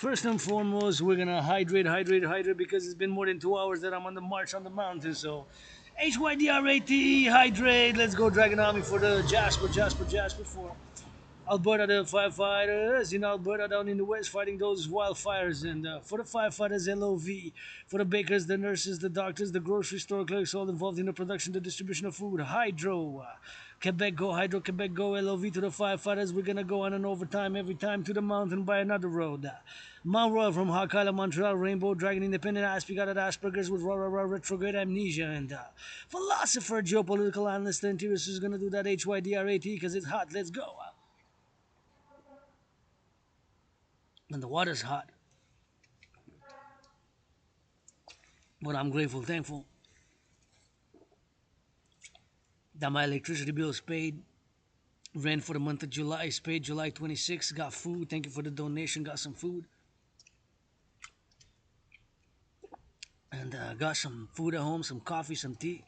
First and foremost, we're gonna hydrate because it's been more than 2 hours that I'm on the march on the mountain. So, HYDRATE, hydrate. Let's go, Dragon Army for the Jasper for Alberta, the firefighters in Alberta down in the west fighting those wildfires. And for the firefighters, LOV. For the bakers, the nurses, the doctors, the grocery store clerks, all involved in the production, the distribution of food. Hydro. Quebec go, Hydro, Quebec go, LOV to the firefighters. We're gonna go on an overtime every time to the mountain by another road. Mount Royal from Hawk Island, Montreal, Rainbow, Dragon Independent, Aspie got at Asperger's with retrograde amnesia, and philosopher, geopolitical analyst, the interior is gonna do that HYDRAT because it's hot. Let's go. And the water's hot. But I'm grateful, thankful that my electricity bill is paid. Rent for the month of July is paid, July 26th. Got food. Thank you for the donation. Got some food. And got some food at home, some coffee, some tea.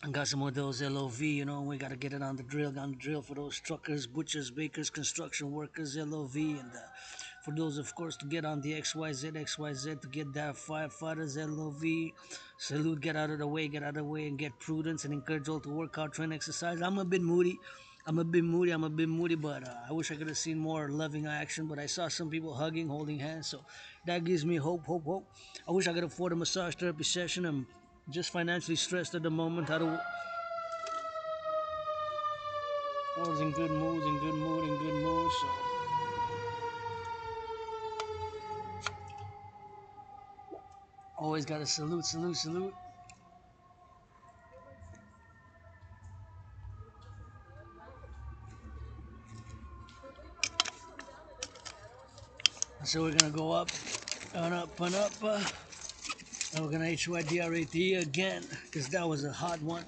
And got some of those LOV, you know, we got to get it on the drill for those truckers, butchers, bakers, construction workers, LOV. And for those, of course, to get on the XYZ, to get that firefighters, LOV. Salute, get out of the way, and get prudence and encourage all to work out, train, exercise. I'm a bit moody, but I wish I could have seen more loving action, but I saw some people hugging, holding hands, so that gives me hope. I wish I could afford a massage therapy session. I'm just financially stressed at the moment. I was in good mood, so always gotta salute. So we're gonna go up and up, and we're gonna HYDRAT again, because that was a hot one.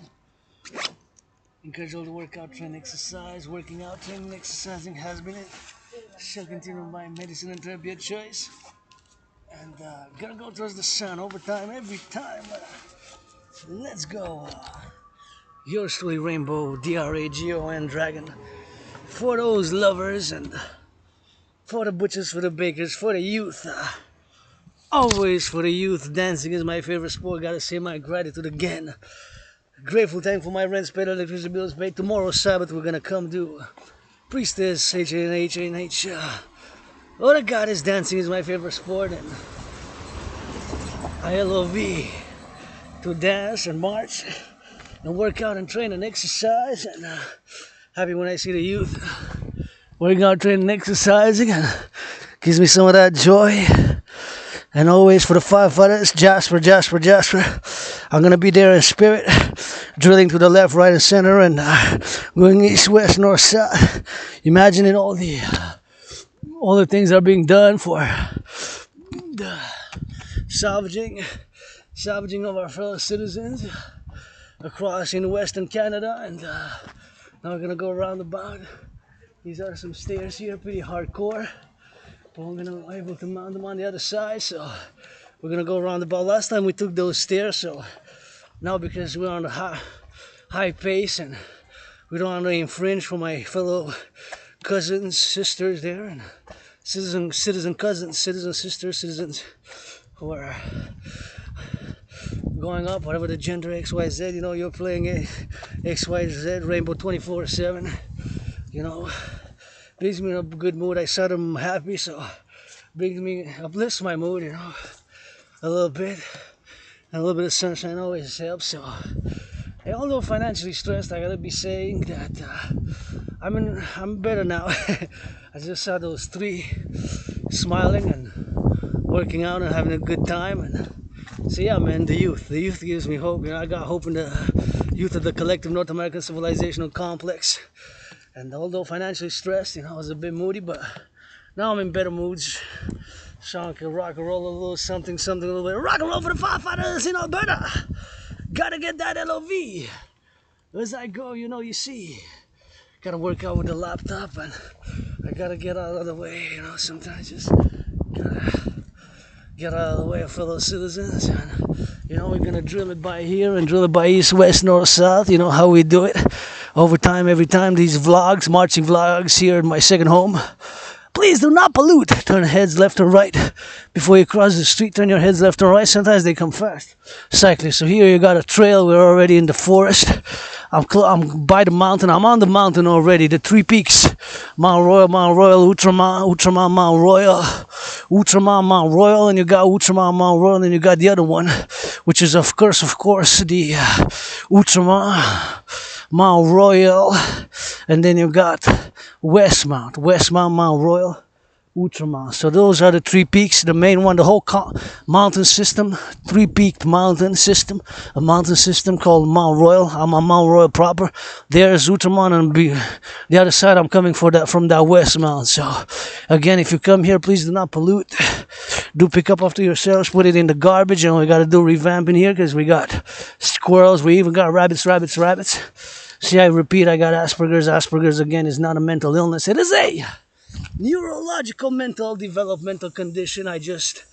Encourage all to work out, train, exercise. Working out, training, exercising has been it. Shall continue my medicine and therapy of choice. And gonna go towards the sun, overtime every time. Let's go. Yours truly, Rainbow, DRAGON Dragon. For those lovers and for the butchers, for the bakers, for the youth. Always for the youth. Dancing is my favorite sport. Gotta say my gratitude again. Grateful, thankful, my rent's paid, electricity bills paid. Tomorrow, Sabbath, we're gonna come do Priestess, H. All the goddess dancing is my favorite sport, and I love to dance and march and work out and train and exercise. And happy when I see the youth working out, training, and exercising, and gives me some of that joy. And always for the firefighters, Jasper. I'm gonna be there in spirit, drilling to the left, right, and center, and going east, west, north, south. Imagining all the things that are being done for the salvaging of our fellow citizens across in Western Canada. And now we're gonna go around the bound. These are some stairs here, pretty hardcore. But we're gonna be able to mount them on the other side, so we're gonna go around the ball. Last time we took those stairs, so now because we're on the high pace and we don't want to infringe for my fellow cousins, sisters there, and citizen cousins, citizen sisters, citizens who are going up, whatever the gender XYZ, you know, you're playing XYZ Rainbow 24/7, you know. Brings me in a good mood. I saw them happy, so uplifts my mood, you know, a little bit. And a little bit of sunshine always helps. So, although financially stressed, I gotta be saying that I'm better now. I just saw those three smiling and working out and having a good time, and so yeah, man, the youth gives me hope. You know, I got hope in the youth of the Collective North American Civilizational Complex. And although financially stressed, you know, I was a bit moody, but now I'm in better moods. Sean can rock and roll a little something, a little bit. Rock and roll for the firefighters in Alberta. Gotta get that LOV. As I go, you know, you see. Gotta work out with the laptop, and I gotta get out of the way, you know, sometimes just gotta get out of the way of fellow citizens. And, you know, we're gonna drill it by here and drill it by east, west, north, south. You know how we do it. Overtime, every time, these vlogs, marching vlogs here in my second home. please do not pollute. Turn heads left and right. Before you cross the street, turn your heads left and right. Sometimes they come fast. Cyclists. So here you got a trail. We're already in the forest. I'm by the mountain. I'm on the mountain already. The three peaks. Mount Royal, Outremont, Mount Royal. Outremont, Mount Royal. And you got Outremont, Mount Royal. And you got the other one, which is of course, the Outremont, Mount Royal. And then you got Westmount, Mount Royal, Outremont. So those are the three peaks. The main one, the whole mountain system, three-peaked mountain system, a mountain system called Mount Royal. I'm on Mount Royal proper. There's Outremont, and the other side I'm coming from that Westmount. So again, if you come here, please do not pollute. Do pick up after yourselves, put it in the garbage, and we got to do revamping here because we got squirrels, we even got rabbits. See, I repeat, I got Asperger's. Asperger's, again, is not a mental illness. It is a neurological mental developmental condition. I just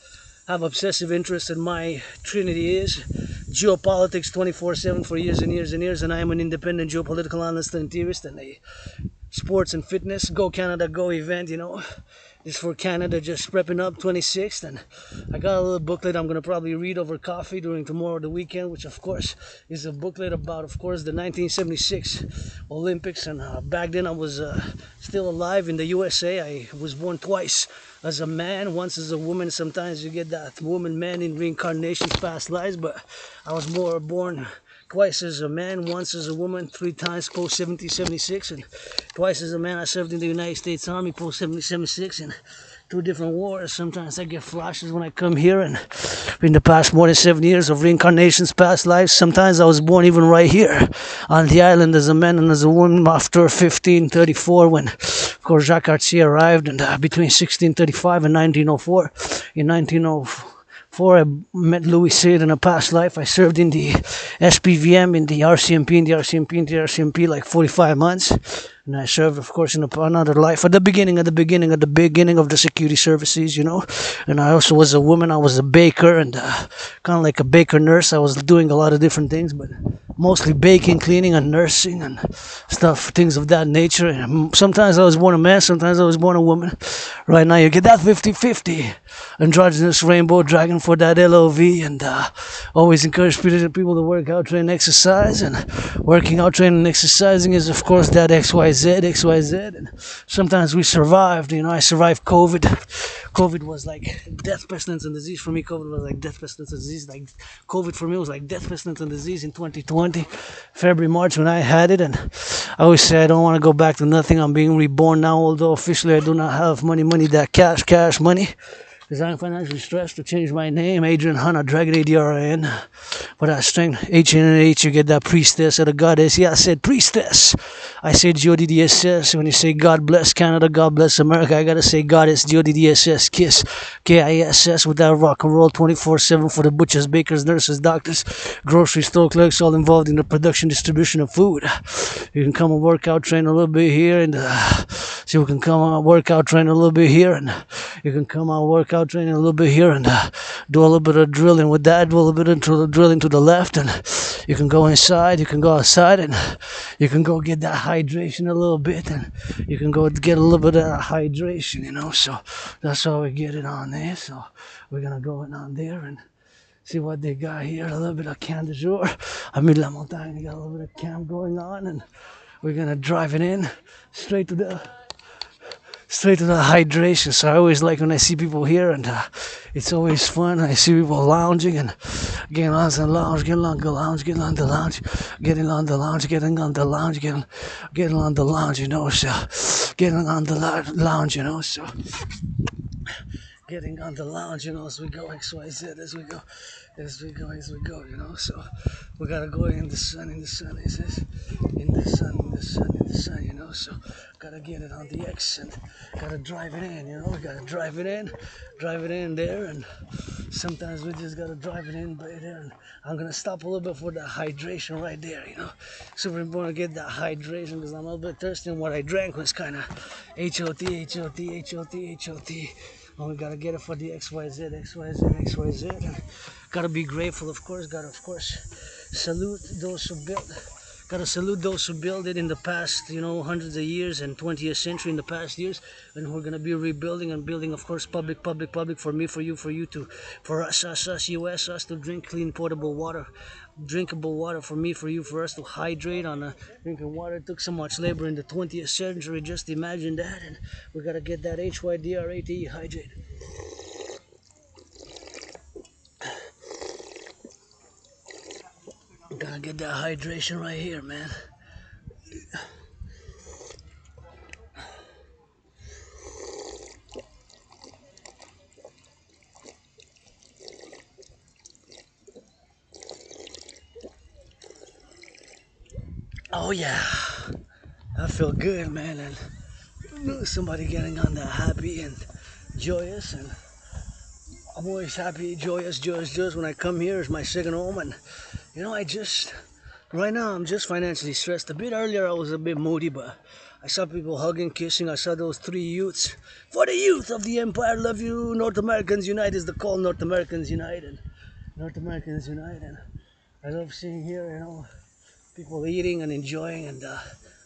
have obsessive interest, and my trinity is geopolitics 24/7 for years and years and years, and I am an independent geopolitical analyst and theorist, and a sports and fitness Go Canada Go event, It's for Canada, just prepping up 26th, and I got a little booklet I'm going to probably read over coffee during tomorrow, the weekend, which of course is a booklet about, of course, the 1976 Olympics. And back then I was still alive in the USA. I was born twice as a man, once as a woman. Sometimes you get that woman-man in reincarnations, past lives, but I was born twice as a man, once as a woman, 3 times post 1776, and twice as a man. I served in the United States Army post 1776 in 2 different wars. Sometimes I get flashes when I come here, and in the past more than 7 years of reincarnations, past lives. Sometimes I was born even right here on the island as a man and as a woman after 1534, when of course Jacques Cartier arrived, and between 1635 and 1904. In 1904 I met Louis Cyr in a past life. I served in the SPVM, in the RCMP, like 45 months. And I served, of course, in another life at the beginning of the security services, And I also was a woman. I was a baker, and kind of like a baker nurse. I was doing a lot of different things, but mostly baking, cleaning, and nursing and stuff, things of that nature. And sometimes I was born a man, sometimes I was born a woman. Right now you get that 50-50 androgynous rainbow dragon for that LOV, and always encourage people to work out, train, exercise. And working out, training, exercising is, of course, that XYZ. And sometimes we survived. I survived COVID. COVID was like death, pestilence, and disease for me. COVID was like death, pestilence, and disease. Like COVID for me was like death, pestilence, and disease in 2020, February, March, when I had it. And I always say I don't want to go back to nothing. I'm being reborn now, although officially I do not have money, that cash money. Because I'm financially stressed to change my name, Adrian Hanna, Dragon ADRIN. But that strength, H-N-H, you get that priestess or the goddess. Yeah, I said priestess. I said G-O-D-D-S-S. When you say God bless Canada, God bless America, I gotta say goddess, G-O-D-D-S-S, kiss, K-I-S-S, with that rock and roll 24/7 for the butchers, bakers, nurses, doctors, grocery store clerks, all involved in the production, distribution of food. You can come and work out, train a little bit here, and so you can come and work out, train a little bit here, and you can come and work out, training a little bit here, and do a little bit of drilling with that, do a little bit of drilling to the left, and you can go inside, you can go outside, and you can go get that hydration a little bit, and you can go get a little bit of that hydration, so that's how we get it on there. So we're gonna go in on there and see what they got here. A little bit of camp de jour. Ami de la Montagne, they got a little bit of camp going on, and we're gonna drive it in straight to the hydration. So I always like when I see people here, and it's always fun. I see people lounging and getting on the lounge, getting on the lounge, so getting on the lounge, so getting on the lounge, as we go XYZ, as we go, so we gotta go in the sun, so gotta get it on the X and gotta drive it in, we gotta drive it in there, and sometimes we just gotta drive it in right there. And I'm gonna stop a little bit for the hydration right there, super important to get that hydration, because I'm a little bit thirsty, and what I drank was kind of HOT. And we gotta get it for the XYZ. And gotta be grateful, of course. Gotta, of course, salute those who built Gotta salute those who built it in the past, you know, hundreds of years and 20th century in the past years. And we're gonna be rebuilding and building, of course, public for me, for you to, for us, US, us to drink clean, potable water, drinkable water for me, for you, for us to hydrate on drinking water. It took so much labor in the 20th century. Just imagine that. And we gotta get that HYDRATE, hydrate. Gotta get that hydration right here, man. Oh yeah, I feel good, man, and somebody getting on that happy and joyous, and I'm always happy, joyous when I come here. It's my second home, and you know, right now I'm just financially stressed. A bit earlier I was a bit moody, but I saw people hugging, kissing. I saw those three youths. For the youth of the empire, love you. North Americans unite is the call. North Americans unite, and North Americans unite, and I love seeing here, you know, people eating and enjoying, and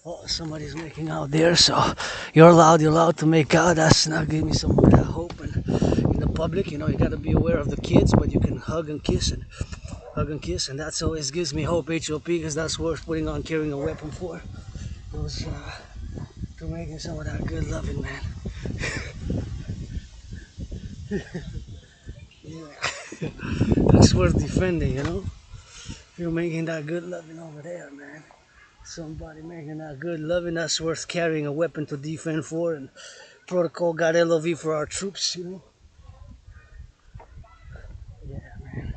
oh, somebody's making out there, so you're allowed to make out. That's not giving me some bit of hope. And in the public, you know, you got to be aware of the kids, but you can hug and kiss, and that's always gives me hope, HOP, because that's worth putting on carrying a weapon for. Those to making some of that good loving, man. Yeah. That's worth defending, you know. You're making that good loving over there, man. Somebody making that good loving, that's worth carrying a weapon to defend for. And protocol got LOV for our troops, you know. Yeah, man.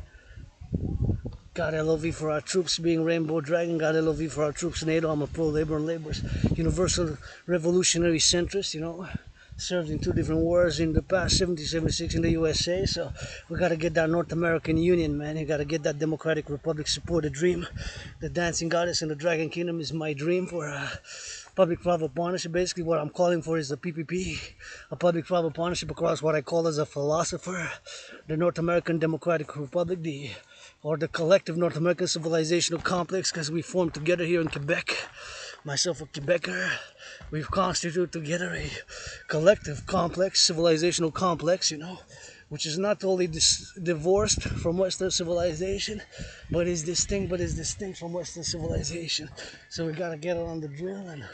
Got LOV for our troops being Rainbow Dragon. Got LOV for our troops NATO. I'm a pro-labor and labor's universal revolutionary centrist, you know. Served in two different wars in the past, 76 in the USA. So we got to get that North American Union, man. You got to get that Democratic Republic supported dream. The Dancing Goddess and the Dragon Kingdom is my dream for public-private partnership. Basically, what I'm calling for is the PPP, a public-private partnership across what I call as a philosopher, the North American Democratic Republic, or the collective North American civilizational complex, because we formed together here in Quebec. Myself a Quebecer, we've constituted together a collective complex, civilizational complex, you know, which is not totally divorced from Western civilization, but is distinct from Western civilization. So we gotta get it on the drill, and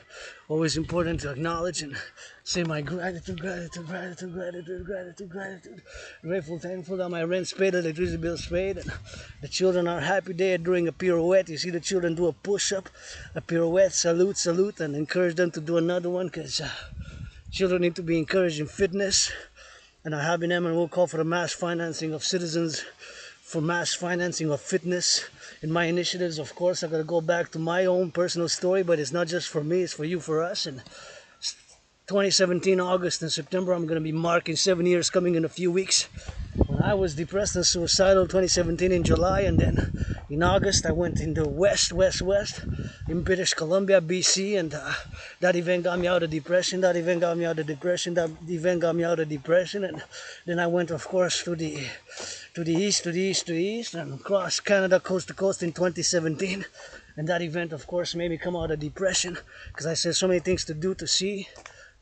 always important to acknowledge and say my gratitude. Grateful, thankful that my rent's paid, electricity bill's paid, and the children are happy. They are doing a pirouette. You see the children do a push-up, a pirouette, salute, and encourage them to do another one, because children need to be encouraged in fitness. And I have an NWO call for the mass financing of citizens, for mass financing of fitness. In my initiatives, of course, I gotta go back to my own personal story, but it's not just for me, it's for you, for us. And 2017, August and September, I'm gonna be marking 7 years coming in a few weeks. When I was depressed and suicidal, 2017 in July, and then in August I went in the west, in British Columbia, BC, and that event got me out of depression, and then I went, of course, to the east, and across Canada, coast to coast in 2017, and that event, of course, made me come out of depression, because I said so many things to do, to see,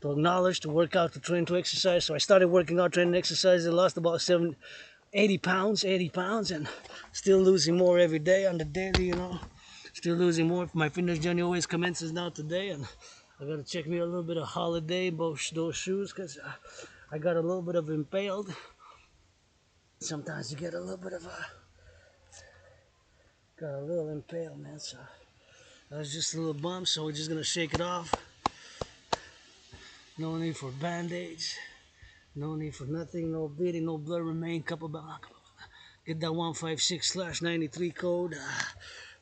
to acknowledge, to work out, to train, to exercise. So I started working out, training, exercising, lost about 80 pounds, and still losing more every day on the daily, you know. Still losing more. My fitness journey always commences now today, and I gotta check me a little bit of holiday, both those shoes, because I got a little bit of impaled. Sometimes you get a little bit of got a little impaled, man, so that was just a little bump, so we're just gonna shake it off. No need for band-aids, no need for nothing, no bleeding, no blood remain, couple back. Get that 156/93 code.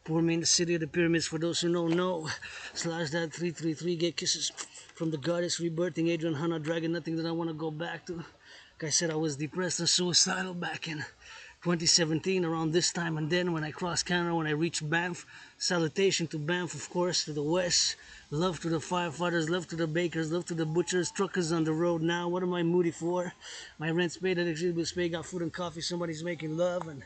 Pour me in the city of the pyramids, for those who don't know. Slash that 333, get kisses from the goddess, rebirthing Adrian Hanna Dragon, nothing that I want to go back to. Like I said, I was depressed and suicidal back in 2017 around this time, and then when I crossed Canada, when I reached Banff, salutation to Banff, of course, to the west, love to the firefighters, love to the bakers, love to the butchers, truckers on the road now. What am I moody for? My rent's paid, electricity bill's paid, got food and coffee, somebody's making love, and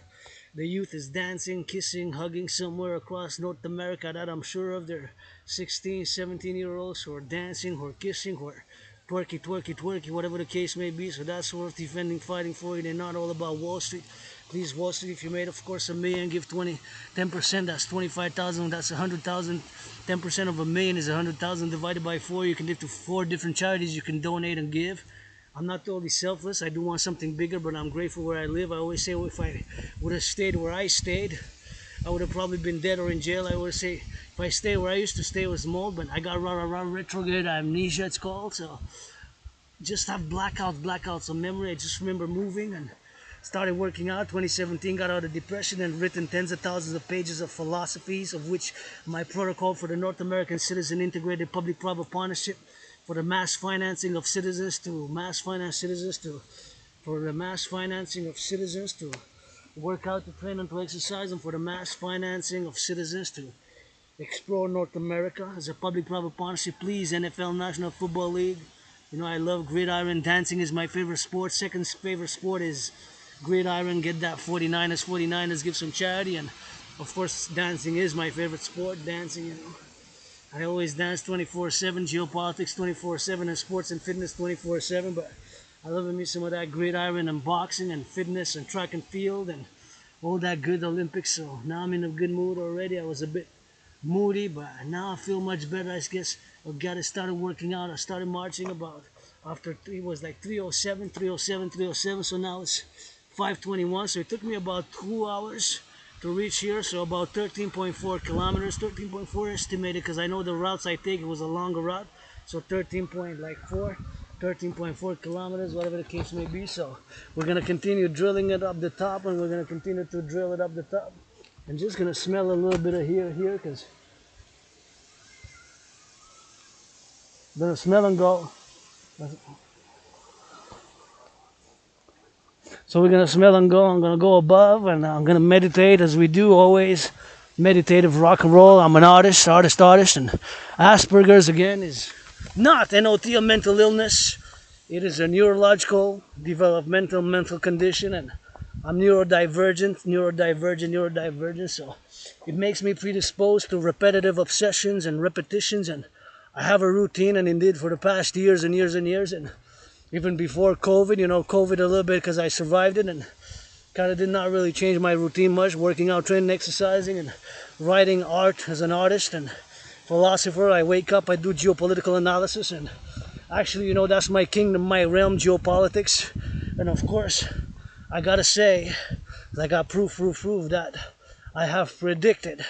The youth is dancing, kissing, hugging somewhere across North America that I'm sure of. They're 16, 17-year-olds who are dancing, who are kissing, who are twerky, twerky, twerky, whatever the case may be. So that's worth defending, fighting for. They're not all about Wall Street. Please, Wall Street, if you made, of course, $1 million, give 10%. That's 25,000. That's 100,000. 10% of $1 million is 100,000 divided by 4. You can give to 4 different charities. You can donate and give. I'm not totally selfless. I do want something bigger, but I'm grateful where I live. I always say, well, if I would have stayed where I stayed, I would have probably been dead or in jail. I would say, if I stay where I used to stay, it was mold, but I got retrograde amnesia, it's called. So just have blackouts of memory. I just remember moving and started working out. 2017, got out of depression and written tens of thousands of pages of philosophies, of which my protocol for the North American Citizen Integrated Public-Private Partnership, for the mass financing of citizens to mass finance citizens to, for the mass financing of citizens to work out, to train and to exercise, and for the mass financing of citizens to explore North America as a public-private partnership. Please, NFL National Football League. You know, I love gridiron. Dancing is my favorite sport. Second favorite sport is gridiron. Get that 49ers, give some charity. And of course, dancing is my favorite sport. Dancing, you know. I always dance 24/7, geopolitics 24/7, and sports and fitness 24/7. But I love me some of that gridiron and boxing and fitness and track and field and all that good Olympics. So now I'm in a good mood already. I was a bit moody, but now I feel much better. I guess I got to start working out. I started marching about after it was like 307. So now it's 5:21. So it took me about 2 hours to reach here, so about 13.4 kilometers, 13.4 estimated, because I know the routes I take, it was a longer route, so 13.4 kilometers, whatever the case may be. So we're going to continue drilling it up the top, and we're going to continue to drill it up the top. I'm just going to smell a little bit of here, because I'm going to smell and go. So we're going to smell and go. I'm going to go above, and I'm going to meditate as we do always. Meditative rock and roll. I'm an artist, and Asperger's, again, is not a mental illness. It is a neurological, developmental mental condition, and I'm neurodivergent. So it makes me predisposed to repetitive obsessions and repetitions, and I have a routine, and indeed for the past years and years, and even before COVID, COVID a little bit because I survived it and kind of did not really change my routine much, working out, training, exercising, and writing art as an artist and philosopher. I wake up, I do geopolitical analysis, and actually, that's my kingdom, my realm, geopolitics. And of course, I gotta say, I got proof that I have predicted.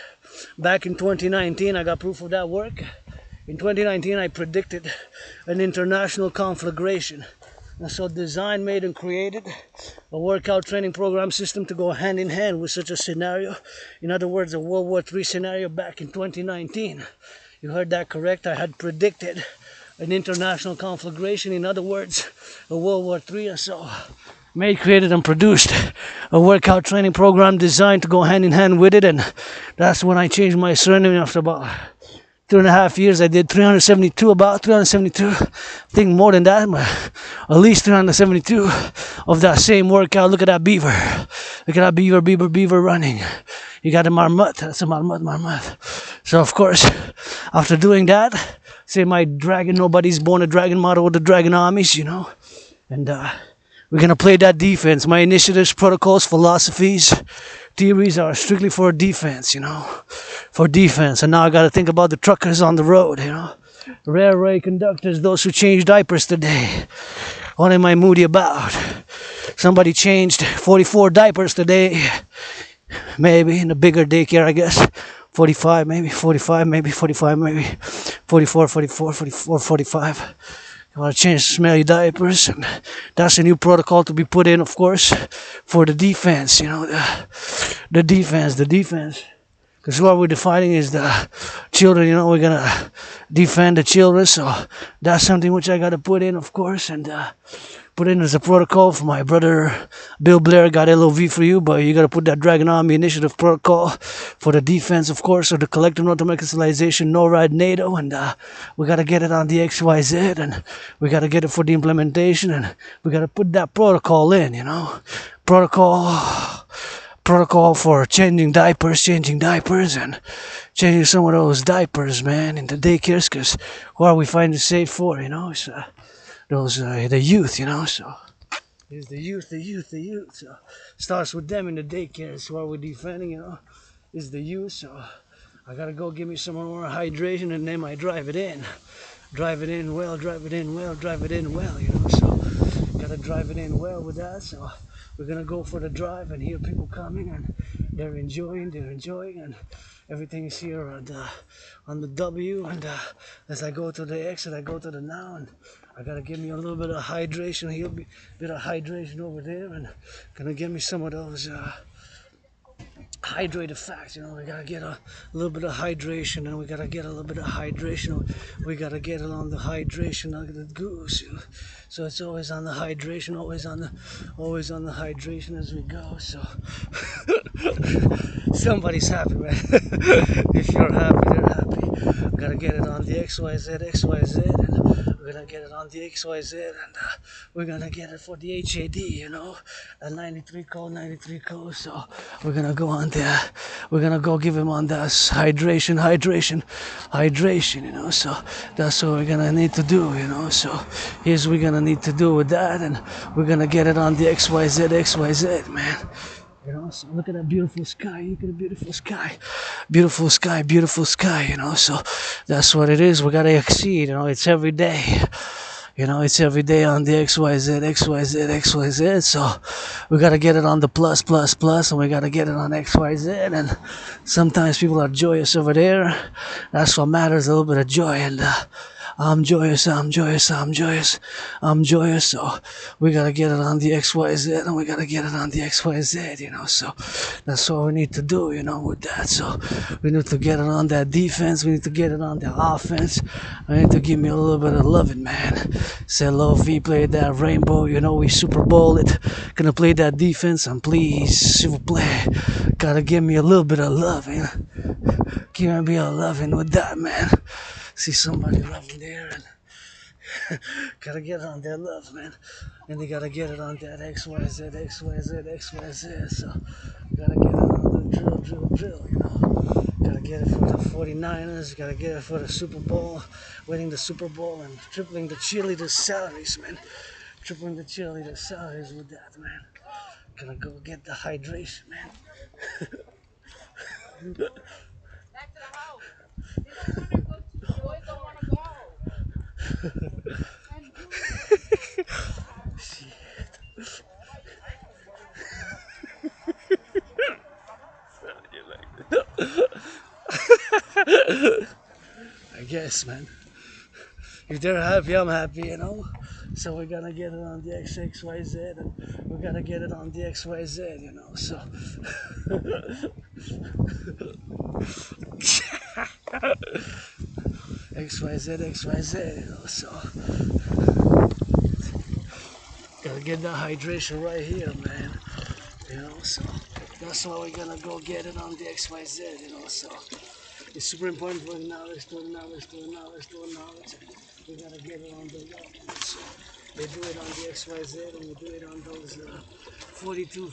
Back in 2019, I got proof of that work. In 2019, I predicted an international conflagration. And so designed, made, and created a workout training program system to go hand in hand with such a scenario. In other words, a World War III scenario back in 2019. You heard that correct. I had predicted an international conflagration. In other words, a World War III. And so made, created, and produced a workout training program designed to go hand in hand with it. And that's when I changed my surname after about 2.5 years. I did 372, I think more than that, but at least 372 of that same workout. Look at that beaver. Look at that beaver running. You got a marmot. That's a marmot. So of course, after doing that, say my dragon, nobody's born a dragon motto of the dragon armies, and we're going to play that defense. My initiatives, protocols, philosophies, theories are strictly for defense, for defense. And now I got to think about the truckers on the road, railway conductors, those who change diapers today. What am I moody about? Somebody changed 44 diapers today, maybe in a bigger daycare, I guess. 45, maybe 44, 45. You want to change smelly diapers, and that's a new protocol to be put in, of course, for the defense, the defense. Because what we're defining is the children, we're going to defend the children, so that's something which I got to put in, of course, and put in as a protocol for my brother Bill Blair. Got LOV for you, but you got to put that Dragon Army Initiative protocol for the defense, of course, of the collective North American Civilization, NORAD, NATO, and we got to get it on the XYZ, and we got to get it for the implementation, and we got to put that protocol in, protocol protocol for changing diapers, and changing some of those diapers, man, in the daycares, because who are we finding safe for, you know? It's, the youth, you know, so it's the youth. So starts with them in the daycare. It's what we're defending, you know. It's the youth. So I gotta go give me some more hydration, and then I drive it in. Drive it in well, drive it in well, drive it in well, you know. So gotta drive it in well with that. So we're gonna go for the drive and hear people coming, and they're enjoying, and everything is here on the W. And as I go to the exit, I go to the now, and I gotta give me a little bit of hydration. He'll be bit of hydration over there, and gonna give me some of those hydrated facts. You know, we gotta get a little bit of hydration, and we gotta get a little bit of hydration. We gotta get it on the hydration of the goose. You know? So it's always on the hydration, always on the hydration as we go. So somebody's happy, man. If you're happy, they're happy. We gotta get it on the XYZ, and we're gonna get it on the XYZ, and we're gonna get it for the HAD, you know, a 93 code. So we're gonna go on there. We're gonna go give him on that hydration, you know. So that's what we're gonna need to do, you know. So here's what we're gonna need to do with that, and we're gonna get it on the XYZ, man. You know, so look at that beautiful sky. Look at the beautiful sky. You know, so that's what it is. We gotta exceed. You know, it's every day. You know, it's every day on the XYZ. So we gotta get it on the plus, and we gotta get it on XYZ. And sometimes people are joyous over there. That's what matters. A little bit of joy, and I'm joyous. So we gotta get it on the XYZ, and we gotta get it on the XYZ, you know. So that's what we need to do, you know, with that. So we need to get it on that defense. We need to get it on the offense. I need to give me a little bit of loving, man. Say hello, V, play that rainbow, you know, we Super Bowl it. Gonna play that defense, and please, s'il vous plaît, gotta give me a little bit of loving. Give me a loving with that, man. See somebody loving there, and gotta get it on their love, man. And they gotta get it on that XYZ. So gotta get it on the drill, you know. Gotta get it for the 49ers, gotta get it for the Super Bowl, winning the Super Bowl, and tripling the cheerleaders' salaries, man. Tripling the cheerleaders' salaries with that, man. Gonna go get the hydration, man. Back to the house. I guess, man. If they're happy, I'm happy, you know. So we're gonna get it on the XYZ, and we're gonna get it on the XYZ, you know. So XYZ, you know. So gotta get that hydration right here, man. You know, so that's why we're gonna go get it on the XYZ, you know. So it's super important for the knowledge. We gotta get it on the level. So they do it on the XYZ, and we do it on those 42.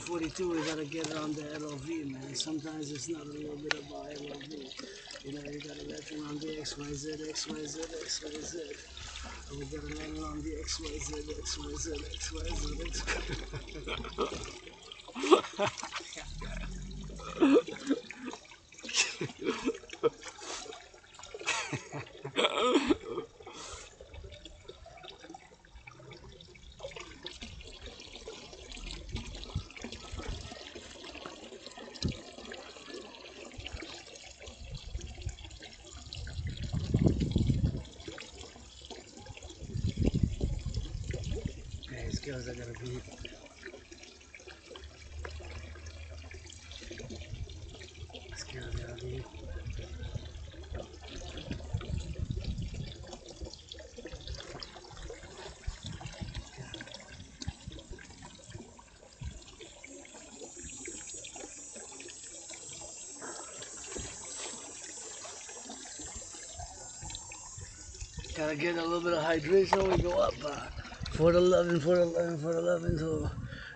We gotta get it on the LOV, man. Sometimes it's not a little bit about LOV. You know, you gotta let them on the XYZ. And we gotta let it on the XYZ. These girls are gonna be. Gotta get a little bit of hydration when we go up. For the loving. So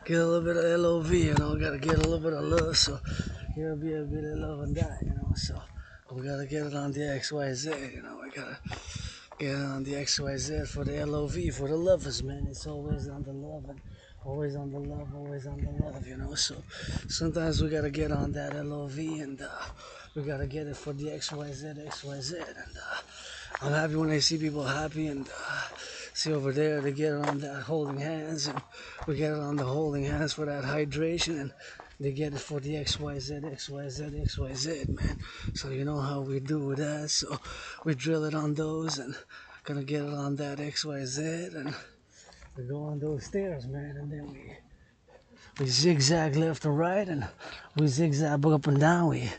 Get a little bit of LOV, you know, gotta get a little bit of love, so there'll be a bit of love and that, you know, so we gotta get it on the XYZ, you know, we gotta get it on the XYZ for the LOV, for the lovers, man. It's always on the love and always on the love, always on the love, you know, so sometimes we gotta get on that LOV and we gotta get it for the XYZ, and I'm happy when I see people happy and see over there they get it on that holding hands and we get it on the holding hands for that hydration and they get it for the XYZ, man. So you know how we do with that. So we drill it on those and gonna get it on that XYZ and we go on those stairs, man, and then we zigzag left and right and we zigzag up and down. We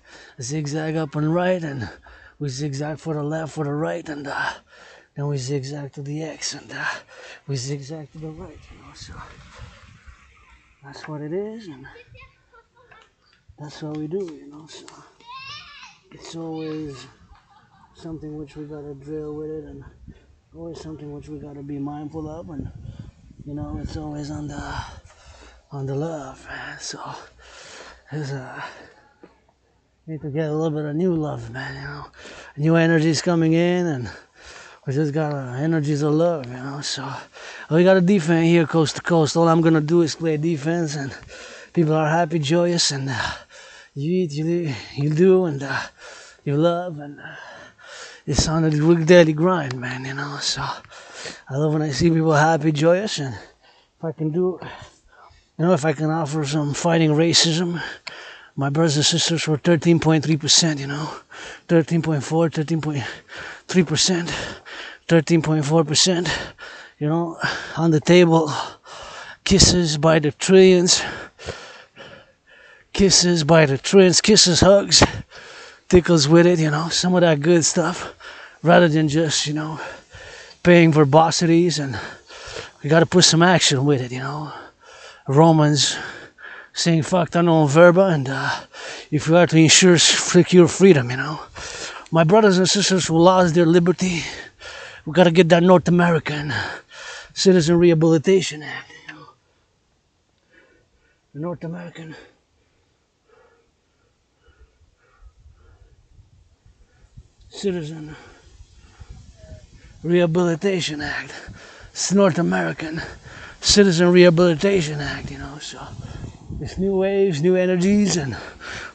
zigzag up and right and we zigzag for the left, for the right, and then we zigzag to the X and we zigzag to the right, you know. So that's what it is, and that's what we do, you know. So it's always something which we gotta drill with it, and always something which we gotta be mindful of, and you know, it's always on the love, man. So there's need to get a little bit of new love, man. You know, new energies coming in, and we just got energies of love, you know. So we got a defense here, coast to coast. All I'm gonna do is play defense, and people are happy, joyous, and you eat, you do, and you love, and it's on a daily grind, man. You know. So I love when I see people happy, joyous, and if I can do, you know, if I can offer some fighting racism. My brothers and sisters were 13.3%, you know, 13.4, 13.3%, 13.4%, you know, on the table, kisses by the trillions, kisses, hugs, tickles with it, you know, some of that good stuff, rather than just, you know, paying verbosities, and we got to put some action with it, you know. Romans saying fuck unknown verba, and if you are to ensure secure freedom, you know. My brothers and sisters who lost their liberty, we gotta get that North American Citizen Rehabilitation Act, you know. The North American Citizen Rehabilitation Act. It's the North American Citizen Rehabilitation Act, you know, so it's new waves, new energies, and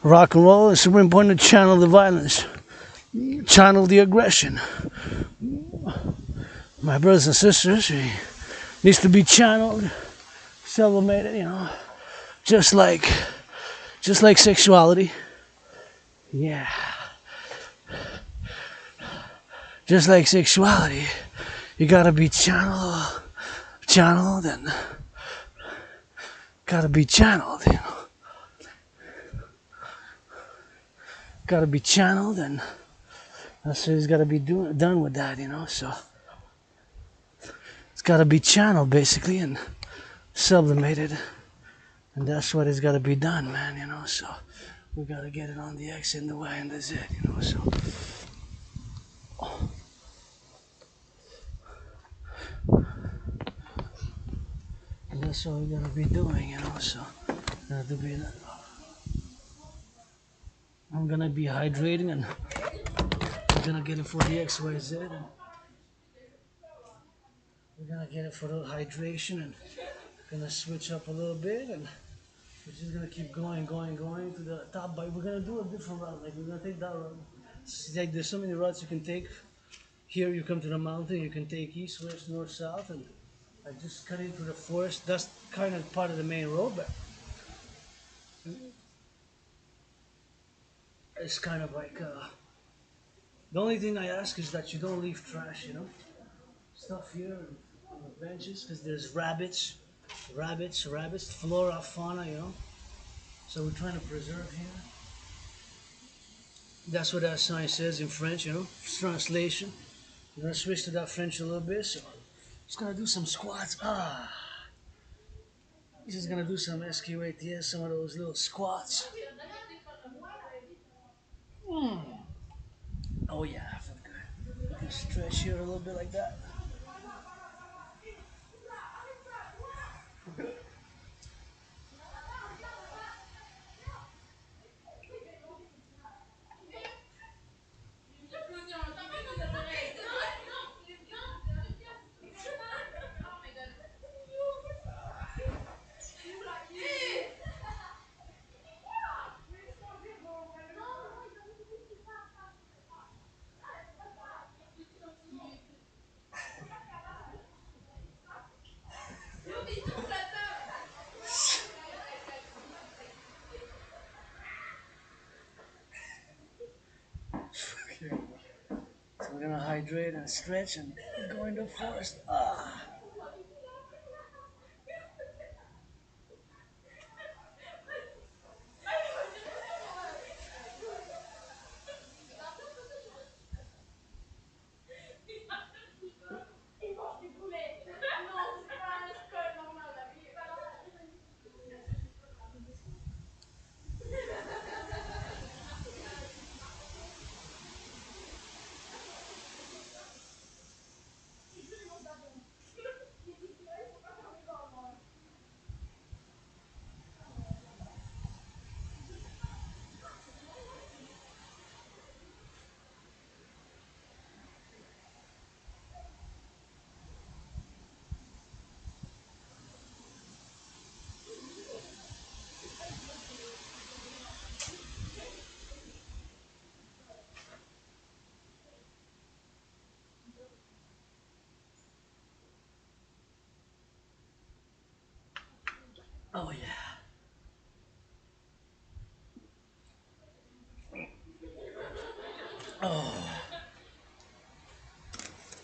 rock and roll. It's super important to channel the violence, channel the aggression. My brothers and sisters, it needs to be channeled, sublimated, you know, just like sexuality. Yeah. Just like sexuality, you gotta be channeled, and gotta be channeled, you know. Gotta be channeled, and that's what it's gotta be done with that, you know. So it's gotta be channeled basically and sublimated, and that's what it's gotta be done, man, you know. So we gotta get it on the X and the Y and the Z, you know. So and that's what we gotta be doing, you know. So gotta be. I'm gonna be hydrating, and we're gonna get it for the XYZ, and we're gonna get it for the hydration, and gonna switch up a little bit, and we're just gonna keep going to the top. But we're gonna do a different route. Like we're gonna take that route. It's like there's so many routes you can take. Here you come to the mountain, you can take east, west, north, south, and I just cut into the forest. That's kind of part of the main road, but it's kind of like the only thing I ask is that you don't leave trash, you know, stuff here on the benches, because there's rabbits, flora, fauna, you know. So we're trying to preserve here. That's what that sign says in French, you know, translation. We're gonna switch to that French a little bit, so just gonna do some squats. Just gonna do some SQATs, some of those little squats. Oh yeah, I feel good. Can stretch here a little bit like that. hydrate and stretch and go in the forest. Ah. Oh yeah. Oh.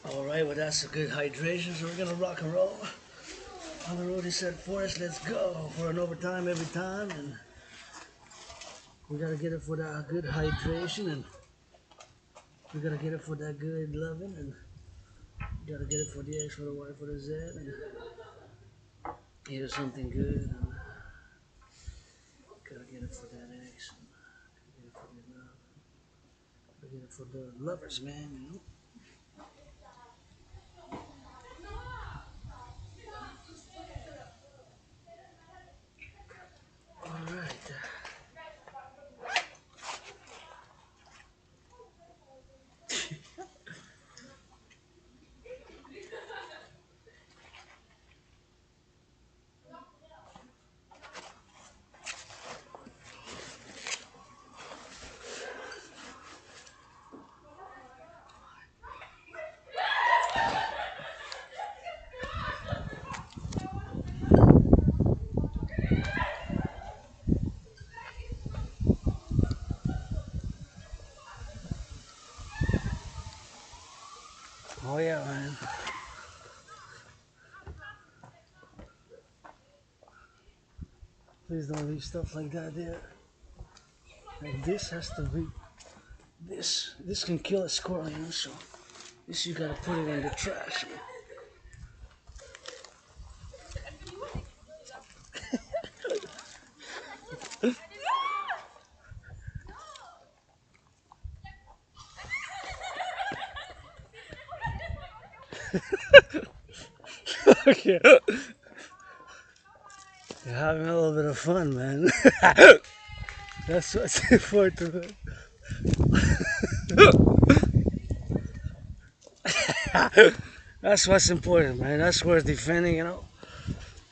Alright, well that's a good hydration, so we're gonna rock and roll. On the road he said forest, let's go for an overtime every time, and we gotta get it for that good hydration, and we gotta get it for that good loving, and we gotta get it for the X, for the Y, for the Z, and eat it something good, and gotta get it for that X, and gotta get it for the love, gotta get it for the lovers, man, you know? Alright. Oh yeah, man. Please don't leave stuff like that there. Like this has to be, this can kill a squirrel, you know, so this you gotta put it in the trash, man. Okay. You're having a little bit of fun, man. That's what's important. That's what's important, man. That's worth defending, you know.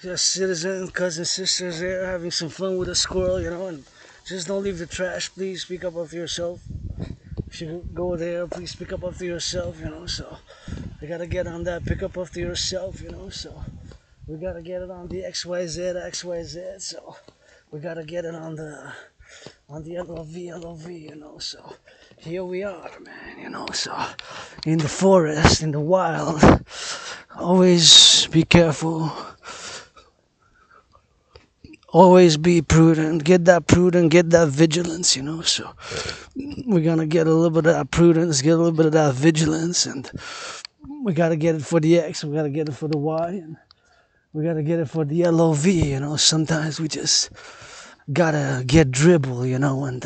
Just citizens, cousins, sisters there having some fun with a squirrel, you know, and just don't leave the trash, please. Speak up after yourself. If you go there, please speak up after yourself, you know. So we gotta get on that. Pick up after yourself, you know. So we gotta get it on the XYZ. So we gotta get it on the LOV, you know. So here we are, man, you know. So in the forest, in the wild, always be careful. Always be prudent. Get that vigilance, you know. So we're gonna get a little bit of that prudence, get a little bit of that vigilance, and we gotta get it for the X, we gotta get it for the Y, and we gotta get it for the LOV, you know. Sometimes we just gotta get dribble, you know, and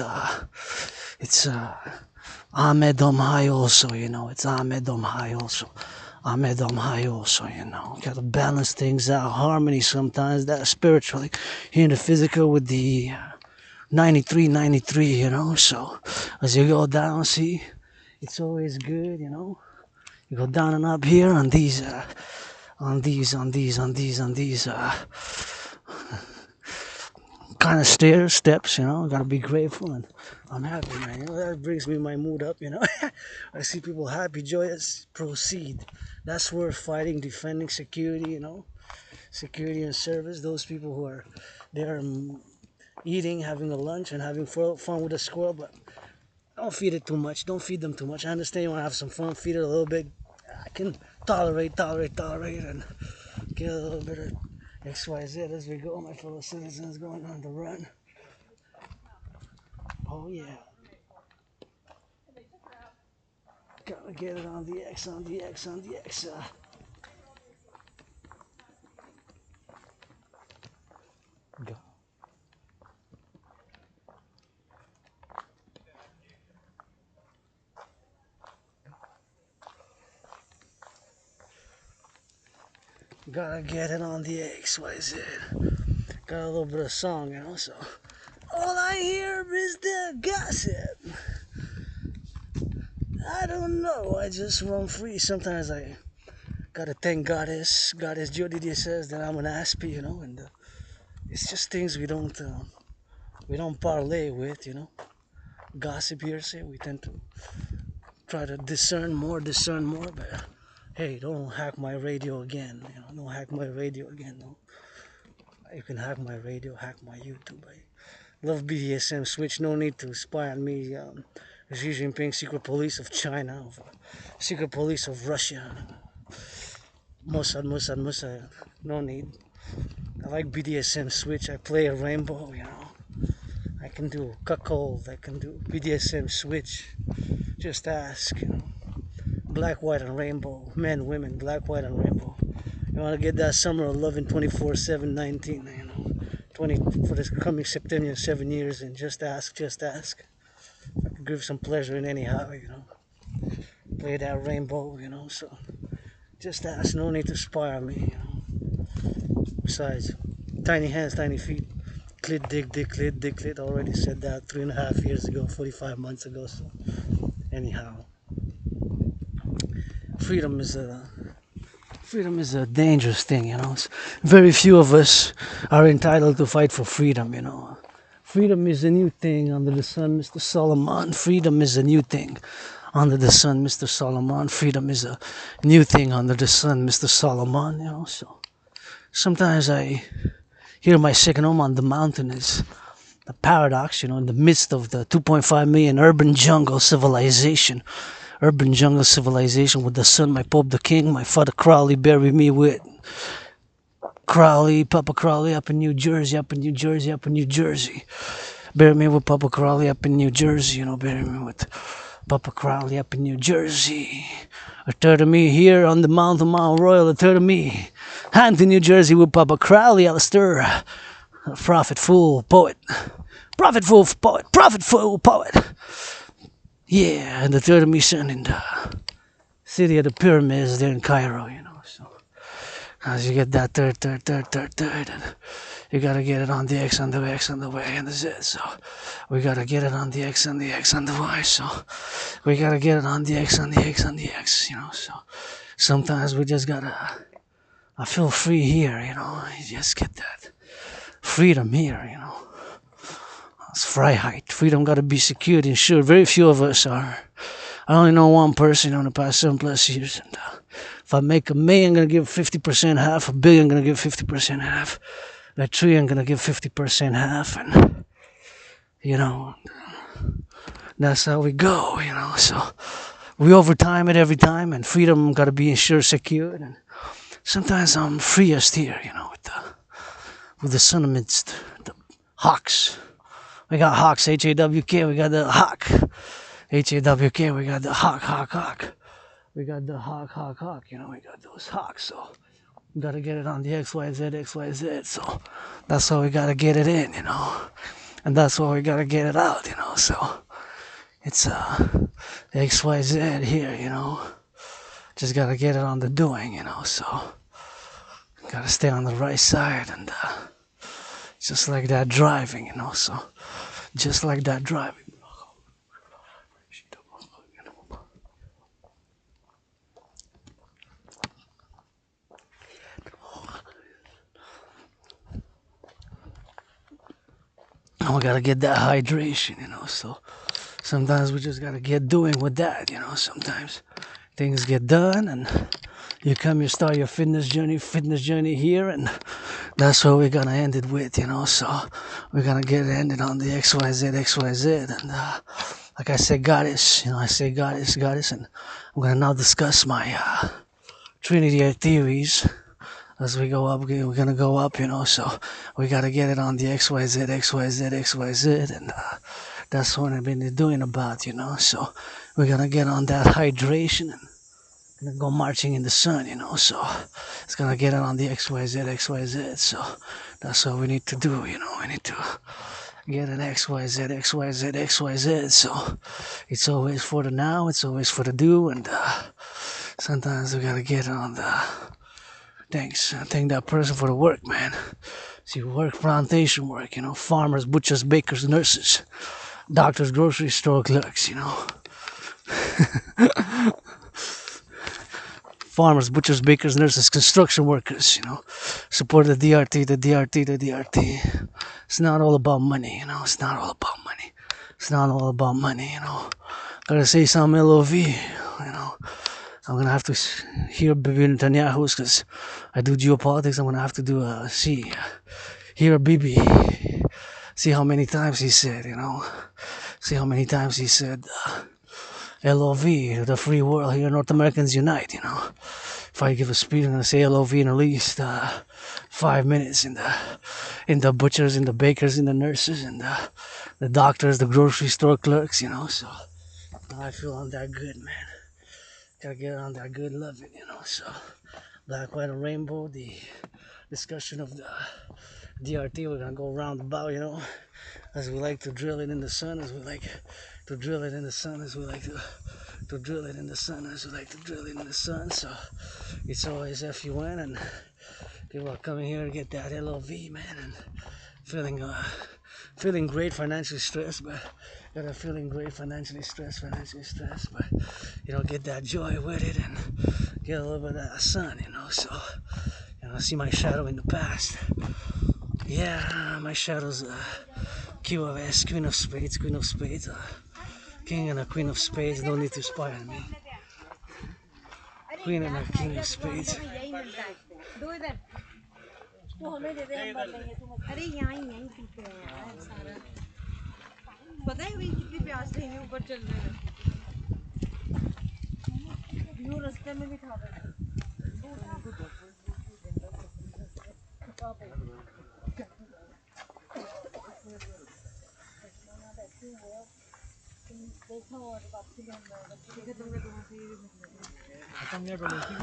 it's Ahmed High also, you know. It's Ahmed High also. Ahmed High also, you know. Gotta balance things out, harmony sometimes, that spiritually, here in the physical with the 93, you know. So as you go down, see, it's always good, you know. You go down and up here on these kind of steps, you know. Gotta be grateful, and I'm happy, man. You know, that brings me my mood up, you know. I see people happy, joyous, proceed. That's worth fighting, defending security, you know. Security and service. Those people who are there eating, having a lunch, and having fun with a squirrel, but don't feed it too much. Don't feed them too much. I understand you want to have some fun, feed it a little bit. I can tolerate, and get a little bit of XYZ as we go, my fellow citizens going on the run. Oh yeah. Gotta get it on the X, on the X, on the X. Go. Gotta get it on the XYZ. Got a little bit of song, you know, so all I hear is the gossip. I don't know, I just run free. Sometimes I gotta thank Goddess Jody says that I'm an aspie, you know, and it's just things we don't parlay with, you know. Gossip hearsay, we tend to try to discern more, but hey, don't hack my radio again, you know, don't hack my radio again, no. You can hack my radio, hack my YouTube. I love BDSM switch, no need to spy on me. Xi Jinping, secret police of China, secret police of Russia, Mossad, no need. I like BDSM switch, I play a rainbow, you know. I can do cuckold, I can do BDSM switch, just ask, you know. Black, white, and rainbow, men, women, black, white, and rainbow. You want to get that summer of loving 24/7, 19, you know, 20 for this coming September, 7 years, and just ask. I could give some pleasure in anyhow, you know. Play that rainbow, you know, so just ask, no need to spy on me, you know. Besides, tiny hands, tiny feet, clit, dick, already said that 3.5 years ago, 45 months ago, so anyhow. Freedom is a dangerous thing, you know. Very few of us are entitled to fight for freedom, you know. Freedom is a new thing under the sun, Mr. Solomon. Freedom is a new thing under the sun, Mr. Solomon. Freedom is a new thing under the sun, Mr. Solomon, you know. So sometimes I hear my second home on the mountain is the paradox, you know, in the midst of the 2.5 million urban jungle civilization with the sun, my Pope the King, my Father Crowley bury me with. Papa Crowley up in New Jersey. Bury me with Papa Crowley up in New Jersey, you know, bury me with Papa Crowley up in New Jersey. A third of me here on the Mount Royal, a third of me. Hand to New Jersey with Papa Crowley, Alistair. A prophet, fool, poet. Yeah, and the third of me son in the city of the pyramids there in Cairo, you know, so. As you get that third, and you gotta get it on the X, on the X, on the Y, and the Z, so we gotta get it on the X, on the X, on the Y, so we gotta get it on the X, on the X, on the X, you know, so sometimes we just gotta, I feel free here, you know, you just get that freedom here, you know. It's Freiheit. Freedom gotta be secured, ensured. Very few of us are. I only know one person in the past 7+ years, and if I make $1 million, I'm gonna give 50% half. $1 billion, I'm gonna give 50% half. $1 trillion, I'm gonna give 50% half, and you know, that's how we go, you know. So we overtime it every time, and freedom gotta be ensured, secured. And sometimes I'm freest here, you know, with the sun amidst the hawks. We got hawks, H-A-W-K, we got the hawk. H-A-W-K, we got the hawk. We got the hawk, you know, we got those hawks, so we gotta get it on the XYZ, so that's how we gotta get it in, you know, and that's why we gotta get it out, you know, so it's XYZ here, you know, just gotta get it on the doing, you know, so gotta stay on the right side, and just like that driving, you know, so just like that driving. And we gotta get that hydration, you know, so sometimes we just gotta get doing with that, you know, sometimes things get done and you start your fitness journey here, and that's what we're gonna end it with, you know, so we're gonna get it ended on the XYZ, and like I said, goddess, I say goddess, and I'm gonna now discuss my Trinity theories. As we go up, we're gonna go up, so we gotta get it on the XYZ, and that's what I've been doing about, so we're gonna get on that hydration and gonna go marching in the sun, so it's gonna get it on the XYZ, so that's what we need to do, we need to get an XYZ, so it's always for the now, it's always for the do, and sometimes we gotta get on the thanks. I thank that person for the work, man. See, work, plantation work, farmers, butchers, bakers, nurses, doctors, grocery store clerks, farmers, butchers, bakers, nurses, construction workers, support the DRT. It's not all about money, it's not all about money. It's not all about money, Gotta say some LOV, I'm gonna have to hear Bibi Netanyahu's because I do geopolitics. I'm gonna have to do hear Bibi. See how many times he said, See how many times he said LOV, the free world here, North Americans unite, If I give a speech, I'm gonna say LOV in at least 5 minutes in the butchers, in the bakers, in the nurses, and the doctors, the grocery store clerks, So now I feel I'm that good, man. Gotta get on that good loving, So black, white, and rainbow, the discussion of the DRT, we're gonna go round about, as we like to drill it in the sun, as we like to drill it in the sun, as we like to drill it in the sun, as we like to drill it in the sun. So it's always FUN, and people are coming here to get that LOV, man, and feeling great, financially stressed, but feeling great, financially stressed, but get that joy with it and get a little bit of that sun, So see my shadow in the past. Yeah, my shadow's QOS, Queen of Spades, King and a Queen of Spades. No need to spy on me. Queen and a King of Spades.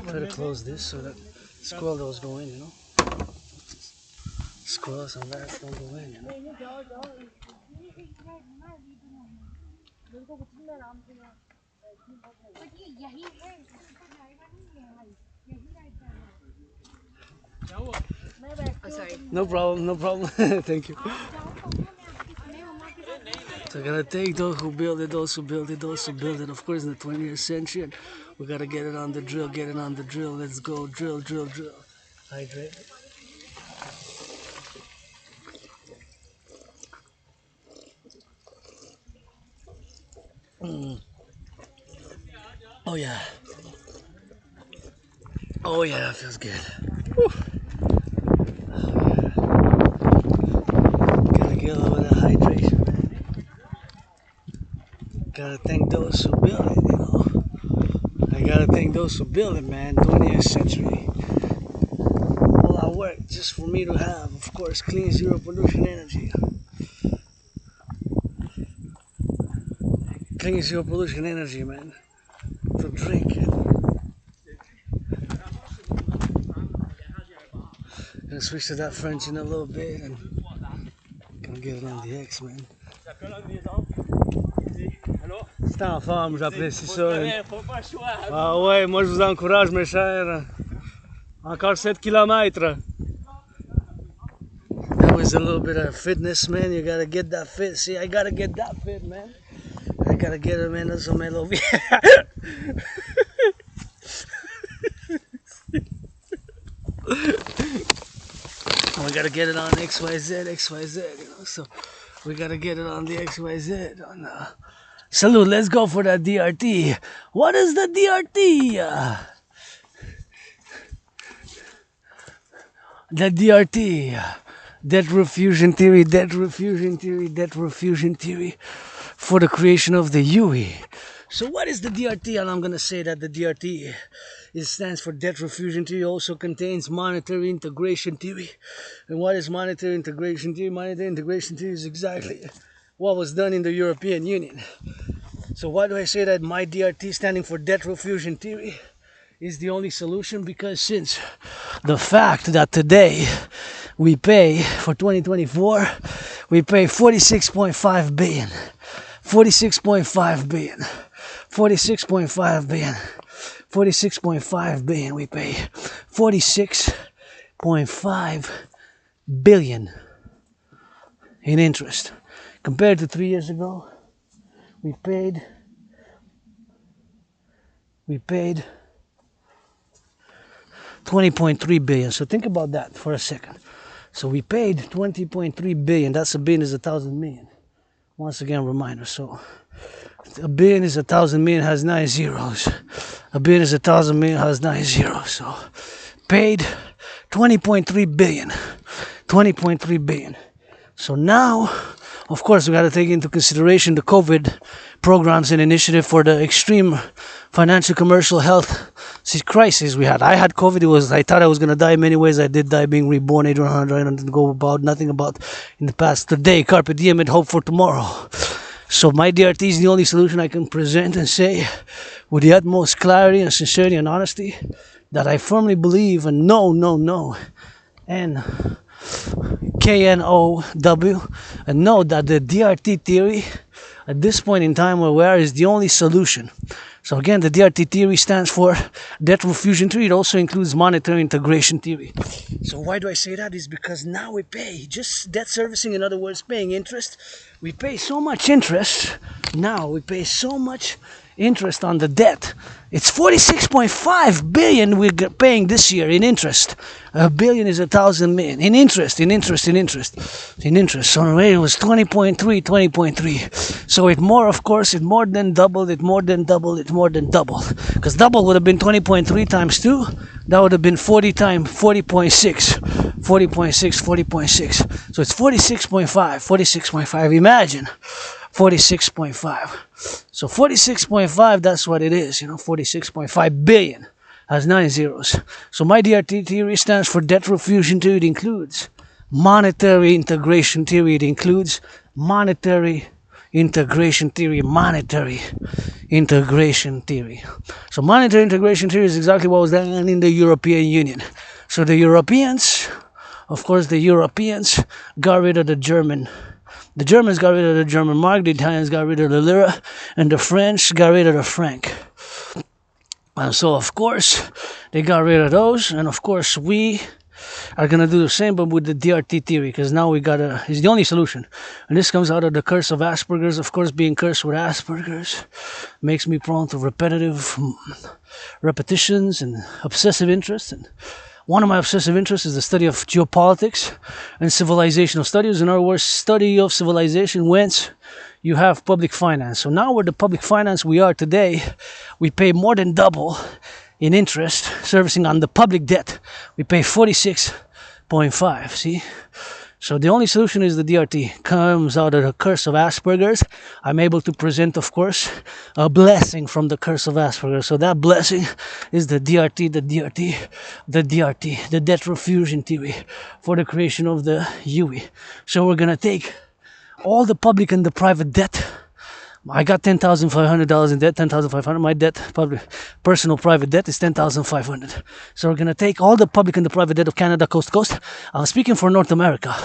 Try to close this so that squirrels go in, Squirrels and rats don't go in, No problem. Thank you. So I gotta thank those who build it. Of course, in the 20th century, and we gotta get it on the drill. Let's go, drill. Hydrate. Oh yeah, that feels good. Whew. Gotta get a little bit of hydration, man. Gotta thank those who built it, I gotta thank those who built it, man. 20th century. All our work just for me to have, of course, clean, zero pollution energy. Clean, zero pollution energy, man. To drink. Gonna switch to that French in a little bit and gonna get it on the X, man. C'est en forme, j'apprécie ça. Ah ouais, moi je vous encourage, mes chers. Encore 7 km. That was a little bit of fitness, man. You gotta get that fit. See, I gotta get that fit, man. I gotta get it, man. That's what I love. We gotta get it on XYZ, So we gotta get it on the XYZ. Salute, let's go for that DRT. What is the DRT? The DRT. Debt refusion theory. for the creation of the UE. So what is the DRT? And I'm going to say that the DRT stands for debt refusion theory, also contains monetary integration theory. And what is monetary integration theory? Monetary integration theory is exactly what was done in the European Union. So why do I say that my DRT, standing for debt refusion theory, is the only solution? Because since the fact that today we pay, for 2024, we pay 46.5 billion. 46.5 billion. 46.5 billion. 46.5 billion we pay. 46.5 billion in interest. Compared to 3 years ago, we paid 20.3 billion. So think about that for a second. So we paid 20.3 billion. That's a billion is 1,000 million. Once again, reminder. So a billion is 1,000 million, has 9 zeros. A billion is 1,000 million, has 9 zeros. So paid 20.3 billion. 20.3 billion. So now, of course, we got to take into consideration the COVID programs and initiative for the extreme financial, commercial, health crisis we had. I had COVID. I thought I was going to die in many ways. I did die, being reborn. I don't go about nothing about in the past. Today, carpe diem and hope for tomorrow. So my DRT is the only solution I can present and say with the utmost clarity and sincerity and honesty that I firmly believe and know and KNOW and know that the DRT theory at this point in time where we are is the only solution. So again, the DRT theory stands for debt refusion theory. It also includes monetary integration theory. So why do I say that? Is because now we pay just debt servicing, in other words, paying interest. We pay so much interest. Now we pay so much interest on the debt. It's 46.5 billion we're paying this year in interest. A billion is 1,000 million in interest. So it was 20.3. So it more than doubled. Because double would have been 20.3 times 2. That would have been 40.6. So it's 46.5. Imagine. 46.5. So 46.5, that's what it is, 46.5 billion has 9 zeros. So my DRT theory stands for debt refusion theory. It includes monetary integration theory. Monetary integration theory. So monetary integration theory is exactly what was done in the European Union. So the Europeans got rid of the German. The Germans got rid of the German mark, the Italians got rid of the lira, and the French got rid of the franc. And so, of course, they got rid of those, and of course, we are going to do the same, but with the DRT theory, because now it's the only solution. And this comes out of the curse of Asperger's. Of course, being cursed with Asperger's makes me prone to repetitions and obsessive interest. And one of my obsessive interests is the study of geopolitics and civilizational studies. In other words, study of civilization whence you have public finance. So now with the public finance we are today, we pay more than double in interest servicing on the public debt. We pay 46.5, see? So the only solution is the DRT. Comes out of the curse of Asperger's. I'm able to present, of course, a blessing from the curse of Asperger's. So that blessing is the DRT, the debt refusion theory for the creation of the UE. So we're going to take all the public and the private debt. I got $10,500 in debt, $10,500. My debt, personal private debt is $10,500. So we're going to take all the public and the private debt of Canada coast to coast. I'm speaking for North America,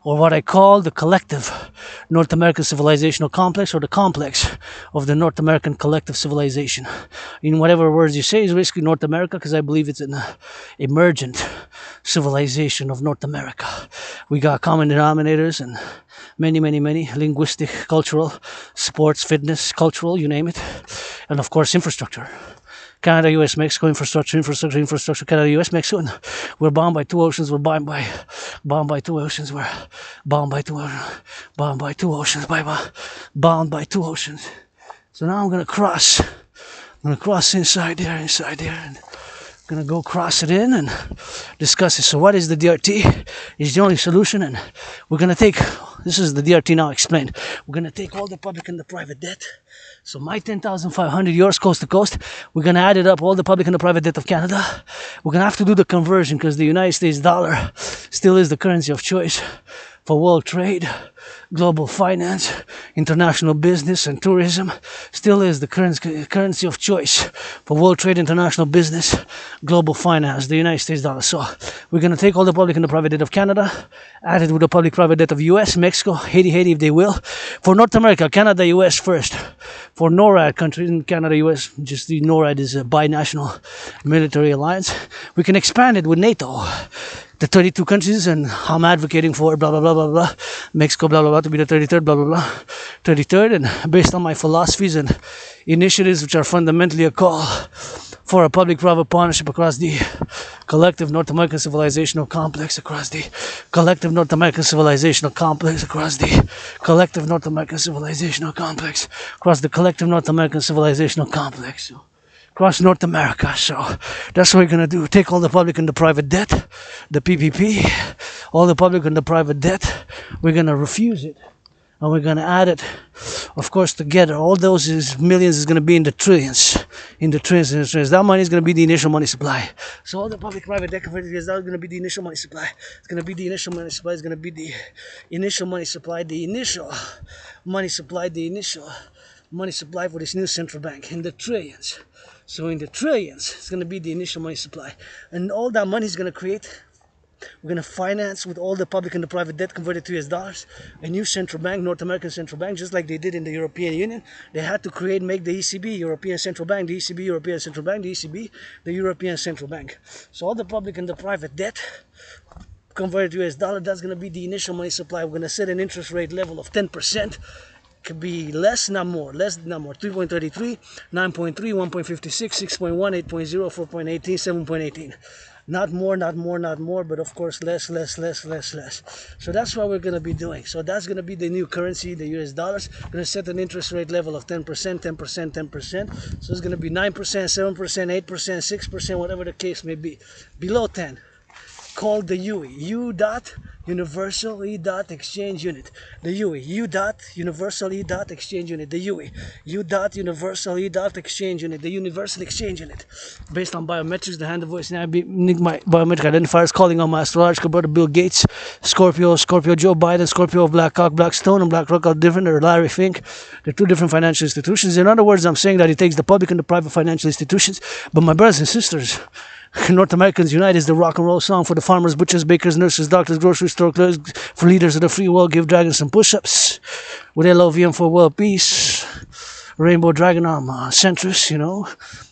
or what I call the collective North American civilizational complex, or the complex of the North American collective civilization. In whatever words you say is basically North America, because I believe it's an emergent civilization of North America. We got common denominators and many linguistic, cultural, sports, fitness, cultural, you name it, and of course infrastructure. Canada, US, Mexico, infrastructure, Canada, US, Mexico, and we're bound by two oceans, we're bound by two oceans, bound by two oceans. So now I'm gonna cross inside there, and gonna go cross it in and discuss it. So what is the DRT? It's the only solution, and we're gonna take This is the DRT now explained. We're going to take all the public and the private debt. So my 10,500, yours coast to coast. We're going to add it up, all the public and the private debt of Canada. We're going to have to do the conversion because the United States dollar still is the currency of choice for world trade, global finance, international business and tourism. Still is the currency of choice for world trade, international business, global finance, the United States dollar. So we're going to take all the public and the private debt of Canada, add it with the public private debt of US, Mexico, Haiti if they will. For North America, Canada, US first. For NORAD countries in Canada, US, just the NORAD is a binational military alliance. We can expand it with NATO. The 32 countries, and I'm advocating for blah blah blah blah blah, Mexico blah blah blah to be the 33rd blah blah blah, 33rd, and based on my philosophies and initiatives, which are fundamentally a call for a public-private partnership across the collective North American civilizational complex, across the collective North American civilizational complex, across the collective North American civilizational complex, across the collective North American civilizational complex. So, across North America. So that's what we're going to do. Take all the public and the private debt, the PPP, all the public and the private debt. We're going to refuse it. And we're going to add it, of course, together. All those millions is going to be in the trillions. In the trillions, in the trillions. That money is going to be the initial money supply. So all the public-private debt converted is going to be the initial money supply. It's going to be the initial money supply. It's going to be the initial money supply. The initial money supply. The initial money supply for this new central bank in the trillions. So in the trillions, it's going to be the initial money supply. And all that money is going to create, we're going to finance with all the public and the private debt converted to US dollars, a new central bank, North American central bank, just like they did in the European Union. They had to make the ECB, European Central Bank, the ECB, European Central Bank, the ECB, the European Central Bank. So all the public and the private debt converted to US dollar, that's going to be the initial money supply. We're going to set an interest rate level of 10%. Could be less, not more. Less, not more. 3.33, 9.3, 1.56, 6.1, 8.0, 4.18, 7.18. Not more, not more, not more, but of course less, less, less, less, less. So that's what we're going to be doing. So that's going to be the new currency, the US dollars. We're going to set an interest rate level of 10%, 10%, 10%. So it's going to be 9%, 7%, 8%, 6%, whatever the case may be. Below 10. Called the UE, U dot Universal E dot Exchange Unit. The UE, U dot Universal E dot Exchange Unit. The UE, U dot Universal E dot Exchange Unit. The Universal Exchange Unit. Based on biometrics, the hand, the voice, and my biometric identifiers, calling on my astrological brother Bill Gates, Scorpio Joe Biden, Scorpio Blackhawk, Blackstone, and BlackRock are different, or Larry Fink. They're two different financial institutions. In other words, I'm saying that it takes the public and the private financial institutions. But my brothers and sisters, North Americans Unite is the rock and roll song for the farmers, butchers, bakers, nurses, doctors, grocery store clerks, for leaders of the free world. Give dragons some push-ups with LOVM for world peace. Rainbow dragon centrist,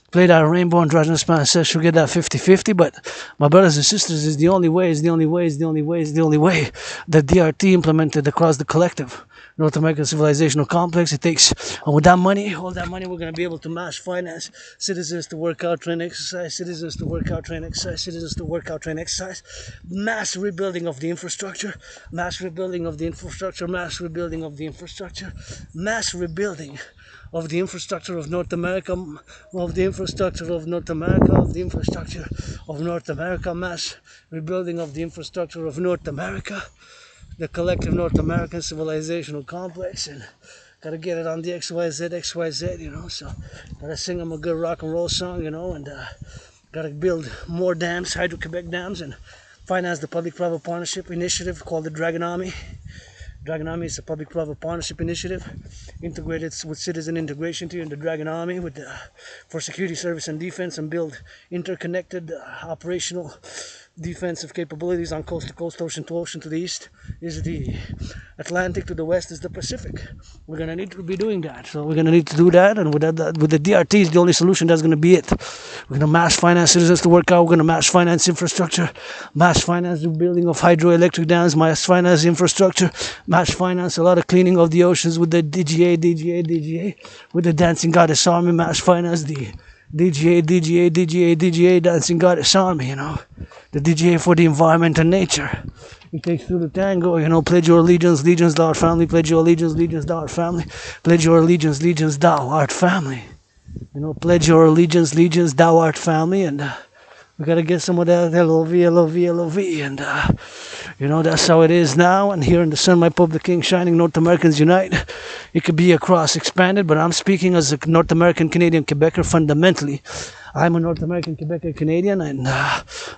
play that rainbow androgynous pansexual, get that 50-50. But my brothers and sisters, is the only way that DRT implemented across the collective North American civilizational complex. It takes, and with that money, all that money, we're going to be able to mass finance citizens to work out, train, exercise, citizens to work out, train, exercise, citizens to work out, train, exercise, mass rebuilding of the infrastructure, mass rebuilding of the infrastructure, mass rebuilding of the infrastructure, mass rebuilding of the infrastructure of North America, of the infrastructure of North America, of the infrastructure of North America, mass rebuilding of the infrastructure of North America, the collective North American civilizational complex, and gotta get it on the XYZ, so gotta sing them a good rock and roll song, and gotta build more dams, Hydro-Quebec dams, and finance the public-private partnership initiative called the Dragon Army. Dragon Army is a public-private partnership initiative integrated with citizen integration in the Dragon Army for security, service, and defense, and build interconnected operational defensive capabilities on coast to coast, ocean to ocean. To the east is the Atlantic, to the west is the Pacific. We're going to need to be doing that. So we're going to need to do that, and with the DRT is the only solution. That's going to be it. We're going to mass finance citizens to work out. We're going to mass finance infrastructure, mass finance the building of hydroelectric dams, mass finance infrastructure, mass finance a lot of cleaning of the oceans with the DGA, with the Dancing Goddess Army, mass finance the DGA, Dancing Goddess Army, the DGA for the environment and nature. It takes two to tango, pledge your allegiance, legions, thou art family, pledge your allegiance, legions, thou art family, pledge your allegiance, legions, thou art family. Pledge your allegiance, legions, thou art family, and we gotta get some of that LOV, and You know, that's how it is now. And here in the sun, my public king shining, North Americans unite. It could be a cross expanded, but I'm speaking as a North American Canadian Quebecer fundamentally. I'm a North American Quebecer Canadian, and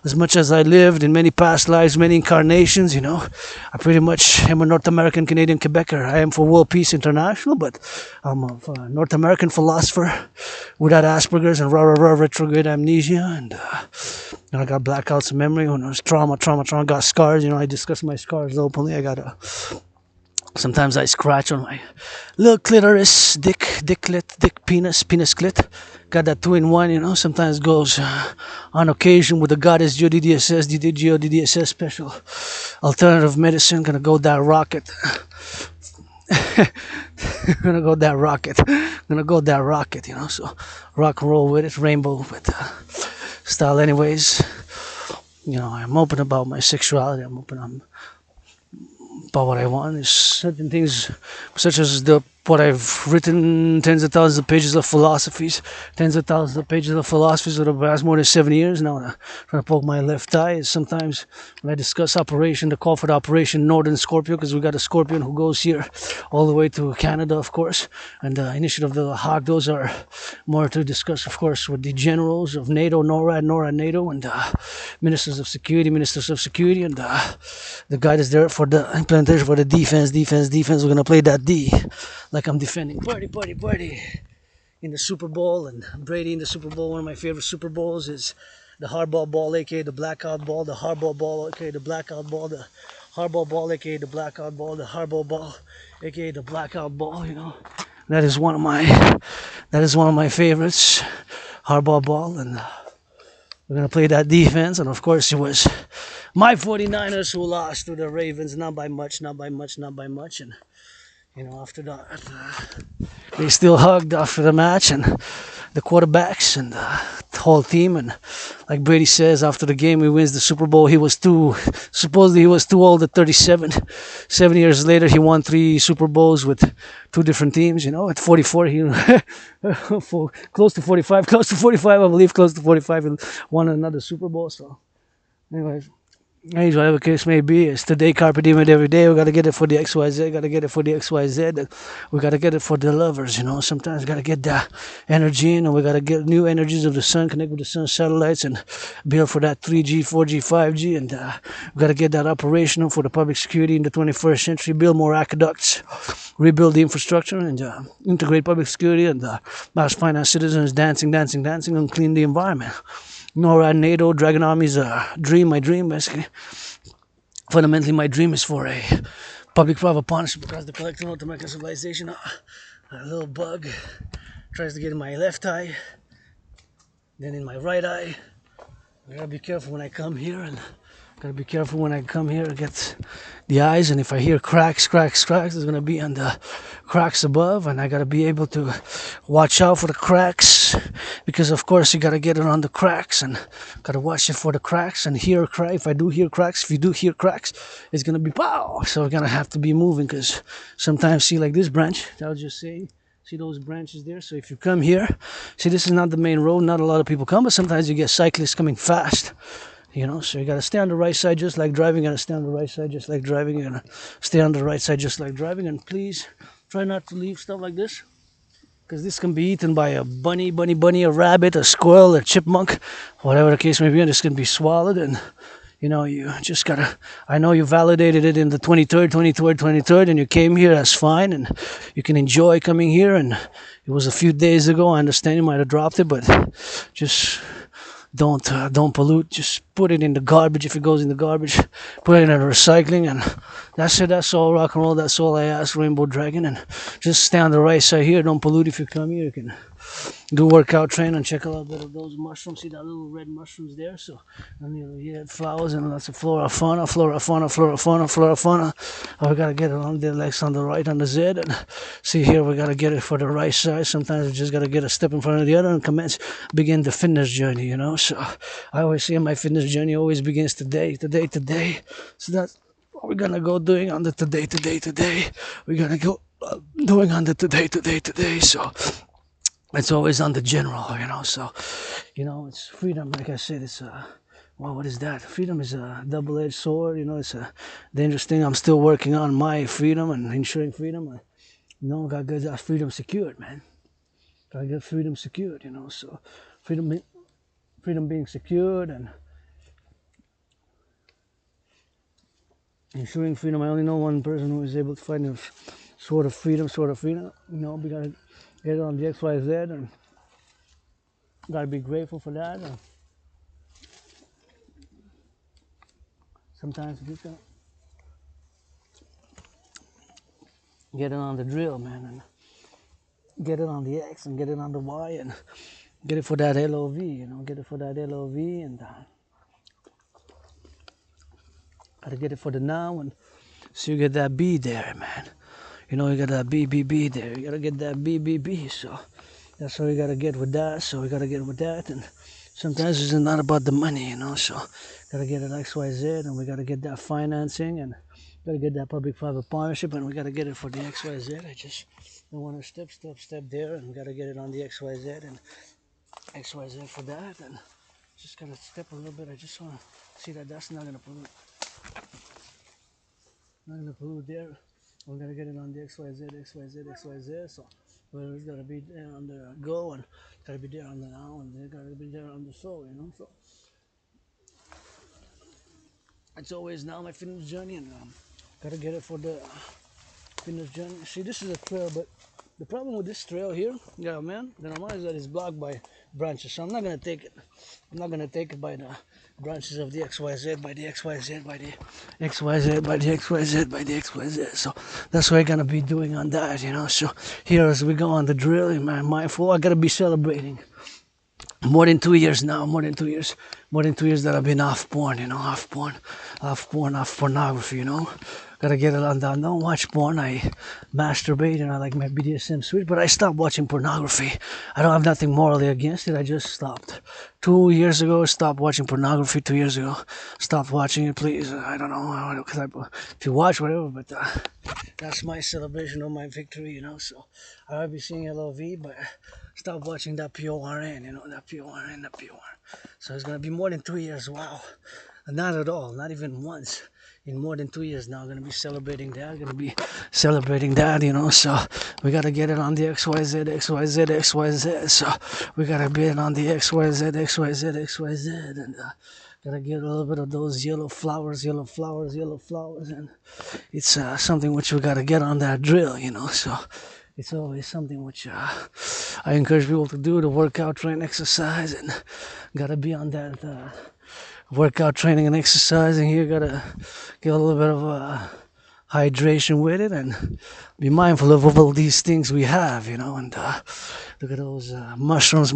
as much as I lived in many past lives, many incarnations, you know, I pretty much am a North American Canadian Quebecer. I am for World Peace International, but I'm a North American philosopher without Asperger's and retrograde amnesia, and I got blackouts of memory when I was trauma, got scars. You know, I discuss my scars openly. I got sometimes I scratch on my little clitoris, dick penis clit. Got that 2-in-1, you know. Sometimes goes on occasion with the goddess DDSS, DDSS special alternative medicine. Gonna go that rocket. Gonna go that rocket, you know. So rock and roll with it, rainbow with style. Anyways, you know, I'm open about my sexuality. I'm open about what I want. There's certain things, such as what I've written, tens of thousands of pages of philosophies, over the past more than 7 years now. I'm trying to poke my left eye. Sometimes when I discuss the call for the Operation Northern Scorpio, because we got a Scorpion who goes here all the way to Canada, of course, and the initiative of the Hague, those are more to discuss, of course, with the generals of NATO, NORAD, NATO, and ministers of security, and the guy that's there for the implementation for the defense. We're going to play that D. Like I'm defending party in the Super Bowl, and Brady in the Super Bowl. One of my favorite Super Bowls is the hardball ball, aka the blackout ball, the hardball ball, aka the blackout ball, the hardball ball, aka the blackout ball, the hardball ball, aka the blackout ball. You know, that is one of my favorites, hardball ball, and we're gonna play that defense. And of course, it was my 49ers who lost to the Ravens, not by much, and. You know, after that, they still hugged after the match, and the quarterbacks and the whole team. And like Brady says, after the game, he wins the Super Bowl. Supposedly he was too old at 37. 7 years later, he won 3 Super Bowls with 2 different teams. You know, at 44, he close to 45, I believe, close to 45, and won another Super Bowl. So, anyways. Whatever case may be, it's today, carpe diem, every day. We gotta get it for the XYZ, we gotta get it for the lovers, you know. Sometimes gotta get that energy in, and we gotta get new energies of the sun, connect with the sun satellites, and build for that 3G, 4G, 5G, and we gotta get that operational for the public security in the 21st century, build more aqueducts, rebuild the infrastructure, and integrate public security, and mass finance citizens dancing, and clean the environment. NORAD, NATO, Dragon Army's my dream, basically. Fundamentally, my dream is for a public-private partnership across the collective North American civilization. A little bug tries to get in my left eye, then in my right eye. I gotta be careful when I come here, it gets the eyes, and if I hear cracks, it's gonna be on the cracks above, and I gotta be able to watch out for the cracks, because of course you gotta get it on the cracks, and gotta watch it for the cracks, and hear a crack. If you do hear cracks, it's gonna be pow. So we're gonna have to be moving, because sometimes, see, like this branch, I was just saying, see those branches there? So if you come here, see, this is not the main road, not a lot of people come, but sometimes you get cyclists coming fast. You know, so you gotta stay on the right side just like driving, you gotta stay on the right side just like driving, you gotta stay on the right side just like driving, and please try not to leave stuff like this, because this can be eaten by a bunny, a rabbit, a squirrel, a chipmunk, whatever the case may be, and this can be swallowed. And you know, you just gotta, I know you validated it in the 23rd, and you came here, that's fine, and you can enjoy coming here. And it was a few days ago, I understand you might have dropped it, but just don't pollute. Just put it in the garbage. If it goes in the garbage, put it in the recycling, and that's it. That's all, rock and roll. That's all I ask, Rainbow Dragon. And just stay on the right side here. Don't pollute. If you come here, you can do workout, train, and check out those mushrooms. See that little red mushrooms there? So, and you had flowers and lots of flora, fauna. Oh, we gotta get it on the legs on the right, on the Z. And see here, we gotta get it for the right side. Sometimes we just gotta get a step in front of the other and begin the fitness journey, you know. So I always say my fitness journey always begins today. So that's what we're gonna go doing on the today. We're gonna go doing on the today. So it's always on the general, you know. So, you know, it's freedom. Like I said, it's Wow, what is that? Freedom is a double-edged sword. You know, it's a dangerous thing. I'm still working on my freedom and ensuring freedom. You know, gotta get that freedom secured, man. Gotta get freedom secured, you know. So freedom being secured and ensuring freedom. I only know one person who is able to find a sort of freedom. You know, we gotta get it on the XYZ and gotta be grateful for that. And sometimes we can get it on the drill, man, and get it on the X and get it on the Y and get it for that LOV, you know, get it for that LOV and gotta get it for the now, and so you get that B there, man. You know, you got that B there. You gotta get that B. So that's what we gotta get with that. So we gotta get with that, and sometimes it's not about the money, you know. So gotta get it XYZ, and we gotta get that financing, and gotta get that public-private partnership, and we gotta get it for the XYZ. I just don't want to step there, and we gotta get it on the XYZ and XYZ for that, and just gotta step a little bit. I just wanna see that that's not gonna pollute. Not gonna pollute there. We gotta get it on the XYZ. So it's gotta be there on the go, and gotta be there on the now, and it gotta be there on the so, you know. So it's always now my fitness journey, and gotta get it for the fitness journey. See, this is a trail, but the problem with this trail here, yeah, man, the normal is that it's blocked by branches. So I'm not gonna take it. I'm not gonna take it by the branches of the XYZ, by the XYZ, by the XYZ, by the XYZ, by the XYZ. So that's what I'm gonna be doing on that, you know. So here as we go on the drill, man, mindful, I gotta be celebrating. More than 2 years now, more than 2 years that I've been off porn, you know, off pornography, you know. Gotta get it on that. Don't watch porn. I masturbate and I like my BDSM suite, but I stopped watching pornography. I don't have nothing morally against it. I just stopped. 2 years ago, stopped watching pornography. 2 years ago, stopped watching it. Please, I don't know. If you watch, whatever, but that's my celebration of my victory, you know. So I'll be seeing LOV, but stop watching that PORN, you know, that PORN. So it's gonna be more than 2 years. Wow, not at all, not even once. In more than 2 years now, gonna be celebrating that. You know. So we gotta get it on the XYZ. So we gotta be it on the XYZ, and gotta get a little bit of those yellow flowers, and it's something which we gotta get on that drill, you know. So it's always something which I encourage people to do, to work out, train, exercise, and gotta be on that workout, training, and exercising. Here gotta get a little bit of hydration with it, and be mindful of all these things we have, you know. And look at those mushrooms,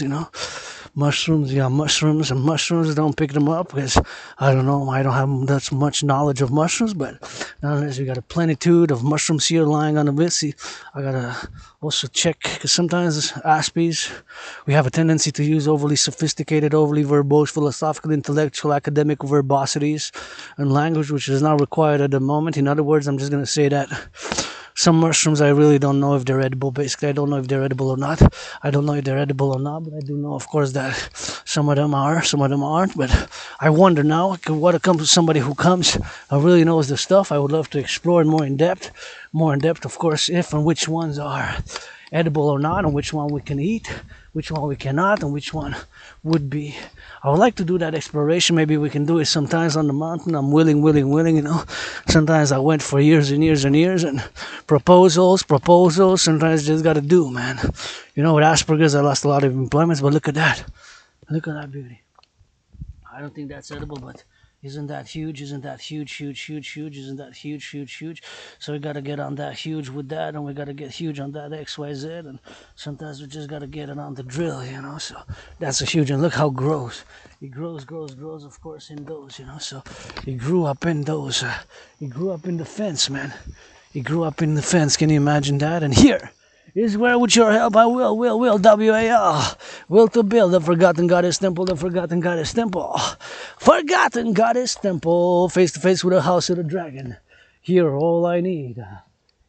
you know. Mushrooms, don't pick them up because I don't know, I don't have that much knowledge of mushrooms, but nonetheless we got a plenitude of mushrooms here lying on the bed. See, I gotta also check, because sometimes Aspies, we have a tendency to use overly sophisticated, overly verbose, philosophical, intellectual, academic verbosities and language which is not required at the moment. In other words, I'm just gonna say that some mushrooms I really don't know if they're edible. Basically, I don't know if they're edible or not. But I do know, of course, that some of them are, some of them aren't. But I wonder now, what comes to somebody who comes and really knows the stuff. I would love to explore it more in depth, of course, if and which ones are edible or not, and which one we can eat, which one we cannot, and which one would be. I would like to do that exploration. Maybe we can do it sometimes on the mountain. I'm willing, you know. Sometimes I went for years and years, and proposals. Sometimes just gotta do, man. You know, with Asperger's, I lost a lot of employments, but look at that beauty. I don't think that's edible, but isn't that huge? Isn't that huge? Isn't that huge? So we gotta get on that huge with that, and we gotta get huge on that XYZ, and sometimes we just gotta get it on the drill, you know. So that's a huge, and look how it grows. It grows, of course, in those, you know. So it grew up in those. It grew up in the fence, man. It grew up in the fence. Can you imagine that? And here is where, with your help, I will, W-A-L, will to build the forgotten goddess temple, Forgotten goddess temple, face to face with the house of the dragon. Here, all I need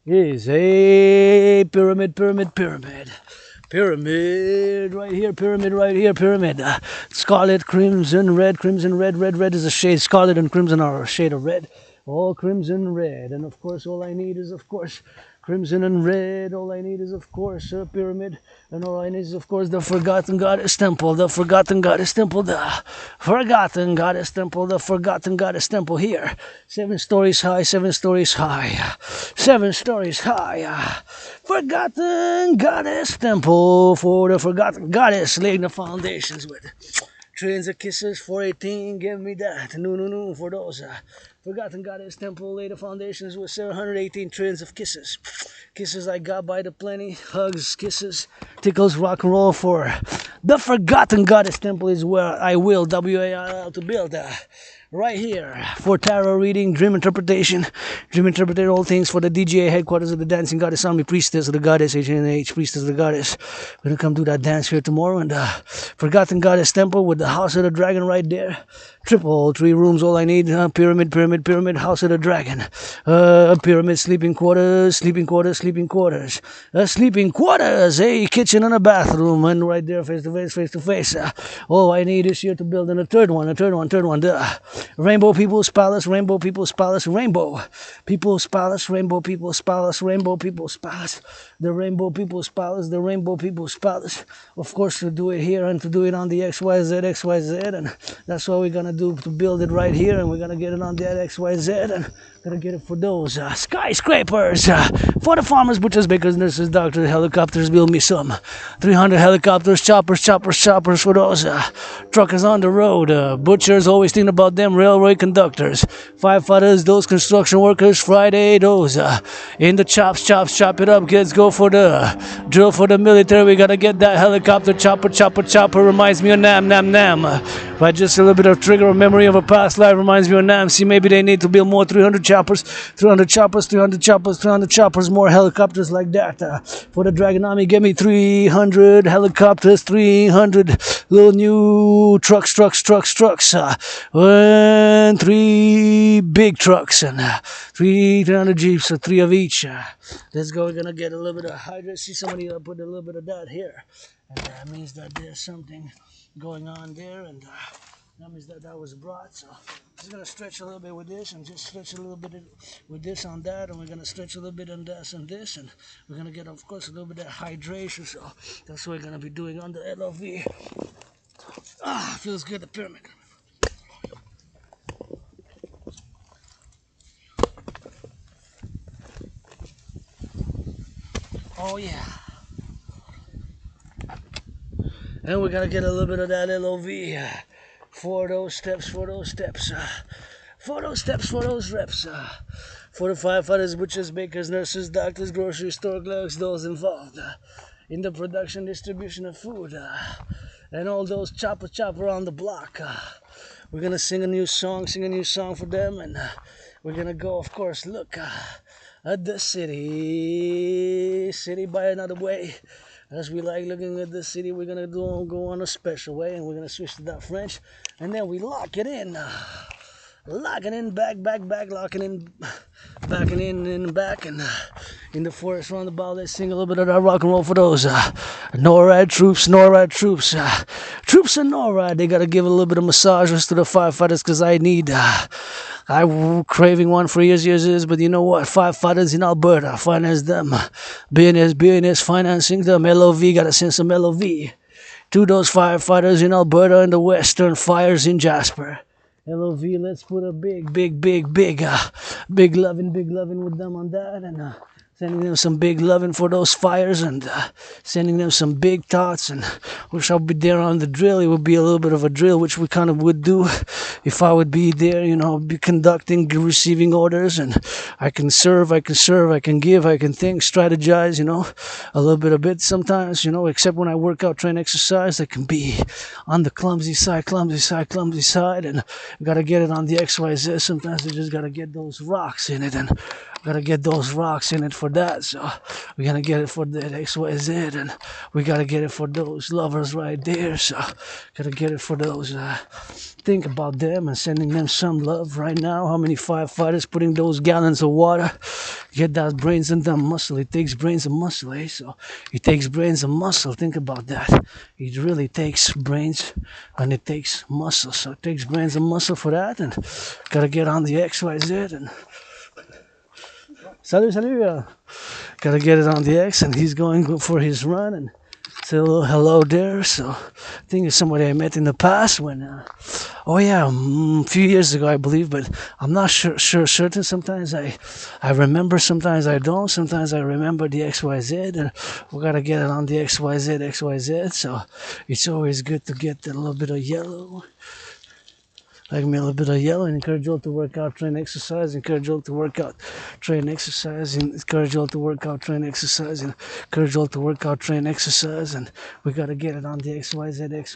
is a pyramid, Pyramid right here, pyramid right here, pyramid. Scarlet, crimson, red, red. Red is a shade. Scarlet and crimson are a shade of red. All crimson, red. And of course, all I need is, of course, crimson and red. All I need is, of course, a pyramid. And all I need is, of course, the forgotten goddess temple. The forgotten goddess temple. The forgotten goddess temple. The forgotten goddess temple here. 7 stories high, 7 stories high. 7 stories high. Forgotten goddess temple for the forgotten goddess. Laying the foundations with trillions of kisses. 418, give me that. No, for those. Forgotten Goddess Temple laid the foundations with 718 trillions of kisses. Kisses I got by the plenty. Hugs, kisses, tickles, rock and roll for the Forgotten Goddess Temple is where I will, W-A-I-L, to build. Right here for tarot reading, dream interpretation, all things for the DGA headquarters of the dancing goddess army, priestess of the goddess, HNH, priestess of the goddess. We're gonna come do that dance here tomorrow in the Forgotten Goddess Temple with the House of the Dragon right there. Triple 3 rooms, all I need. Pyramid, House of the Dragon. Pyramid, sleeping quarters. Sleeping quarters, a kitchen and a bathroom, and right there, face to face. All I need is here to build in a third one. The Rainbow People's Palace, Rainbow People's Palace, Rainbow People's Palace, Rainbow People's Palace, Rainbow People's Palace, the Rainbow People's Palace, the Rainbow People's Palace. Of course, to do it here and to do it on the XYZ, and that's what we're gonna do to build it right here, and we're gonna get it on that XYZ, and gonna get it for those skyscrapers, for the farmers, butchers, bakers, nurses, doctors, helicopters. Build me some 300 helicopters, choppers for those truckers on the road, butchers, always thinking about them, railway conductors, firefighters, those construction workers, Friday, those in the chops, chop it up, kids, go for the drill for the military. We gotta get that helicopter, chopper, reminds me of Nam. Right, just a little bit of trigger of memory of a past life, reminds me of Nam. See, maybe they need to build more 300 choppers, more helicopters like that. For the Dragon Army, give me 300 helicopters, 300 little new trucks, and 3 big trucks, and 300 jeeps, so 3 of each. Let's go. We're gonna get a little bit of hydrate. See, somebody put a little bit of that here, and that means that there's something going on there, and that means that was brought. So just gonna stretch a little bit with this, and just stretch a little bit with this on that, and we're gonna stretch a little bit on this and this, and we're gonna get, of course, a little bit of hydration. So that's what we're gonna be doing on the LOV. Feels good, the pyramid. Oh yeah. And we're gonna get a little bit of that LOV for those steps, for those reps, for the firefighters, butchers, bakers, nurses, doctors, grocery store clerks, those involved in the production, distribution of food, and all those chopper on the block. We're gonna sing a new song for them, and we're gonna go, of course, look at the city by another way. As we like looking at the city, we're gonna go on a special way, and we're gonna switch to that French, and then we lock it in, back, locking in, backing in, back, and in the forest roundabout. Let's sing a little bit of that rock and roll for those NORAD troops, troops in NORAD. They gotta give a little bit of massages to the firefighters, because I'm craving one for years, but you know what? Firefighters in Alberta, finance them. BNS financing them. LOV, gotta send some LOV to those firefighters in Alberta and the Western Fires in Jasper. LOV, let's put a big loving with them on that, and sending them some big loving for those fires, and sending them some big thoughts, and wish I'll be there on the drill. It would be a little bit of a drill, which we kind of would do if I would be there, be conducting, receiving orders, and I can serve, I can give, I can think, strategize, a little bit sometimes, except when I work out, train, exercise, I can be on the clumsy side, and gotta get it on the XYZ. Sometimes I just gotta get those rocks in it, and Gotta get those rocks in it for that. So we're gonna get it for that XYZ, and we gotta get it for those lovers right there. So gotta get it for those. Think about them and sending them some love right now. How many firefighters putting those gallons of water? Get that brains and that muscle. It takes brains and muscle, eh? So it takes brains and muscle. Think about that. It really takes brains and it takes muscle. So it takes brains and muscle for that, and gotta get on the XYZ and. Salut, salut. Gotta get it on the X, and he's going for his run, and say a little hello there. So I think it's somebody I met in the past when, a few years ago, I believe, but I'm not certain. Sometimes I remember, sometimes I don't. Sometimes I remember the XYZ, and we gotta get it on the XYZ. So it's always good to get a little bit of yellow. Like me a little bit of yellow, and encourage you all to work out, train, exercise, encourage you all to work out, train, exercise, and encourage you all to work out, train, exercise, and encourage you all to work out, train, exercise, and we gotta get it on the XYZ.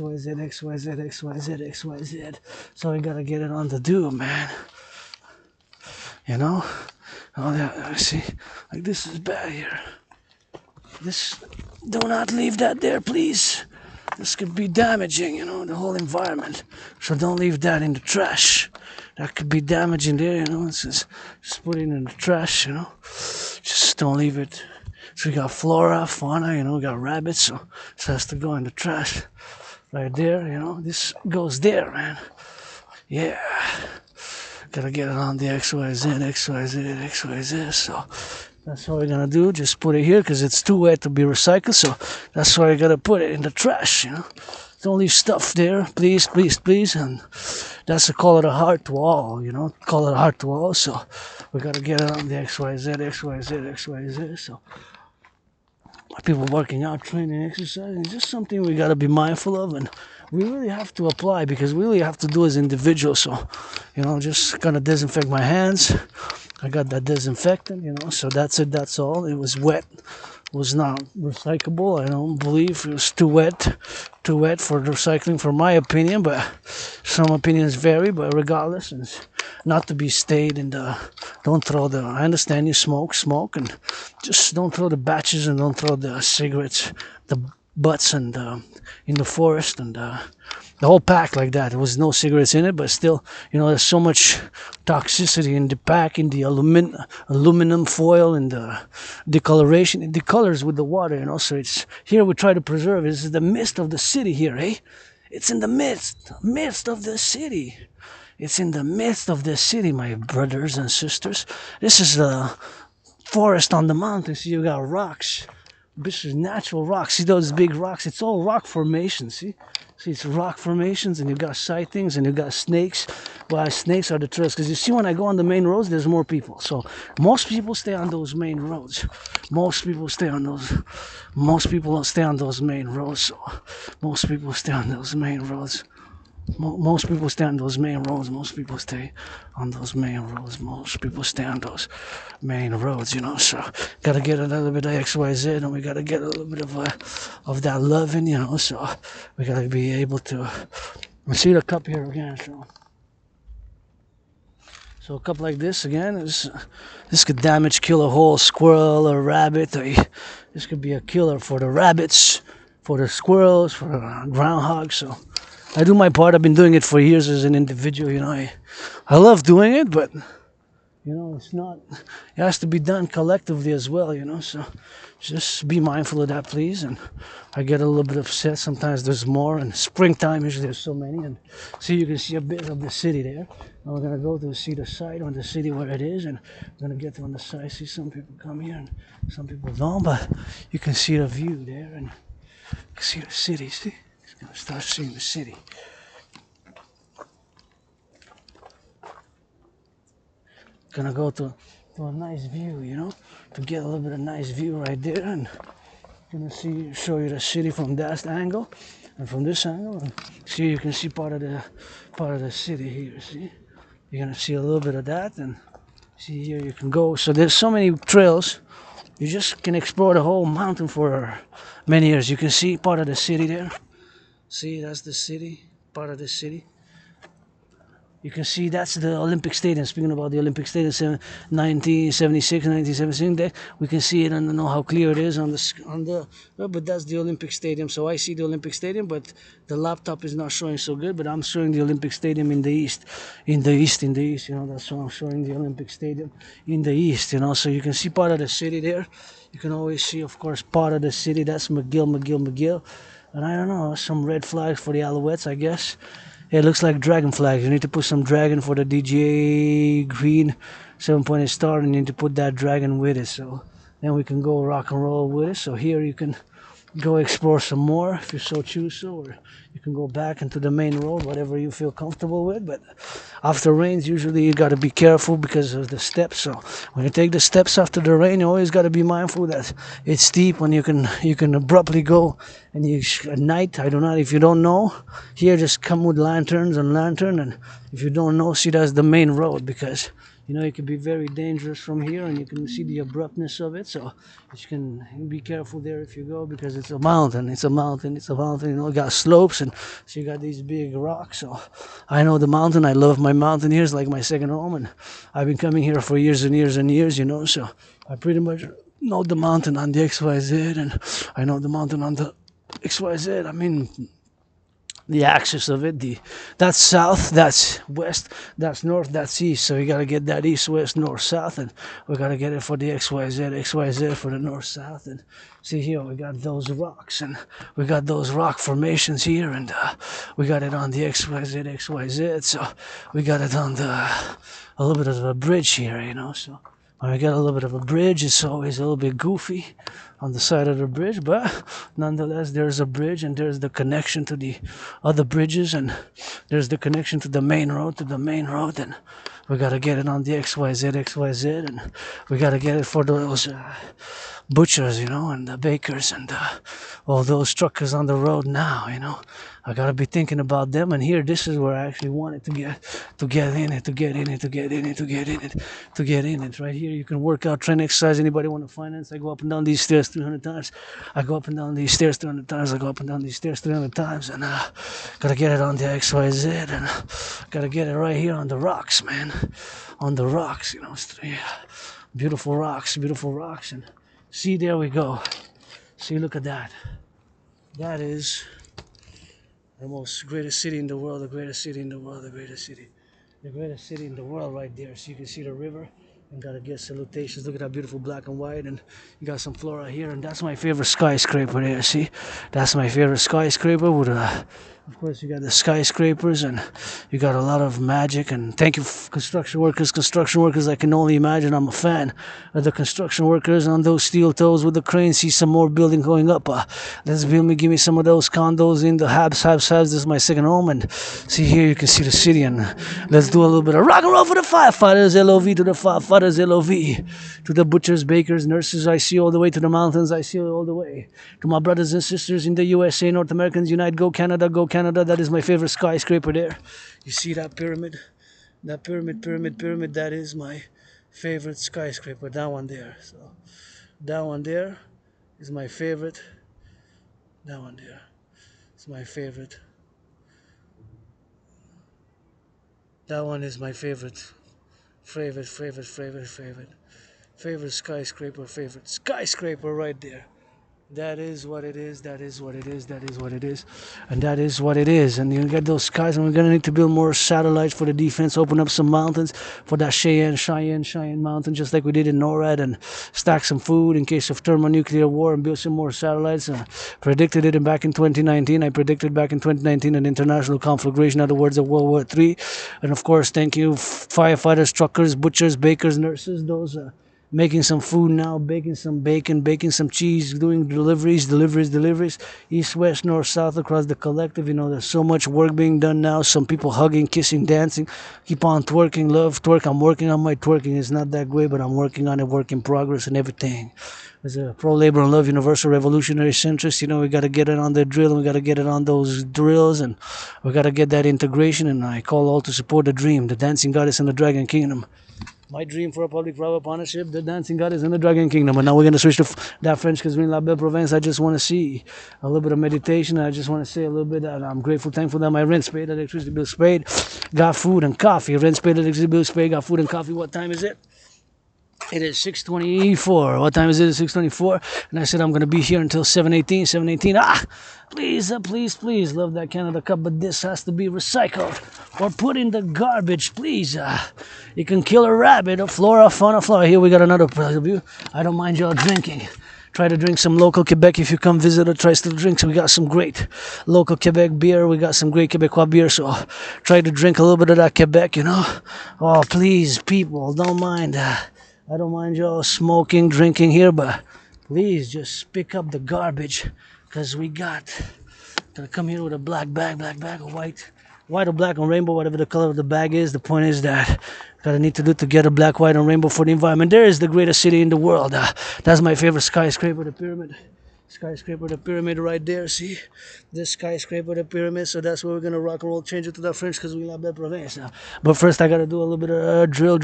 So we gotta get it on the do, man. You know? Oh yeah, I see. Like this is bad here. Do not leave that there, please. This could be damaging, the whole environment. So don't leave that in the trash. That could be damaging there, just put it in the trash, Just don't leave it. So we got flora, fauna, we got rabbits, so this has to go in the trash. Right there, this goes there, man. Yeah. Gotta get it on the XYZ, so that's what we're gonna do. Just put it here because it's too wet to be recycled. So that's why I gotta put it in the trash. Don't leave stuff there, please. And that's a call of the heart to all. Call of the heart to all. So we gotta get it on the XYZ. So people working out, training, exercising, it's just something we gotta be mindful of, and we really have to apply because we really have to do as individuals. So just gonna disinfect my hands. I got that disinfectant, so that's it, that's all. It was wet. It was not recyclable. I don't believe it was too wet for recycling, for my opinion, but some opinions vary. But regardless, it's not to be stayed in the, don't throw the, I understand you smoke, and just don't throw the batches and don't throw the cigarettes, the butts and in the forest, and the whole pack like that. There was no cigarettes in it, but still, there's so much toxicity in the pack, in the aluminum foil, and the decoloration. It decolors with the water, so it's here we try to preserve it. This is the midst of the city here, eh? It's in the midst of the city. It's in the midst of the city, my brothers and sisters. This is the forest on the mountains. You got rocks. This is natural rocks. See those big rocks? It's all rock formations, see? See, it's rock formations, and you got sightings, and you got snakes. Well, snakes are the trails, because you see when I go on the main roads, there's more people. So most people stay on those main roads. Most people don't stay on those main roads. So most people stay on those main roads. Most people stay on those main roads. Most people stay on those main roads. Most people stay on those main roads, So gotta get a little bit of XYZ, and we gotta get a little bit of that loving, So we gotta be able to see the cup here again. So a cup like this again, this could kill a whole squirrel or rabbit. This could be a killer for the rabbits, for the squirrels, for the groundhogs. So I do my part. I've been doing it for years as an individual, I love doing it, but it's not, it has to be done collectively as well, so just be mindful of that, please. And I get a little bit upset sometimes. There's more, and springtime usually there's so many, and see, you can see a bit of the city there. And we're gonna go to see the site on the city where it is, and we're gonna get to on the side. See, some people come here and some people don't, but you can see the view there, and you can see the city. See, gonna start seeing the city. Gonna go to a nice view, to get a little bit of nice view right there, and gonna show you the city from that angle and from this angle, and see, you can see part of the city here. See, you're gonna see a little bit of that, and see here you can go. So there's so many trails. You just can explore the whole mountain for many years. You can see part of the city there. See, that's the city, part of the city. You can see that's the Olympic Stadium. Speaking about the Olympic Stadium, 1976, 1976, we can see it. I don't know how clear it is on the. Well, but that's the Olympic Stadium. So I see the Olympic Stadium, but the laptop is not showing so good. But I'm showing the Olympic Stadium in the east, in the east, in the east. You know, that's why I'm showing the Olympic Stadium in the east. You know, so you can see part of the city there. You can always see, of course, part of the city. That's McGill. And I don't know, some red flags for the Alouettes, I guess. It looks like dragon flags. You need to put some dragon for the DJ green 7-pointed star, and you need to put that dragon with it. So then we can go rock and roll with it. So here you can go explore some more if you so choose so, or you can go back into the main road, whatever you feel comfortable with. But after rains, usually you got to be careful because of the steps. So when you take the steps after the rain, you always got to be mindful that it's steep when you can abruptly go. And you at night, I do not, if you don't know, here just come with lanterns and lantern, and if you don't know, see that's the main road, because you know it can be very dangerous from here, and you can see the abruptness of it. So you can be careful there if you go, because it's a mountain. You know, it got slopes, and so you got these big rocks. So I know the mountain. I love my mountain here. It's like my second home, and I've been coming here for years and years and years. You know, so I pretty much know the mountain on the XYZ, and I know the mountain on the XYZ. I mean, the axis of it, that's south, that's west, that's north, that's east. So you got to get that east, west, north, south, and we got to get it for the XYZ for the north, south. And see here, we got those rocks, and we got those rock formations here, and we got it on the XYZ. So we got it on a little bit of a bridge here, you know. So when we got a little bit of a bridge, it's always a little bit goofy on the side of the bridge, but nonetheless there's a bridge, and there's the connection to the other bridges, and there's the connection to the main road, and we gotta get it on the XYZ, and we gotta get it for those butchers, you know, and the bakers, and all those truckers on the road now, you know. I gotta be thinking about them, and here, this is where I actually wanted to get in it. Right here, you can work out, train, exercise. Anybody want to finance? I go up and down these stairs 300 times. I go up and down these stairs 300 times. And gotta get it on the XYZ, and gotta get it right here on the rocks, man. On the rocks, you know. Beautiful rocks, and see, there we go. See, look at that. That is the most greatest city in the world, the greatest city in the world right there. So you can see the river, and gotta get salutations. Look at that beautiful black and white, and you got some flora here, and that's my favorite skyscraper there. See, that's my favorite skyscraper with of course, you got the skyscrapers, and you got a lot of magic. And thank you, construction workers. I can only imagine. I'm a fan of the construction workers on those steel toes with the crane. See some more building going up. Let's give me some of those condos in the Habs. This is my second home. And see here, you can see the city. And let's do a little bit of rock and roll for the firefighters. LOV to the firefighters. LOV to the butchers, bakers, nurses. I see all the way to the mountains. I see all the way to my brothers and sisters in the USA, North Americans unite. Go Canada, go Canada. That is my favorite skyscraper there. You see that pyramid? That pyramid. That is my favorite skyscraper. That one there. So that one there is my favorite. That one there is my favorite. That one is my favorite. Favorite skyscraper right there. That is what it is. And you get those skies, and we're going to need to build more satellites for the defense, open up some mountains for that Cheyenne mountain, just like we did in NORAD, and stack some food in case of thermonuclear war, and build some more satellites. Predicted it back in 2019. I predicted back in 2019 an international conflagration, in other words, of World War III. And of course, thank you, firefighters, truckers, butchers, bakers, nurses, those making some food now, baking some bacon, baking some cheese, doing deliveries, east, west, north, south, across the collective. You know, there's so much work being done now. Some people hugging, kissing, dancing, keep on twerking, love twerk. I'm working on my twerking. It's not that great, but I'm working on it, work in progress and everything. As a pro-labor and love universal revolutionary centrist, you know, we got to get it on the drill, and we got to get it on those drills, and we got to get that integration. And I call all to support the dream, the dancing goddess and the dragon kingdom. My dream for a public-private partnership, the dancing god is in the Dragon Kingdom. But now we're going to switch to that French because we're in La Belle Province. I just want to see a little bit of meditation. I just want to say a little bit that I'm grateful, thankful that my rent's paid, electricity bill's paid, got food and coffee. Rent's paid, electricity bill's paid, got food and coffee. What time is it? It is 6:24. What time is it? It's 6:24. And I said I'm going to be here until 7:18. 7:18. Please. Love that Canada Cup. But this has to be recycled or put in the garbage, please. You can kill a rabbit, a flora, fauna, flora. Here we got another view. I don't mind y'all drinking. Try to drink some local Quebec if you come visit or try to drink. So we got some great local Quebec beer. We got some great Quebecois beer. So try to drink a little bit of that Quebec, you know. Oh, please, people, don't mind. I don't mind y'all smoking, drinking here, but please just pick up the garbage, because we gotta come here with a black bag or white or black or rainbow, whatever the color of the bag is. The point is that gotta need to do together black, white, and rainbow for the environment. There is the greatest city in the world. That's my favorite skyscraper, the pyramid. Skyscraper, the pyramid right there. See this skyscraper, the pyramid. So that's where we're gonna rock and roll, change it to the French because we love that province now. But first I gotta do a little bit of drill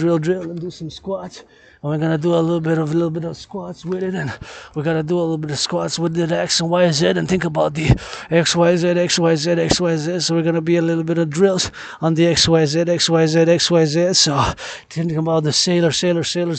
and do some squats. And we're gonna do a little bit of squats with it, and we gotta do a little bit of squats with the X and Y Z, and think about the XYZ. So we're gonna be a little bit of drills on the XYZ. So thinking about the sailors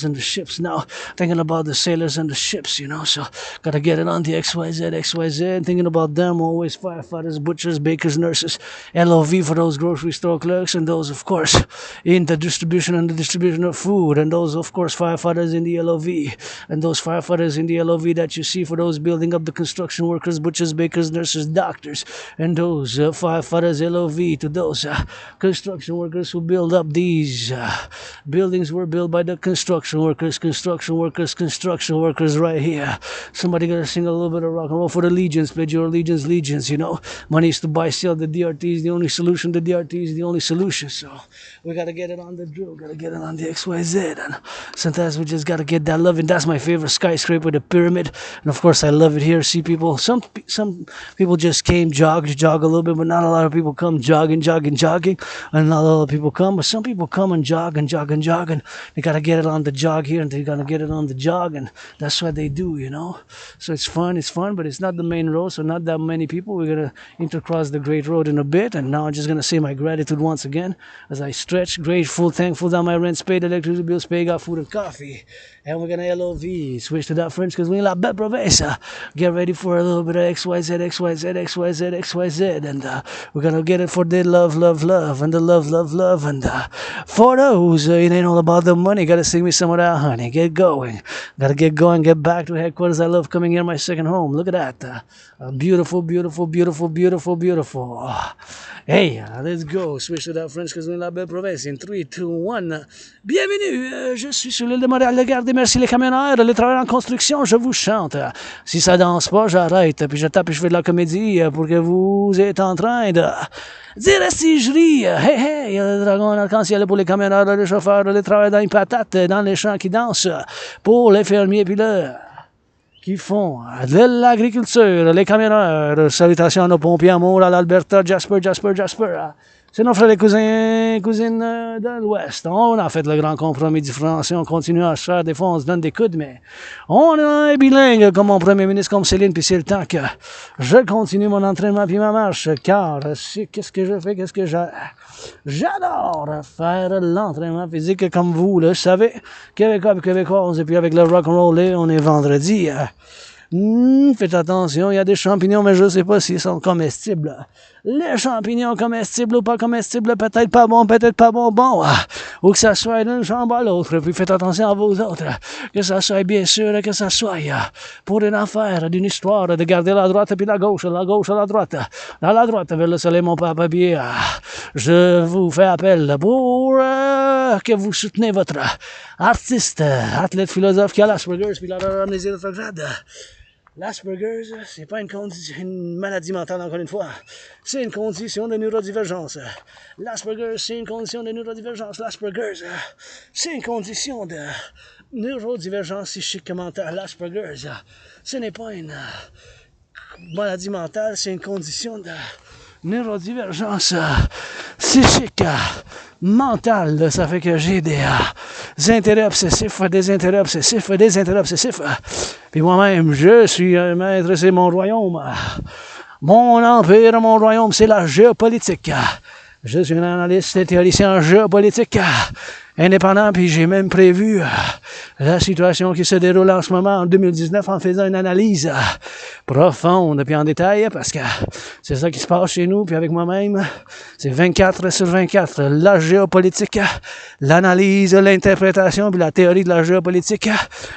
and the ships now. Thinking about the sailors and the ships, you know. So gotta get it on the XYZ. Thinking about them always: firefighters, butchers, bakers, nurses, LOV for those grocery store clerks, and those, of course, in the distribution of food, and those, of course, firefighters in the LOV, and those firefighters in the LOV that you see for those building up the construction workers, butchers, bakers, nurses, doctors, and those firefighters LOV to those construction workers who build up these buildings were built by the construction workers right here. Somebody gotta sing a little bit of rock and roll for the legions. Pledge your allegiance, you know. Money is to buy, sell. The DRT is the only solution. So we gotta get it on the drill, gotta get it on the XYZ, and sometimes we just gotta get that love. And that's my favorite skyscraper, the pyramid. And of course I love it here. See people, some people just came jog a little bit, but not a lot of people come jogging, and not a lot of people come, but some people come and jog, and they gotta get it on the jog here, and they gotta get it on the jog, and that's what they do, you know. So it's fun, but it's not the main road, so not that many people. We're gonna intercross the Great Road in a bit, and now I'm just gonna say my gratitude once again as I stretch. Grateful, thankful that my rent's paid, electricity bills paid, got food and coffee. And we're gonna LOV, switch to that French because we're in La Belle Province. Get ready for a little bit of XYZ, and we're gonna get it for the love, and the love, and for those, it ain't all about the money. Gotta sing me some of that, honey. Get going, get back to headquarters. I love coming here, my second home. Look at that, beautiful. Hey, let's go. Switch to that French because we're in La Belle Province. In 3, 2, 1. Bienvenue, je suis sur l'île de Montréal. Regardez, merci les camionneurs, les travailleurs en construction, je vous chante. Si ça danse pas, j'arrête, puis je tape et je fais de la comédie pour que vous êtes en train de dire si je ris. Hey, le dragon en arc-en-ciel pour les camionneurs, les chauffeurs, les travailleurs dans les patates, dans les champs qui dansent, pour les fermiers, puis là, qui font de l'agriculture, les camionneurs. Salutations à nos pompiers, amour, à l'Alberta, Jasper. C'est nos frères et cousines de l'Ouest. On a fait le grand compromis du français, on continue à se faire, des fois on se donne des coudes, mais on est bilingue comme mon premier ministre, comme Céline, puis c'est le temps que je continue mon entraînement puis ma marche, car qu'est-ce que je fais, j'adore faire l'entraînement physique comme vous, là, vous savez, Québécois et Québécoises, et puis avec le rock'n'roll, on est vendredi. Faites attention, il y a des champignons, mais je ne sais pas s'ils sont comestibles. Les champignons comestibles ou pas comestibles, peut-être pas bon, ou que ça soit d'une chambre à l'autre, puis faites attention à vous autres, que ça soit bien sûr, que ça soit pour une affaire, d'une histoire, de garder la droite puis la gauche à la droite, dans la droite vers le soleil, mon papa, bien, je vous fais appel pour que vous soutenez votre artiste, athlète, philosophe qui a l'Asperger's puis l'amnésie rétrograde. L'Asperger's, c'est pas une maladie mentale, encore une fois. C'est une condition de neurodivergence. L'Asperger's, c'est une condition de neurodivergence. L'Asperger's, c'est une condition de neurodivergence psychique mentale. L'Asperger's, ce n'est pas une maladie mentale, c'est une condition de neurodivergence psychique, mentale. Ça fait que j'ai des intérêts obsessifs, des intérêts obsessifs, des intérêts obsessifs. Puis moi-même, je suis un maître, c'est mon royaume. Mon empire, mon royaume, c'est la géopolitique. Je suis un analyste et théoricien en géopolitique indépendant, puis j'ai même prévu la situation qui se déroule en ce moment en 2019 en faisant une analyse profonde puis en détail, parce que c'est ça qui se passe chez nous, puis avec moi-même, c'est 24 sur 24, la géopolitique, l'analyse, l'interprétation, puis la théorie de la géopolitique,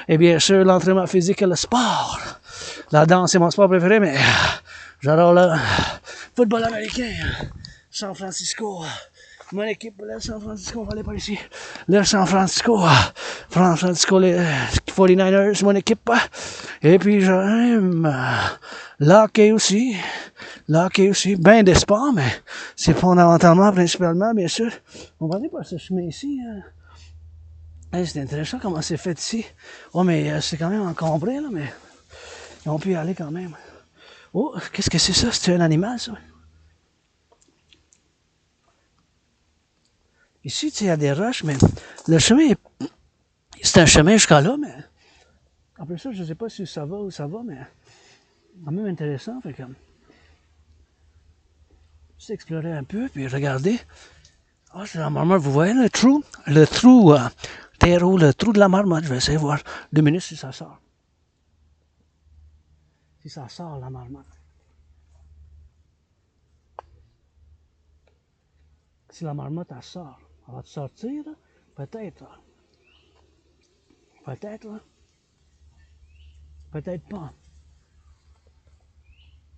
et bien sûr l'entraînement physique et le sport. La danse, c'est mon sport préféré, mais j'adore le football américain. San Francisco, mon équipe, le San Francisco, on va aller par ici. Le San Francisco, les 49ers, mon équipe. Et puis j'aime l'hockey aussi, ben des sports, mais c'est fondamentalement, principalement, bien sûr. On va aller par ce chemin ici. Hey, c'est intéressant comment c'est fait ici. Oh, mais c'est quand même encombré, là, mais on peut y aller quand même. Oh, qu'est-ce que c'est ça? C'est un animal, ça? Ici, il y a des roches, mais le chemin, c'est un chemin jusqu'à là, mais après ça, je ne sais pas si ça va ou ça va, mais quand même intéressant. Fait que juste explorer un peu, puis regarder. Ah, c'est la marmotte, vous voyez le trou terreau, le trou de la marmotte. Je vais essayer de voir 2 minutes si ça sort. Si ça sort, la marmotte. Si la marmotte, elle sort. Elle va te sortir, là? Peut-être. Peut-être, là. Peut-être pas.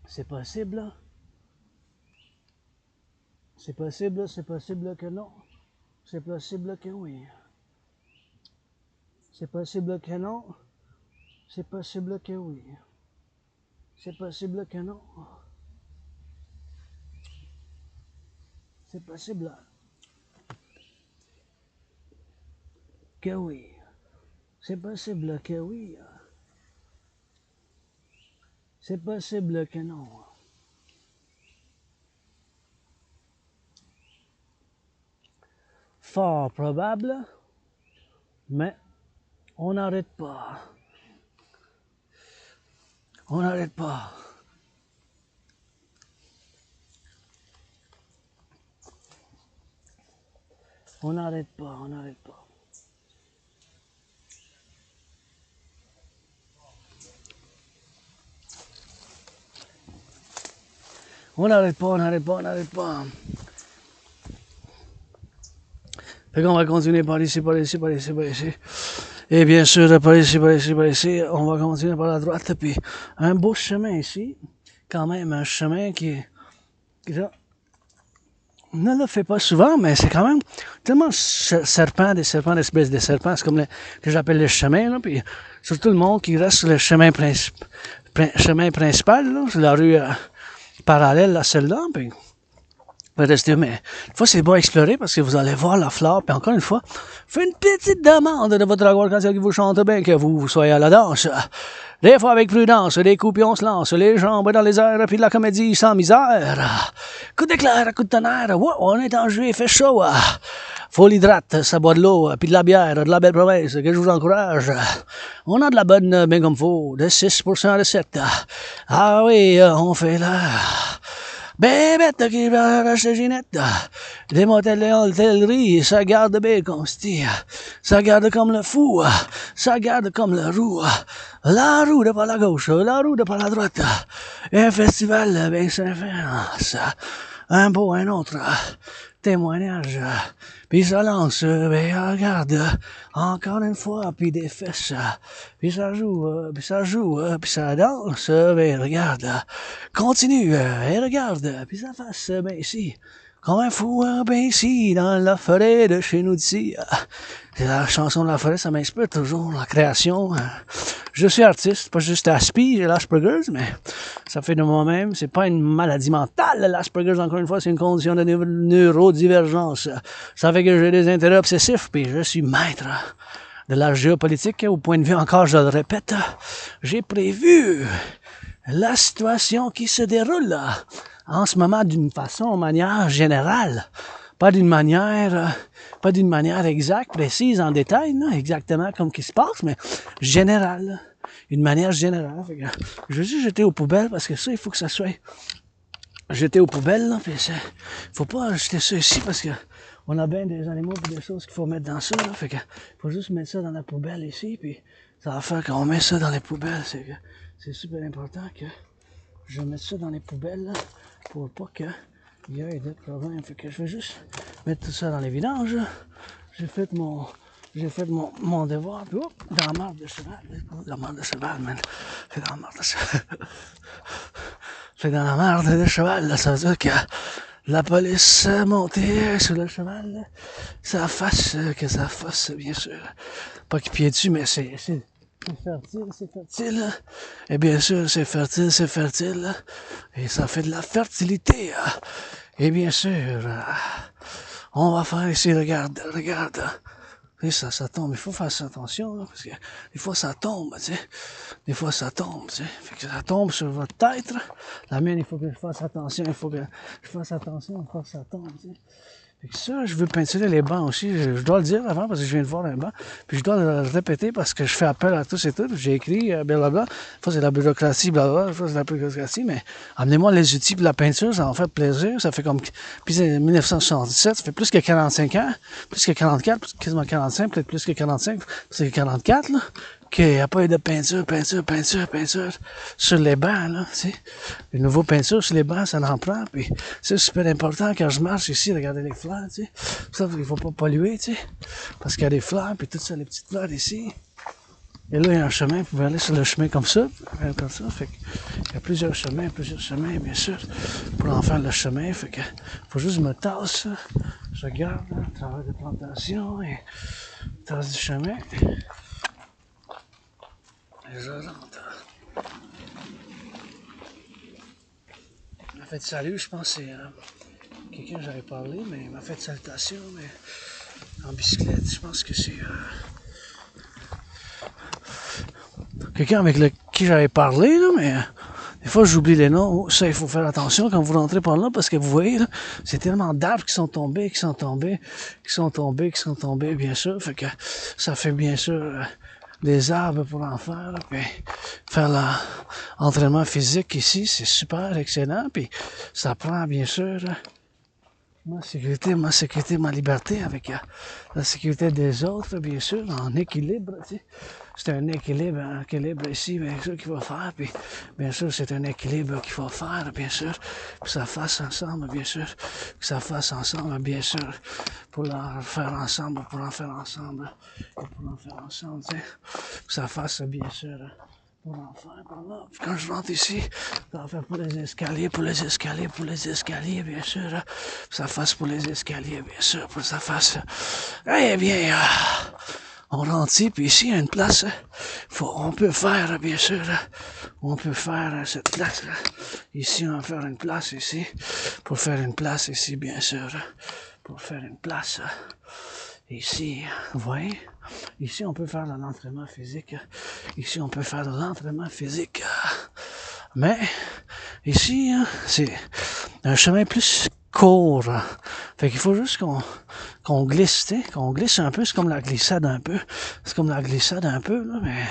C'est possible, là. C'est possible que non. C'est possible que oui. C'est possible que non. C'est possible que oui. C'est possible que non. C'est possible que oui. C'est possible que oui. C'est possible que non. Fort probable, mais on n'arrête pas. On n'arrête pas. On n'arrête pas, on n'arrête pas. On n'arrête pas, on n'arrête pas, on n'arrête pas. Fait qu'on va continuer par ici, par ici, par ici, par ici. Et bien sûr, par ici, par ici, par ici, on va continuer par la droite. Puis un beau chemin ici. Quand même, un chemin qui ne le fait pas souvent, mais c'est quand même tellement serpent, des serpents, d'espèces de serpents. C'est comme que j'appelle le chemin, là. Puis surtout le monde qui reste sur le chemin principal, là, sur la rue parallèle à celle-là. Puis rester, mais une fois c'est beau à explorer parce que vous allez voir la flore, puis encore une fois, faites une petite demande de votre accord quand il vous chante bien que vous soyez à la danse. Des fois avec prudence, des coups puis on se lance, les jambes dans les airs, puis de la comédie sans misère. Coup d'éclair, coup de tonnerre, wow, on est en juillet, il fait chaud. Faut l'hydrate, ça boit de l'eau, puis de la bière, de la belle province, que je vous encourage. On a de la bonne, bien comme faut, de 6% de 7. Ah oui, on fait là. Bébête qui va chez Ginette, des motels et hôtelleries, ça garde bien comme style, ça garde comme le fou, ça garde comme le roue, la roue de par la gauche, la roue de par la droite, un festival bien s'influence, un beau, un autre, témoignage, puis ça lance, ben regarde, encore une fois, puis des fesses, puis ça joue, puis ça danse, ben regarde, continue, et regarde, puis ça fasse, ben ici, comme un fou, ben ici, dans la forêt de chez nous d'ici. La chanson de la forêt, ça m'inspire toujours, la création. Je suis artiste, pas juste Aspi, j'ai l'Asperger's, mais ça fait de moi-même. C'est pas une maladie mentale, l'Asperger's, encore une fois, c'est une condition de neurodivergence. Ça fait que j'ai des intérêts obsessifs, puis je suis maître de la géopolitique. Au point de vue, encore, je le répète, j'ai prévu la situation qui se déroule en ce moment d'une manière générale, pas d'une manière exacte, précise, en détail, là, exactement comme qui se passe, mais générale, une manière générale. Fait que, je veux juste jeter aux poubelles parce que ça, il faut que ça soit jeté aux poubelles, là, puis faut pas jeter ça ici parce que on a bien des animaux et des choses qu'il faut mettre dans ça, là, fait que faut juste mettre ça dans la poubelle ici, puis ça va faire qu'on met ça dans les poubelles, c'est super important que je mette ça dans les poubelles, là, pour pas qu'il y ait de problème, fait que je vais juste mettre tout ça dans les vidanges, là. J'ai fait mon devoir, puis hop, dans la marde de cheval, dans la marde de cheval, man, c'est dans la marde de cheval. C'est dans la merde de cheval, là, ça veut dire que la police montée sur le cheval, là, ça fasse, bien sûr. Pas qu'il pied dessus, mais c'est fertile, là. Et bien sûr, c'est fertile, là. Et ça fait de la fertilité, et bien sûr, on va faire ici, regarde. Et ça tombe, il faut faire attention, là, parce que des fois ça tombe, tu sais. Des fois ça tombe, tu sais. Fait que ça tombe sur votre tête, là. La mienne, il faut que je fasse attention, quand ça tombe, tu sais. Fait que ça, je veux peinturer les bancs aussi. Je dois le dire avant parce que je viens de voir un banc. Puis je dois le répéter parce que je fais appel à tous et toutes. J'ai écrit blablabla. Fois c'est la bureaucratie, blablabla. Fois c'est la bureaucratie. Mais amenez-moi les outils pour la peinture, ça en fait plaisir. Ça fait comme. Puis c'est 1977, ça fait plus que 45 ans. Plus que 44, quasiment 45, peut-être plus que 45. C'est 44, là. Qu'il n'y a pas eu de peinture sur les bancs, là, tu sais. Une nouvelle peinture sur les bancs, ça en prend, puis c'est super important quand je marche ici, regardez les fleurs, tu sais. Ça, il faut pas polluer, tu sais. Parce qu'il y a des fleurs, puis toutes ça, les petites fleurs ici. Et là, il y a un chemin, vous pouvez aller sur le chemin comme ça, fait que, il y a plusieurs chemins, bien sûr, pour en faire le chemin, fait que, faut juste me tasser, je regarde, là, à travers des plantations, et tasse du chemin. Je rentre. Il m'a fait salut, je pense que c'est quelqu'un que j'avais parlé, mais il m'a fait salutation, mais en bicyclette, je pense que c'est quelqu'un avec qui j'avais parlé, là, mais des fois j'oublie les noms. Ça, il faut faire attention quand vous rentrez par là, parce que vous voyez, là, c'est tellement d'arbres qui sont tombés, bien sûr, fait que ça fait bien sûr des arbres pour en faire, puis faire l'entraînement physique ici, c'est super excellent, puis ça prend bien sûr ma sécurité, ma liberté avec la sécurité des autres, bien sûr, en équilibre, tu sais. C'est un équilibre ici, bien sûr, qu'il faut faire, puis bien sûr, c'est un équilibre qu'il faut faire, bien sûr, que ça fasse ensemble, bien sûr, pour en faire ensemble, tu sais, que ça fasse, bien sûr, pour en faire par là. Puis quand je rentre ici, ça va faire pour les escaliers, bien sûr, ça fasse pour les escaliers, bien sûr, pour que ça fasse, eh bien, on rentre ici, puis ici, il y a une place, on peut faire, bien sûr, cette place-là. Ici, on va faire une place ici, pour faire une place ici, bien sûr, ici, vous voyez? Ici, on peut faire de l'entraînement physique. Mais, ici, c'est un chemin plus court. Fait qu'il faut juste qu'on glisse, tu sais, qu'on glisse un peu. C'est comme la glissade un peu. Là, mais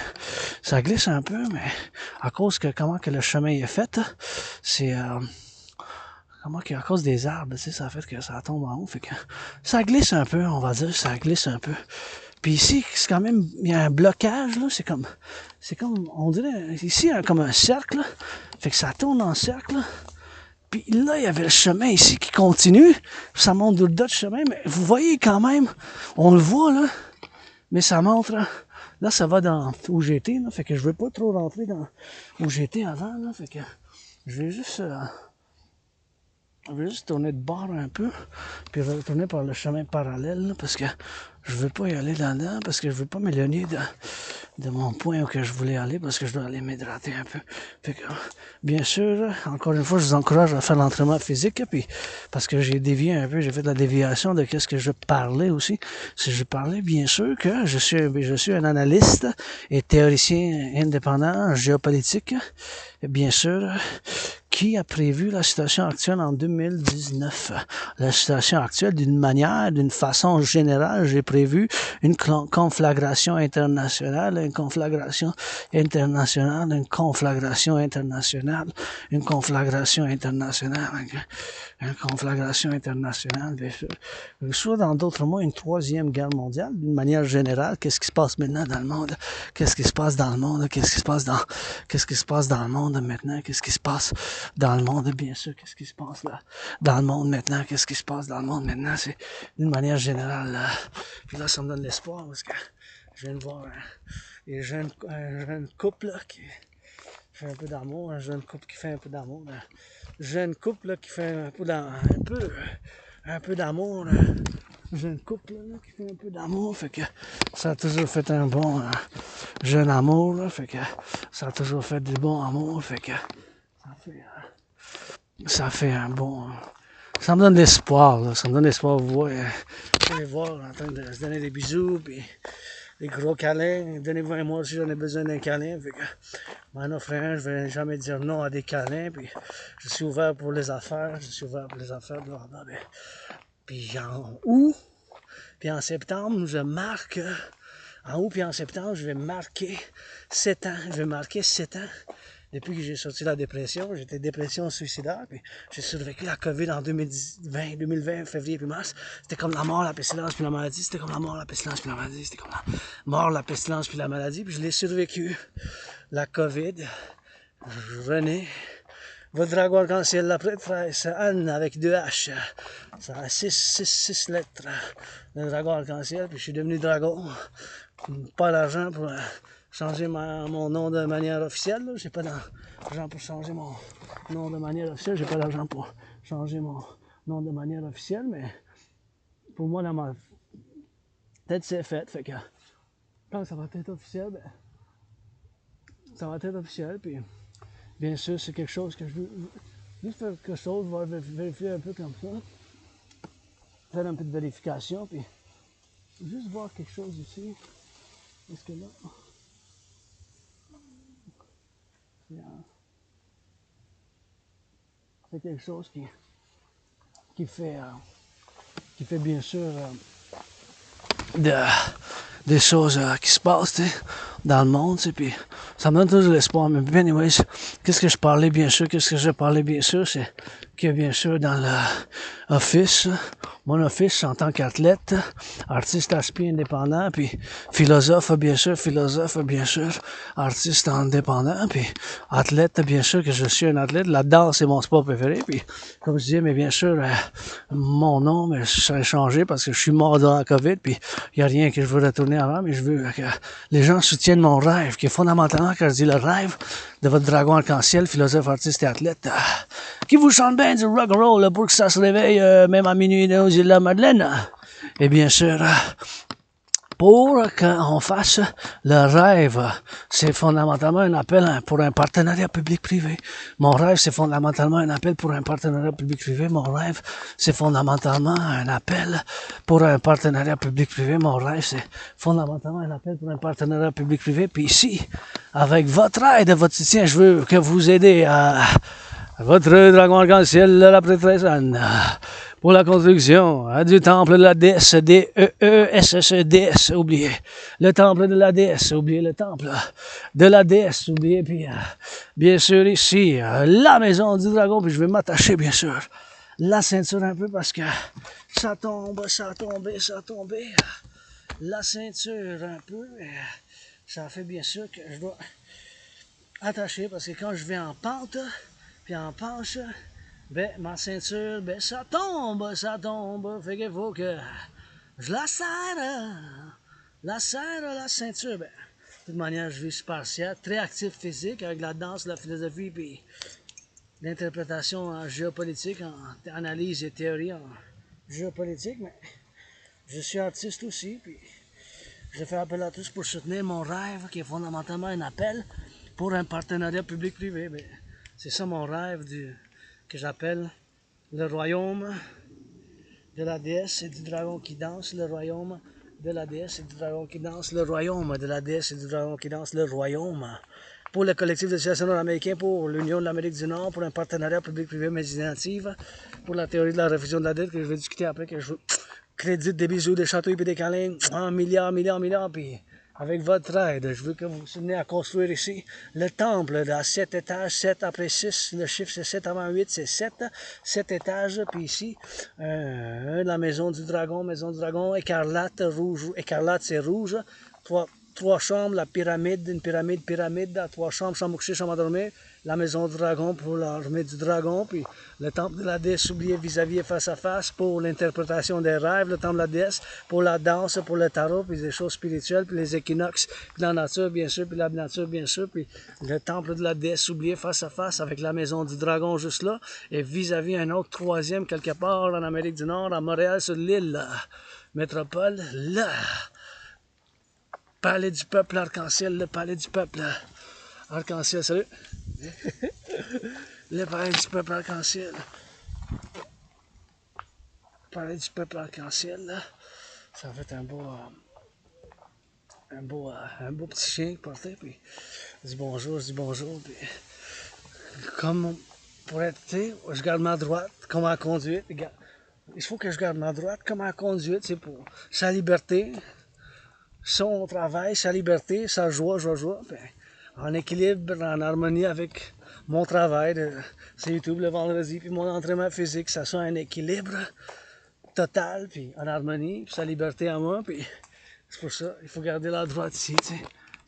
ça glisse un peu, mais à cause que comment que le chemin est fait, c'est à cause des arbres, tu sais, ça fait que ça tombe en haut, fait que ça glisse un peu, on va dire, Puis ici, c'est quand même, il y a un blocage, là, c'est comme, on dirait, ici, il y a comme un cercle, là, fait que ça tourne en cercle, là. Puis là, il y avait le chemin ici qui continue, ça monte d'autres chemins, mais vous voyez quand même, on le voit, là, mais ça montre, là, ça va dans où j'étais, là, fait que je veux pas trop rentrer dans où j'étais avant, là, fait que je vais juste tourner de bord un peu, puis retourner par le chemin parallèle, là, parce que je veux pas y aller là-dedans, parce que je veux pas m'éloigner de mon point où que je voulais aller, parce que je dois aller m'hydrater un peu. Fait que, bien sûr, encore une fois, je vous encourage à faire l'entraînement physique, puis parce que j'ai dévié un peu, j'ai fait de la déviation de qu'est-ce que je parlais aussi. Si je parlais, bien sûr, que je suis un analyste et théoricien indépendant géopolitique, bien sûr, qui a prévu la situation actuelle en 2019? La situation actuelle, d'une façon générale, j'ai prévu une conflagration internationale, une conflagration internationale, une conflagration internationale, une conflagration internationale, une conflagration internationale, bien sûr. Soit dans d'autres mots, une troisième guerre mondiale, d'une manière générale. Qu'est-ce qui se passe maintenant dans le monde? Qu'est-ce qui se passe dans le monde? Qu'est-ce qui se passe dans le monde maintenant? Qu'est-ce qui se passe dans le monde? Bien sûr, qu'est-ce qui se passe là? Dans le monde maintenant? Qu'est-ce qui se passe dans le monde maintenant? C'est d'une manière générale. Là. Puis là, ça me donne l'espoir parce que je viens de voir un jeune couple là, qui fait un peu d'amour, un jeune couple qui fait un peu d'amour, un jeune couple là, qui fait un peu d'amour, un jeune couple là, qui fait un peu d'amour, fait que ça a toujours fait un bon jeune amour, là, fait que ça a toujours fait du bon amour, fait que ça fait un bon... Ça me donne de l'espoir, là, ça me donne l'espoir de voir, les voir en train de se donner des bisous, puis des gros câlins. Donnez-vous un mois si j'en ai besoin d'un câlin. Fait que m'en offrir un, je vais jamais dire non à des câlins. Puis je suis ouvert pour les affaires. Blablabla. Puis en août, puis en septembre, je marque. En août puis en septembre, je vais marquer 7 ans. Je vais marquer 7 ans. Depuis que j'ai sorti de la dépression, j'étais dépression suicidaire, puis j'ai survécu à la COVID en 2020, février puis mars. C'était comme la mort, la pestilence puis la maladie. C'était comme la mort, la pestilence puis la maladie. C'était comme la mort, la pestilence puis la maladie. Puis je l'ai survécu. La COVID. René. Votre dragon arc-en-ciel, la prêtresse Anne avec 2 H. Ça a 6 lettres. Le dragon arc-en-ciel, puis je suis devenu dragon. Pas d'argent pour changer mon nom de manière officielle. Là. J'ai pas d'argent pour changer mon nom de manière officielle. J'ai pas d'argent pour changer mon nom de manière officielle, mais pour moi, dans ma tête, c'est fait. Fait que quand ça va être officiel, ben, ça va être officiel. Puis bien sûr, c'est quelque chose que je veux juste faire quelque chose, je vais vérifier un peu comme ça. Faire un peu de vérification, puis juste voir quelque chose ici. Est-ce que là... C'est quelque chose qui fait bien sûr des choses qui se passent dans le monde, puis ça me donne toujours l'espoir. Mais bien, anyways, qu'est-ce que je parlais bien sûr, c'est que bien sûr dans l'office, mon office en tant qu'athlète, artiste aspirant indépendant, puis philosophe bien sûr, artiste indépendant, puis athlète bien sûr que je suis un athlète. La danse est mon sport préféré, puis comme je disais, mais bien sûr mon nom, mais ça a changé parce que je suis mort dans la COVID, puis il n'y a rien que je veux retourner avant, mais je veux que les gens soutiennent mon rêve, qui est fondamentalement, quand je dis le rêve de votre dragon arc-en-ciel, philosophe, artiste et athlète, qui vous chante bien du rock and roll pour que ça se réveille même à minuit aux îles de la Madeleine. Et bien sûr, pour qu'on fasse le rêve, c'est fondamentalement un appel pour un partenariat public-privé. Mon rêve, c'est fondamentalement un appel pour un partenariat public-privé. Mon rêve, c'est fondamentalement un appel pour un partenariat public-privé. Mon rêve, c'est fondamentalement un appel pour un partenariat public-privé. Puis ici, avec votre aide, votre soutien, je veux que vous aidez à votre dragon arc-en-ciel, la prêtresse Anne, pour la construction du temple de la déesse, D-E-E-S-S-E-D-S, oubliez. Le temple de la déesse, oubliez le temple de la déesse, oubliez. Puis, bien sûr, ici, la maison du dragon, puis je vais m'attacher, bien sûr, la ceinture un peu parce que ça tombe. La ceinture un peu, ça fait bien sûr que je dois attacher parce que quand je vais en pente, puis en penche, ben, ma ceinture, ben, ça tombe. Fait qu'il faut que je la serre, la ceinture. Ben, de toute manière, je vis spartiate, très actif physique, avec la danse, la philosophie, puis l'interprétation en géopolitique, en analyse et théorie en géopolitique, mais je suis artiste aussi, puis je fais appel à tous pour soutenir mon rêve, qui est fondamentalement un appel pour un partenariat public-privé. Ben, c'est ça mon rêve que j'appelle le royaume de la déesse et du dragon qui danse, le royaume de la déesse et du dragon qui danse, le royaume de la déesse et du dragon qui danse, le royaume pour le collectif de situation nord-américain, pour l'Union de l'Amérique du Nord, pour un partenariat public-privé imaginative, pour la théorie de la réfusion de la dette que je vais discuter après, que je crédite des bisous, des châteaux et des câlins, en milliards, puis avec votre aide, je veux que vous vous souvenez à construire ici le temple à 7 étages, 7 après 6, le chiffre c'est 7 avant 8, c'est 7 étages, puis ici, la maison du dragon, écarlate, rouge, écarlate c'est rouge, trois chambres, la pyramide, une pyramide, à 3 chambres, chambre couchée, chambre à dormir, la maison du dragon pour l'armée du dragon, puis le temple de la déesse oublié vis-à-vis et face à face pour l'interprétation des rêves, le temple de la déesse pour la danse, pour le tarot, puis des choses spirituelles, puis les équinoxes, puis la nature bien sûr, puis la nature bien sûr, puis le temple de la déesse oublié face à face avec la maison du dragon juste là, et vis-à-vis un autre troisième quelque part en Amérique du Nord, à Montréal sur l'île métropole, là. Palais du peuple arc-en-ciel, le palais du peuple arc-en-ciel, salut. Le palais du peuple arc-en-ciel. Palais du peuple arc-en-ciel, là. Ça fait un beau petit chien porté, puis je dis bonjour, puis comme pour être, tu sais, je garde ma droite, comme en conduite, il faut que je garde ma droite comme en conduite, c'est pour sa liberté, son travail, sa liberté, sa joie, ben, en équilibre, en harmonie avec mon travail de YouTube le vendredi, puis mon entraînement physique, ça soit un équilibre total, puis en harmonie, puis sa liberté à moi, puis c'est pour ça, il faut garder la droite ici, tu sais.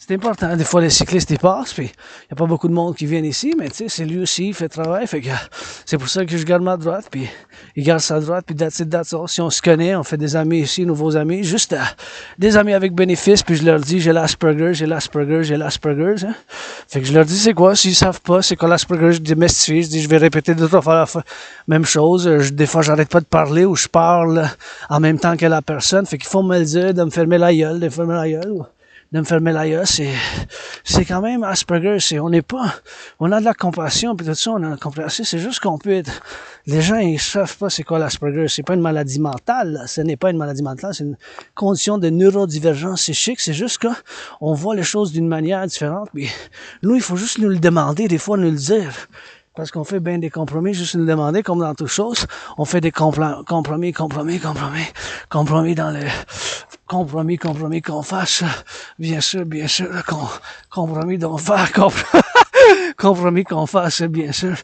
C'est important, des fois les cyclistes ils passent, puis il n'y a pas beaucoup de monde qui viennent ici, mais tu sais, c'est lui aussi, il fait le travail, fait que c'est pour ça que je garde ma droite, puis il garde sa droite, puis that's all. Si on se connaît, on fait des amis ici, nouveaux amis, juste des amis avec bénéfice, puis je leur dis, j'ai l'Asperger, hein. Fait que je leur dis, c'est quoi, s'ils savent pas, c'est quoi l'Asperger, je démystifie, je dis, je vais répéter 2-3 fois la même chose, des fois j'arrête pas de parler, ou je parle en même temps que la personne, fait qu'il faut me le dire, de me fermer la gueule, de me fermer la gueule, c'est quand même Asperger, on a de la compassion, puis tout ça, on a de la compassion, c'est juste qu'on peut être, les gens, ils savent pas c'est quoi l'Asperger, c'est pas une maladie mentale, ce n'est pas une maladie mentale, c'est une condition de neurodivergence psychique, c'est juste qu'on voit les choses d'une manière différente, puis nous, il faut juste nous le demander, des fois, nous le dire. Parce qu'on fait bien des compromis, juste nous demander, comme dans toutes choses, on fait des compromis dans le compromis qu'on fasse, bien sûr, compromis d'en faire, compromis qu'on fasse, bien sûr,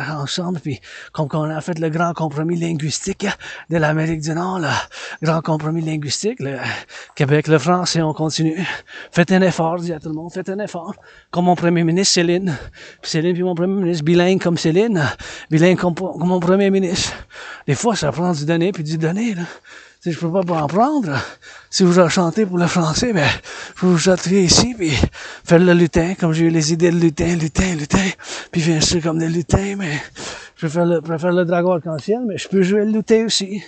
ensemble, puis comme qu'on a fait le grand compromis linguistique de l'Amérique du Nord, le grand compromis linguistique, le Québec, le français, on continue. Faites un effort, dis à tout le monde, faites un effort. Comme mon premier ministre, Céline puis mon premier ministre, bilingue comme Céline, bilingue comme mon premier ministre. Des fois, ça prend du donner, puis du donner, là. Si je peux pas en prendre, si vous avez chanté pour le français, ben, faut vous chanter ici, puis faire le lutin, comme j'ai eu les idées de lutin, puis bien sûr comme des lutins, mais je préfère le dragon arc-en-ciel, mais je peux jouer le lutin aussi.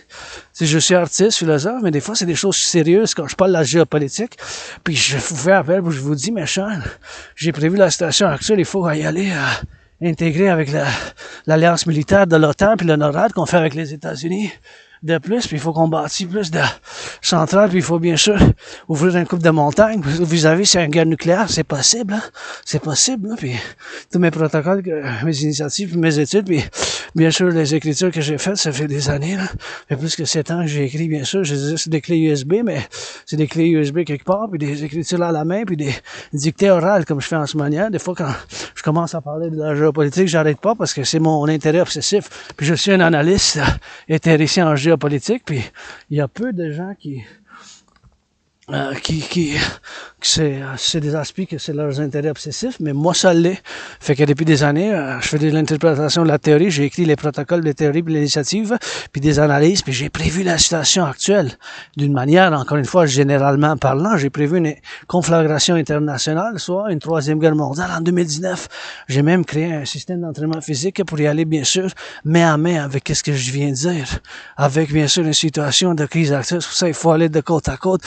Si je suis artiste, philosophe, mais des fois c'est des choses sérieuses quand je parle de la géopolitique, puis je vous fais appel, puis je vous dis, méchant, j'ai prévu la situation actuelle, il faut y aller intégrer avec l'alliance militaire de l'OTAN, puis le NORAD qu'on fait avec les États-Unis. De plus, puis il faut qu'on bâtisse plus de centrales, puis il faut bien sûr ouvrir une coupe de montagne. Vis-à-vis, c'est une guerre nucléaire, c'est possible, hein? C'est possible, hein? Puis tous mes protocoles, mes initiatives, puis mes études, puis bien sûr les écritures que j'ai faites, ça fait des années, là. Ça fait plus que 7 ans que j'ai écrit, bien sûr. C'est des clés USB, mais c'est des clés USB quelque part, puis des écritures à la main, puis des dictées orales, comme je fais en ce moment. Des fois, quand je commence à parler de la géopolitique, j'arrête pas parce que c'est mon intérêt obsessif. Puis je suis un analyste intéressé en géopolitique, puis il y a peu de gens qui c'est des aspects que c'est leurs intérêts obsessifs, mais moi ça l'est. Fait que depuis des années, je fais de l'interprétation de la théorie, j'ai écrit les protocoles de théorie puis l'initiative, puis des analyses, puis j'ai prévu la situation actuelle d'une manière, encore une fois, généralement parlant, j'ai prévu une conflagration internationale, soit une 3e guerre mondiale en 2019. J'ai même créé un système d'entraînement physique pour y aller, bien sûr, main à main avec ce que je viens de dire, avec bien sûr une situation de crise actuelle. C'est pour ça il faut aller de côte à côte,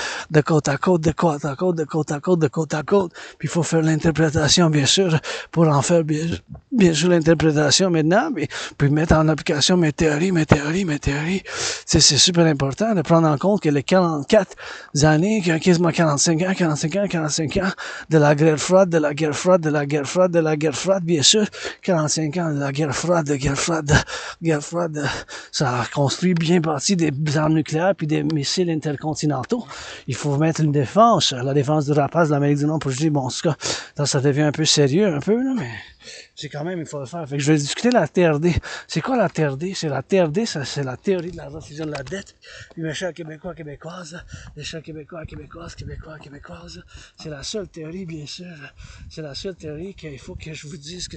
côte à côte, de côte à côte. Puis il faut faire l'interprétation, bien sûr, pour en faire bien sûr l'interprétation maintenant, puis mettre en application mes théories. C'est super important de prendre en compte que les 44 années, quasiment 45 ans de la guerre froide, bien sûr, 45 ans de la guerre froide, ça a construit bien partie des armes nucléaires puis des missiles intercontinentaux. Il faut mettre une défense, la défense du rapace de l'Amérique du Nord, pour que je dis, bon, en tout cas, ça devient un peu sérieux, là, mais c'est quand même, il faut le faire. Fait que je vais discuter de la TRD. C'est quoi la TRD? C'est la TRD, ça, c'est la théorie de la refusion de la dette. Puis mes chers Québécois, Québécoises, les chers Québécois, Québécoises, c'est la seule théorie, bien sûr. C'est la seule théorie qu'il faut que je vous dise que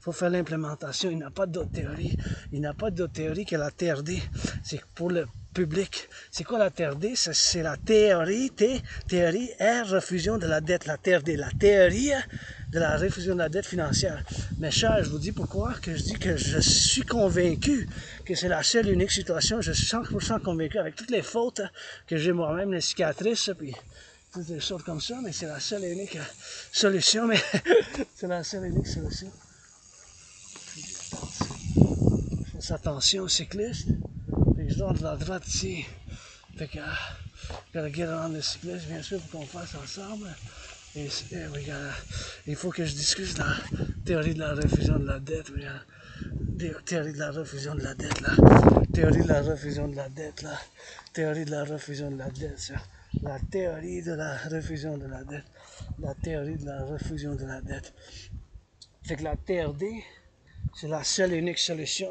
faut faire l'implémentation. Il n'y a pas d'autre théorie. Il n'y a pas d'autre théorie que la TRD. C'est pour le public. C'est quoi la TRD? C'est la théorie, théorie R, refusion de la dette. La TRD, la théorie de la refusion de la dette financière. Mes chers, je vous dis pourquoi que je dis que je suis convaincu que c'est la seule unique situation. Je suis 100% convaincu avec toutes les fautes que j'ai moi-même, les cicatrices, puis toutes les choses comme ça, mais c'est la seule et unique solution. Mais c'est la seule et unique solution. Fais attention aux cyclistes. Puis je donne de la droite ici. Fait que, gotta get around the cyclistes, bien sûr, pour qu'on fasse ensemble. Et il faut que je discute de la théorie de la refusion de la dette. Théorie de la refusion de la dette, là. Théorie de la refusion de la dette, là. Théorie de la refusion de la dette, ça. La théorie de la refusion de la dette. La théorie de la refusion de la dette. Fait que la TRD, c'est la seule et unique solution.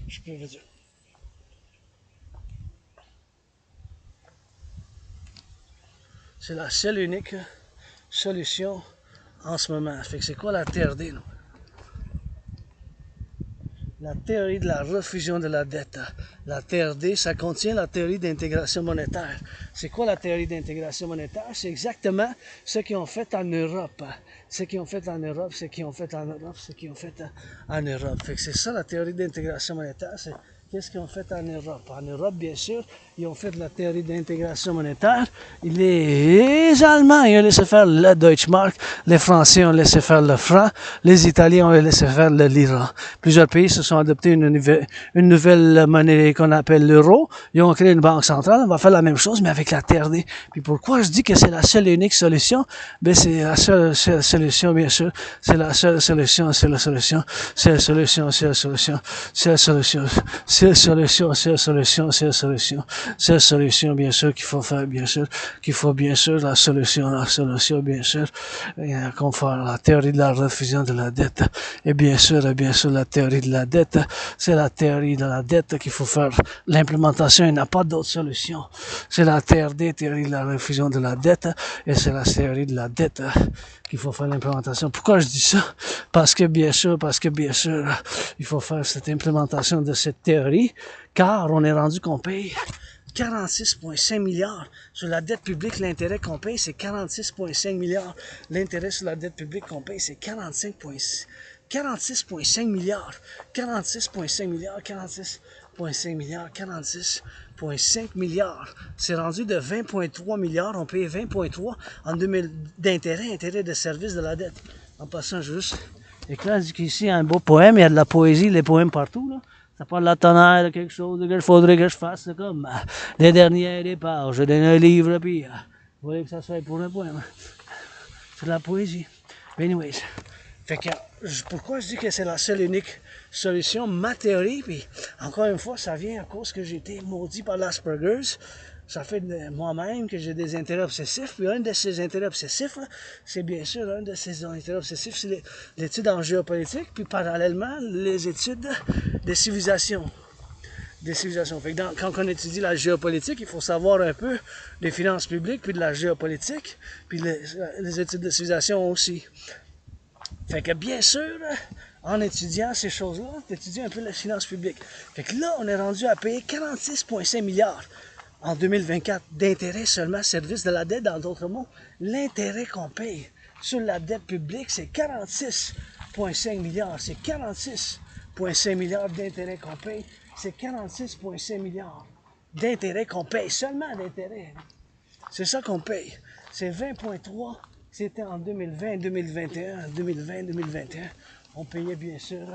Je peux vous dire. C'est la seule et unique solution en ce moment. Fait que c'est quoi la TRD, non? La théorie de la refusion de la dette. La TRD, ça contient la théorie d'intégration monétaire. C'est quoi la théorie d'intégration monétaire? C'est exactement ce qu'ils ont fait en Europe. Ce qu'ils ont fait en Europe. Fait que c'est ça la théorie d'intégration monétaire. C'est qu'est-ce qu'ils ont fait en Europe? En Europe, bien sûr, ils ont fait la théorie d'intégration monétaire. Les Allemands, ils ont laissé faire le Deutschmark. Les Français ont laissé faire le franc. Les Italiens ont laissé faire le lira. Plusieurs pays se sont adoptés une nouvelle monnaie qu'on appelle l'euro. Ils ont créé une banque centrale. On va faire la même chose, mais avec la TRD. Puis pourquoi je dis que c'est la seule et unique solution? Ben, c'est la seule solution, bien sûr. C'est la seule solution bien sûr, qu'il faut faire, bien sûr, la solution, bien sûr, qu'on fait la théorie de la refusion de la dette, et bien sûr, la théorie de la dette, c'est la théorie de la dette qu'il faut faire l'implémentation, il n'y a pas d'autre solution. C'est la TRD, théorie de la refusion de la dette, et c'est la théorie de la dette qu'il faut faire l'implémentation. Pourquoi je dis ça? Parce que bien sûr, il faut faire cette implémentation de cette théorie, car on est rendu qu'on paye 46,5 milliards sur la dette publique. L'intérêt qu'on paye, c'est 46,5 milliards. L'intérêt sur la dette publique qu'on paye, c'est 46,5 milliards. 46,5 milliards. C'est rendu de 20,3 milliards. On paye 20,3 en 2000 intérêt de service de la dette. En passant, juste éclaire qu'ici, un beau poème, il y a de la poésie, les poèmes partout, là. Ça parle de la tonnerre, de quelque chose qu'il faudrait que je fasse, comme les dernières départs. Je donne un livre, puis vous voulez que ça soit pour un poème. C'est de la poésie. Mais anyways, fait que, pourquoi je dis que c'est la seule unique solution, ma théorie, puis encore une fois, ça vient à cause que j'ai été maudit par l'Asperger's. Ça fait de moi-même que j'ai des intérêts obsessifs. Puis un de ces intérêts obsessifs, c'est bien sûr, c'est l'étude en géopolitique, puis parallèlement, les études de civilisation. Fait que quand on étudie la géopolitique, il faut savoir un peu des finances publiques, puis de la géopolitique, puis les études de civilisation aussi. Fait que bien sûr, en étudiant ces choses-là, tu étudies un peu les finances publiques. Fait que là, on est rendu à payer 46,5 milliards. En 2024, d'intérêt seulement, service de la dette, dans d'autres mots, l'intérêt qu'on paye sur la dette publique, c'est 46,5 milliards. C'est 46,5 milliards d'intérêt qu'on paye. C'est 46,5 milliards d'intérêt qu'on paye, seulement d'intérêt. C'est ça qu'on paye. c'est 20,3. C'était en 2020, 2021, 2020, 2021. On payait bien sûr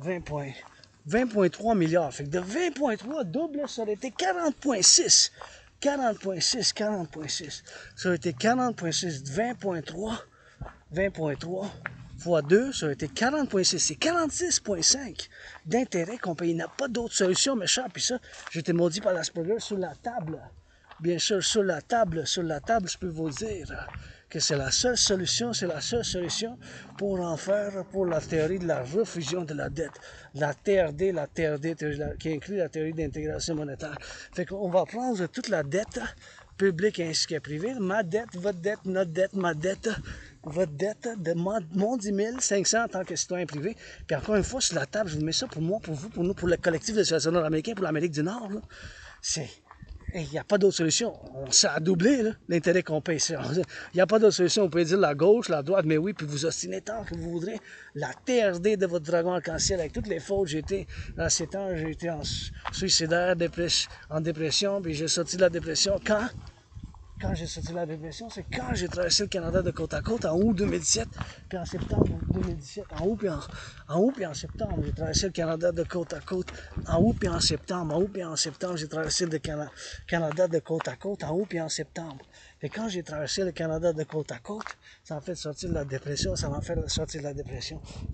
20,3 milliards. Fait que de 20,3 double, ça aurait été 40,6. 40,6, 40,6. Ça aurait été 40,6, 20,3 fois 2, ça aurait été 40,6. C'est 46,5 d'intérêt qu'on paye. Il n'y a pas d'autre solution, mes chers. Puis ça, j'ai été maudit par l'Asperger sur la table. Bien sûr, sur la table, je peux vous dire que c'est la seule solution pour en faire, pour la théorie de la refusion de la dette. La TRD, qui inclut la théorie d'intégration monétaire. Fait qu'on va prendre toute la dette, publique ainsi que privée, ma dette, votre dette, notre dette, ma dette, votre dette, de mon 10 500 en tant que citoyen privé. Puis encore une fois, sur la table, je vous mets ça pour moi, pour vous, pour nous, pour le collectif de Civilisation Americain, pour l'Amérique du Nord. Il n'y a pas d'autre solution. Ça a doublé, l'intérêt qu'on paye. Il n'y a pas d'autre solution. Vous pouvez dire la gauche, la droite, mais oui, puis vous ostinez tant que vous voudrez. La TRD de votre dragon arc-en-ciel, avec toutes les fautes, dans ces temps, j'ai été en suicidaire, en dépression, puis j'ai sorti de la dépression. Quand j'ai sorti de la dépression, c'est quand j'ai traversé le Canada de côte à côte, en août 2017, puis en septembre 2017, en août puis en septembre, j'ai traversé le Canada de côte à côte, en août puis en septembre, j'ai traversé le Canada de côte à côte, en août puis en septembre. Et quand j'ai traversé le Canada de côte à côte, ça m'a fait sortir de la dépression,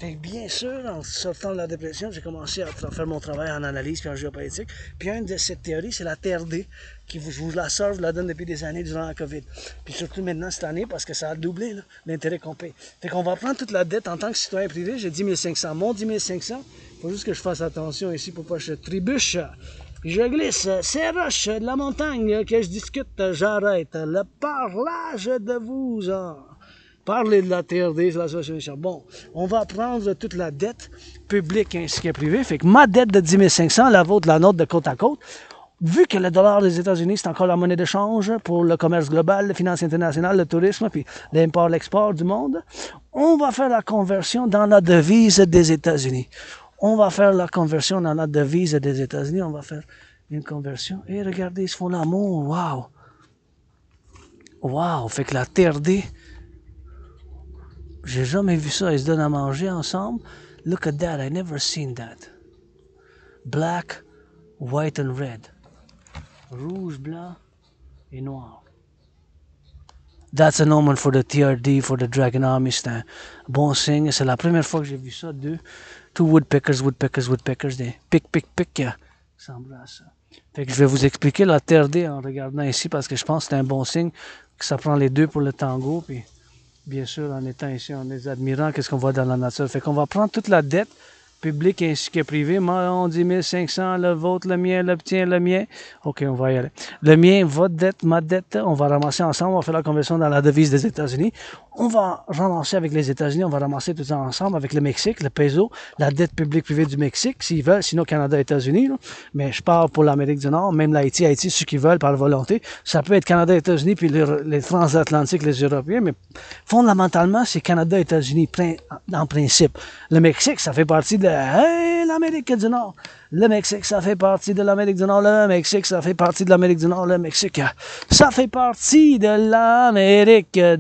Fait que bien sûr, en sortant de la dépression, j'ai commencé à faire mon travail en analyse puis en géopolitique. Puis une de ces théories, c'est la TRD, je vous la sors, je vous la donne depuis des années durant la COVID. Puis surtout maintenant cette année, parce que ça a doublé l'intérêt qu'on paye. Fait qu'on va prendre toute la dette en tant que citoyen privé, j'ai 10 500. Mon 10 500, il faut juste que je fasse attention ici pour pas que je trébuche. Je glisse, ces roches de la montagne que je discute, j'arrête le parlage de vous. Parler de la TRD, c'est la solution. Bon, on va prendre toute la dette publique ainsi que privée. Fait que ma dette de 10 500, la vôtre, la nôtre de côte à côte, vu que le dollar des États-Unis, c'est encore la monnaie de change pour le commerce global, la finance internationale, le tourisme, puis l'import-l'export du monde, on va faire la conversion dans la devise des États-Unis. On va faire la conversion dans la devise des États-Unis. On va faire une conversion. Et regardez, ils se font l'amour. Wow! Wow! Fait que la TRD, j'ai jamais vu ça. Ils se donnent à manger ensemble. Look at that. I never seen that. Black, white and red. Rouge, blanc et noir. That's an omen for the TRD, for the Dragon Army. C'est un bon signe. C'est la première fois que j'ai vu ça. Two woodpeckers, des pic, ça ressemble à ça. Fait que je vais vous expliquer la TRD en regardant ici parce que je pense que c'est un bon signe que ça prend les deux pour le tango. Puis bien sûr, en étant ici, en les admirant, qu'est-ce qu'on voit dans la nature. Fait qu'on va prendre toute la dette publique ainsi que privée. Moi, on dit 1500, le vôtre, le mien, le tien, le mien. OK, on va y aller. Le mien, votre dette, ma dette, on va ramasser ensemble, on va faire la conversion dans la devise des États-Unis. On va ramasser avec les États-Unis, on va ramasser tout ça ensemble avec le Mexique, le peso, la dette publique privée du Mexique, s'ils veulent, sinon Canada, États-Unis. Mais je parle pour l'Amérique du Nord, même l'Haïti, ceux qui veulent par volonté. Ça peut être Canada, États-Unis, puis les transatlantiques, les Européens, mais fondamentalement, c'est Canada, États-Unis, en principe. Le Mexique, ça fait partie de l'Amérique du Nord. Le Mexique, ça fait partie de l'Amérique du Nord. Le Mexique, ça fait partie de l'Amérique du Nord. Le Mexique, ça fait partie de l'Amérique du Nord.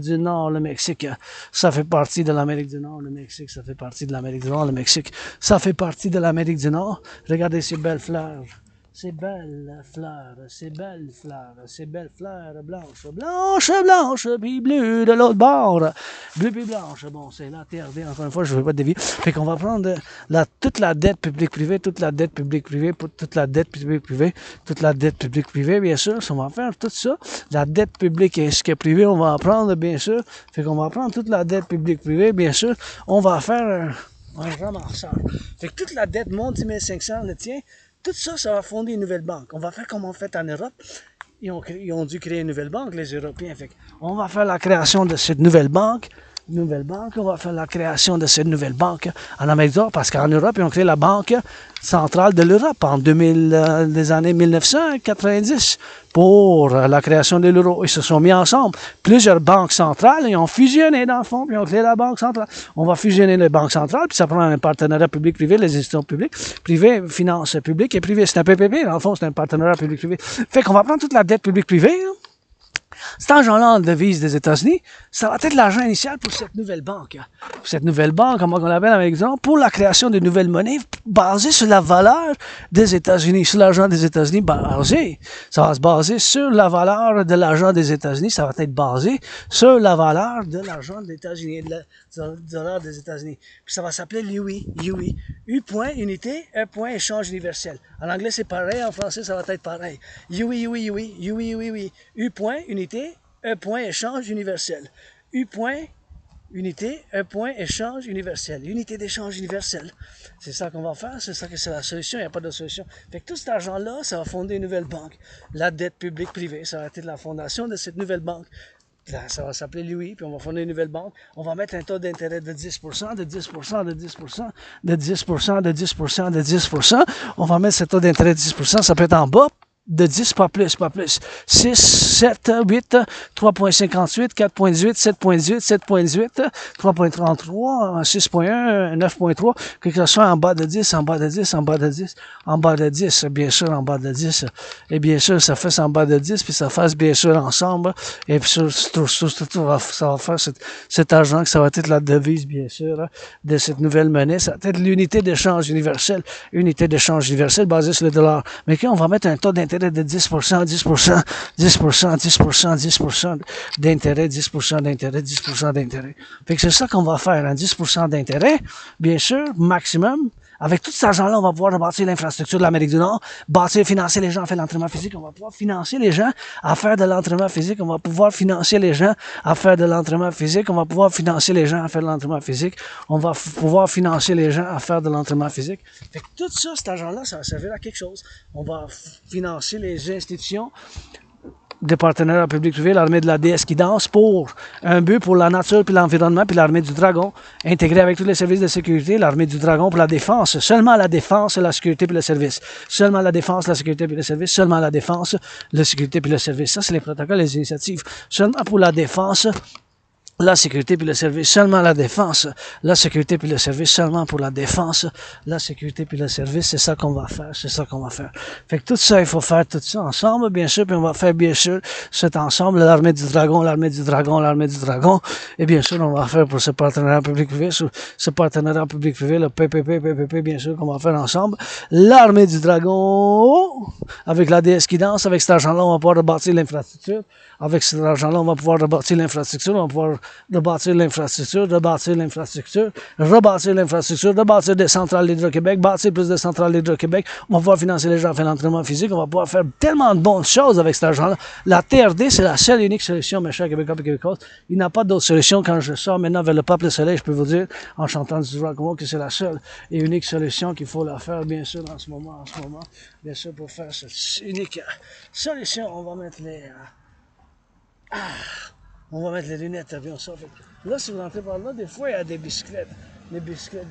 Le Mexique, ça fait partie de l'Amérique du Nord. Le Mexique, ça fait partie de l'Amérique du Nord. Le Mexique, ça fait partie de l'Amérique du Nord. Regardez ces belles fleurs. Ces belles fleurs, blanches, puis bleues de l'autre bord. Bleu puis blanche. Bon, c'est la TRD, encore une fois, je ne veux pas dévier. Fait qu'on va prendre toute la dette publique-privée, toute la dette publique-privée, toute la dette publique-privée, toute la dette publique-privée, bien sûr. On va faire tout ça. La dette publique ainsi que privée, on va en prendre, bien sûr. Fait qu'on va prendre toute la dette publique-privée, bien sûr. On va faire un ramasseur. Fait que toute la dette, mon 10 500, le tien, tout ça, ça va fonder une nouvelle banque. On va faire comme on fait en Europe. Ils ont dû créer une nouvelle banque, les Européens. Fait on va faire la création de cette nouvelle banque. On va faire la création de cette nouvelle banque en Amérique du Nord, parce qu'en Europe, ils ont créé la Banque centrale de l'Europe en les années 1990 pour la création de l'euro. Ils se sont mis ensemble. Plusieurs banques centrales, ils ont fusionné dans le fond, puis ils ont créé la Banque centrale. On va fusionner les banques centrales, puis ça prend un partenariat public-privé, les institutions publiques, privées, finances publiques et privées. C'est un PPP, dans le fond, c'est un partenariat public-privé. Fait qu'on va prendre toute la dette publique-privée, Cet argent-là en devise des États-Unis, ça va être l'argent initial pour cette nouvelle banque. Pour cette nouvelle banque, comment on l'appelle avec exemple, pour la création de nouvelles monnaies basées sur la valeur des États-Unis, sur l'argent des États-Unis basé. Ça va se baser sur la valeur de l'argent des États-Unis, ça va être basé sur la valeur de l'argent des États-Unis, de dollar des États-Unis. Puis ça va s'appeler l'UI, UI. U point unité, E point échange universel. En anglais c'est pareil, en français ça va être pareil. UI, UI, UI, UI, UI, UI. U point unité, E point échange universel. U point unité, E point échange universel. Unité d'échange universel. C'est ça qu'on va faire, c'est ça que c'est la solution, il n'y a pas de solution. Fait que tout cet argent-là, ça va fonder une nouvelle banque. La dette publique privée, ça va être la fondation de cette nouvelle banque. Là, ça va s'appeler Louis, puis on va fonder une nouvelle banque. On va mettre un taux d'intérêt de 10%, de 10%, de 10%, de 10%, de 10%, de 10%. On va mettre ce taux d'intérêt de 10%, ça peut être en bas, de 10, pas plus, pas plus. 6, 7, 8, 3.58, 4.18, 7.18, 7.18, 3.33, 6.1, 9.3, que ce soit en bas de 10, en bas de 10, en bas de 10, en bas de 10, bien sûr, en bas de 10. Et bien sûr, ça fait en bas de 10, puis ça fasse bien sûr ensemble. Et puis ça va faire cet argent que ça va être la devise, bien sûr, de cette nouvelle monnaie. Ça va être l'unité d'échange universelle. Unité d'échange universelle basée sur le dollar. Mais quand on va mettre un taux d'intérêt de 10%, 10%, 10%, 10%, 10% d'intérêt, 10% d'intérêt, 10% d'intérêt. Fait que c'est ça qu'on va faire, hein, 10% d'intérêt, bien sûr, maximum. Avec tout cet argent-là, on va pouvoir bâtir l'infrastructure de l'Amérique du Nord, financer les gens à faire de l'entraînement physique, on va pouvoir financer les gens à faire de l'entraînement physique, on va pouvoir financer les gens à faire de l'entraînement physique, on va pouvoir financer les gens à faire de l'entraînement physique, on va pouvoir financer les gens à faire de l'entraînement physique. Fait que tout ça, cet argent-là, ça va servir à quelque chose. On va financer les institutions des partenariats public-privé, l'armée de la déesse qui danse pour un but pour la nature puis l'environnement, puis l'armée du dragon, intégrée avec tous les services de sécurité, l'armée du dragon pour la défense, seulement la défense, la sécurité puis le service. Seulement la défense, la sécurité puis le service, seulement la défense, la sécurité puis le service. Ça, c'est les protocoles, les initiatives. Seulement pour la défense, la sécurité puis le service, seulement la défense. La sécurité puis le service, seulement pour la défense. La sécurité puis le service, c'est ça qu'on va faire, c'est ça qu'on va faire. Fait que tout ça, il faut faire tout ça ensemble, bien sûr, puis on va faire, bien sûr, cet ensemble, l'armée du dragon, l'armée du dragon, l'armée du dragon. Et bien sûr, on va faire pour ce partenariat public-privé, ce partenariat public-privé, le PPP, bien sûr, qu'on va faire ensemble. L'armée du dragon, avec la déesse qui danse, avec cet argent-là, on va pouvoir rebâtir l'infrastructure. Avec cet argent-là, on va pouvoir rebâtir l'infrastructure, on va pouvoir rebâtir l'infrastructure, rebâtir l'infrastructure, rebâtir l'infrastructure, rebâtir des centrales d'Hydro-Québec, bâtir plus de centrales d'Hydro-Québec. On va pouvoir financer les gens à faire l'entraînement physique, on va pouvoir faire tellement de bonnes choses avec cet argent-là. La TRD, c'est la seule et unique solution, mes chers Québécois et Québécoises. Il n'y a pas d'autre solution. Quand je sors maintenant vers le peuple soleil, je peux vous dire, en chantant du rock que c'est la seule et unique solution qu'il faut la faire, bien sûr, en ce moment, bien sûr, pour faire cette unique solution, on va mettre on va mettre les lunettes, bien sûr. Là, si vous entrez par là, des fois, il y a des bicyclettes. Des bicyclettes.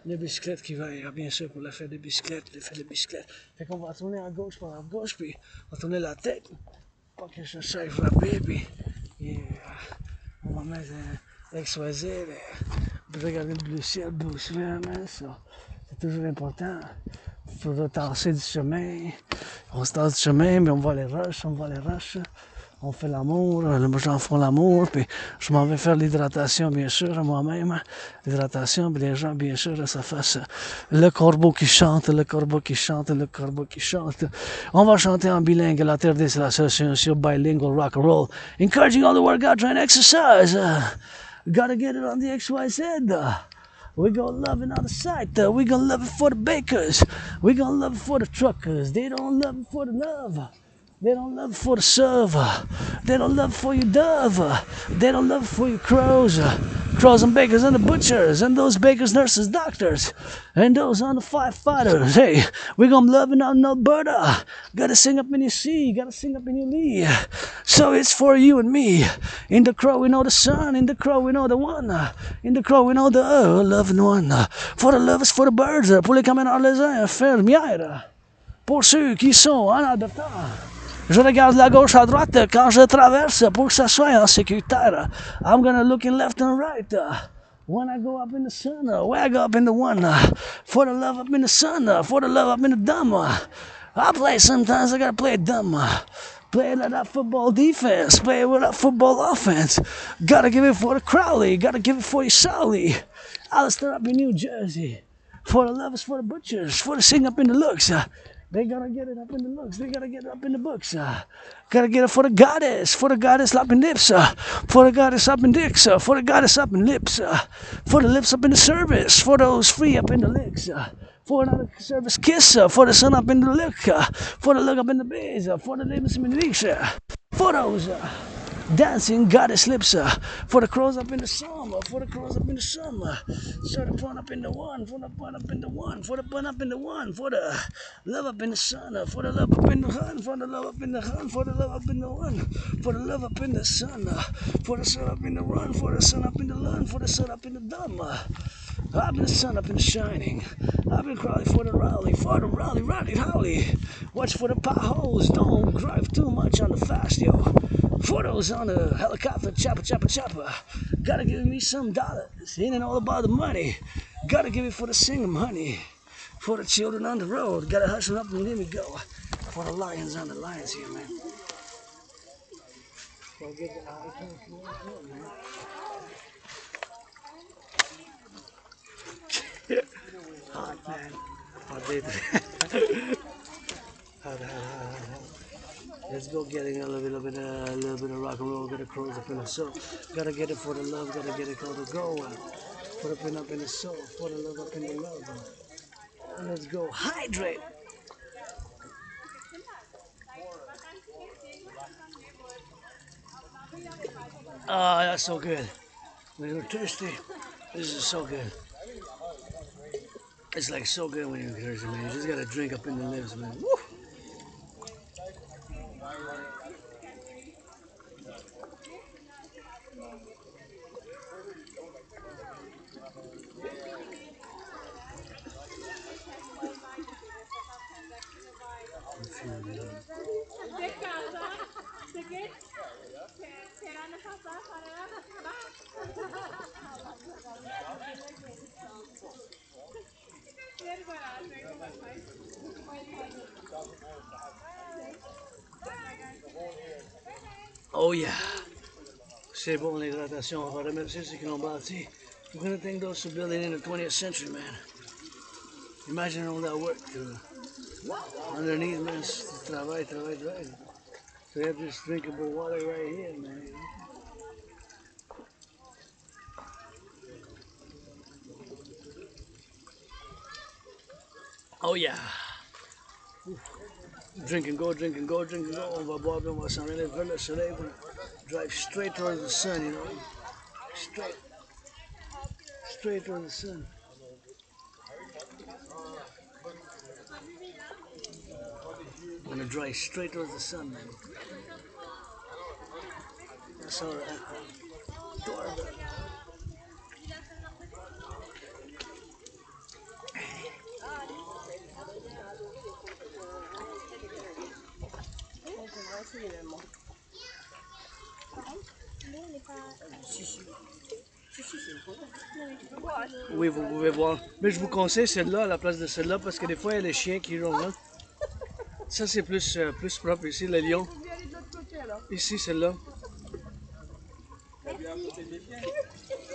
Les bicyclettes qui vont, bien sûr, pour l'effet des bicyclettes, Fait qu'on va tourner à gauche par la gauche, puis on va tourner la tête. Pas que je sache frapper, puis on va mettre XYZ, puis regarder le bleu ciel, ça. C'est toujours important. Il faudra tasser du chemin. On se tasse du chemin, mais on va les rush. On fait l'amour, les gens font l'amour, puis je m'en vais faire l'hydratation, bien sûr, moi-même. L'hydratation, puis les gens, bien sûr, ça fasse le corbeau qui chante. On va chanter en bilingue. La TRD, c'est l'association bilingual rock and roll. Encouraging all the workout, trying to exercise. Gotta get it on the XYZ. We're gonna love it on the site. We're gonna love it for the bakers. We're gonna love it for the truckers. They don't love it for the love. They don't love it for the server. They don't love it for your dove. They don't love it for your crows. Crows and bakers and the butchers. And those bakers, nurses, doctors. And those on the firefighters. Hey, we're gonna love it on Alberta. Gotta sing up in your sea. Gotta sing up in your lee. So it's for you and me. In the crow we know the sun. In the crow we know the one. In the crow we know the loving one. For the lovers, for the birds. Pour les caméras les infirmières. Pour ceux qui sont en adoptant. Je regarde la gauche à droite quand je traverse pour que ça soit en sécuritaire. I'm gonna look in left and right. When I go up in the sun, when I go up in the one. For the love up in the sun, for the love up in the dumb. I play sometimes, I gotta play dumb. Playing at that football defense, playing with that football offense. Gotta give it for the Crowley, gotta give it for your Sally. Alistair up in New Jersey. For the lovers, for the butchers, for the sing up in the looks. They gotta get it up in the looks, they gotta get it up in the books. Gotta get it for the goddess up in lips, for the goddess up in dicks, for the goddess up in lips, for the lips up in the service, for those free up in the licks. For another service kiss, for the sun up in the look, for the look up in the base, for the lips in the leaks, for those dancing goddess lips, for the crows up in the summer, for the crows up in the summer, so the pun up in the one, for the pun up in the one, for the pun up in the one, for the love up in the sun, for the love up in the hun, for the love up in the hun, for the love up in the one, for the love up in the sun, for the sun up in the run, for the sun up in the lun, for the sun up in the dumb. I've been the sun up and shining. I've been crawling for the rally, Holly. Watch for the potholes, don't drive too much on the fast, yo. Photos on the helicopter, chopper. Gotta give me some dollars, it ain't all about the money. Gotta give it for the singing honey. For the children on the road, gotta hustle up and let me go. For the lions on the lions here, man. Gotta get the man. Hot man. Hot baby. Hot. Let's go getting a little bit of rock and roll, get a crows up in the soul. Gotta get it for the love, gotta get it for the go. Put up in the soul, for the love up in the love. Let's go hydrate. Ah, that's so good. When you're thirsty, this is so good. It's like so good when you're thirsty, man. You just gotta drink up in the lips, man. Woo! Oh yeah. C'est bon l'hydratation. On va remercier ceux qui l'ont bâti. We're gonna thank those who built it in the 20th century, man. Imagine all that work underneath, man. Travail. So you have this drinkable water right here, man. Oh yeah. Drink and go. On va boire, on va s'en aller vers le soleil. Drive straight towards the sun, you know. Straight towards the sun. I'm gonna drive straight towards the sun, man. That's all right. Oui, vous pouvez voir. Mais je vous conseille celle-là à la place de celle-là parce que des fois il y a les chiens qui ronronnent. Ça c'est plus propre ici, le lion. Ici celle-là.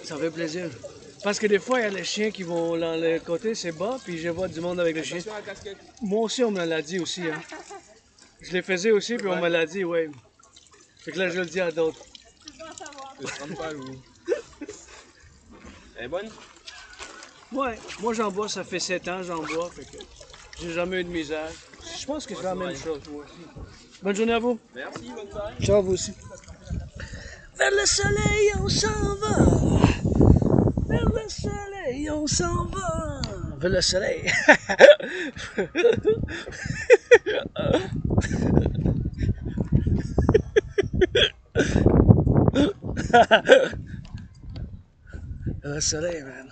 Ça fait plaisir. Parce que des fois il y a les chiens qui vont dans le côté, c'est bas, puis je vois du monde avec les chiens. Moi aussi on me l'a dit aussi. Hein. Je les faisais aussi, puis on me l'a dit, ouais. Fait que là je le dis à d'autres. Elle est bonne? Ouais, moi j'en bois, ça fait 7 ans j'en bois, fait que j'ai jamais eu de misère. Je pense que c'est la même chose, moi aussi. Bonne journée à vous. Merci, bonne soirée. Ciao, vous aussi. Vers le soleil, on s'en va. Vers le soleil, on s'en va. Vers le soleil. Vers le soleil, man.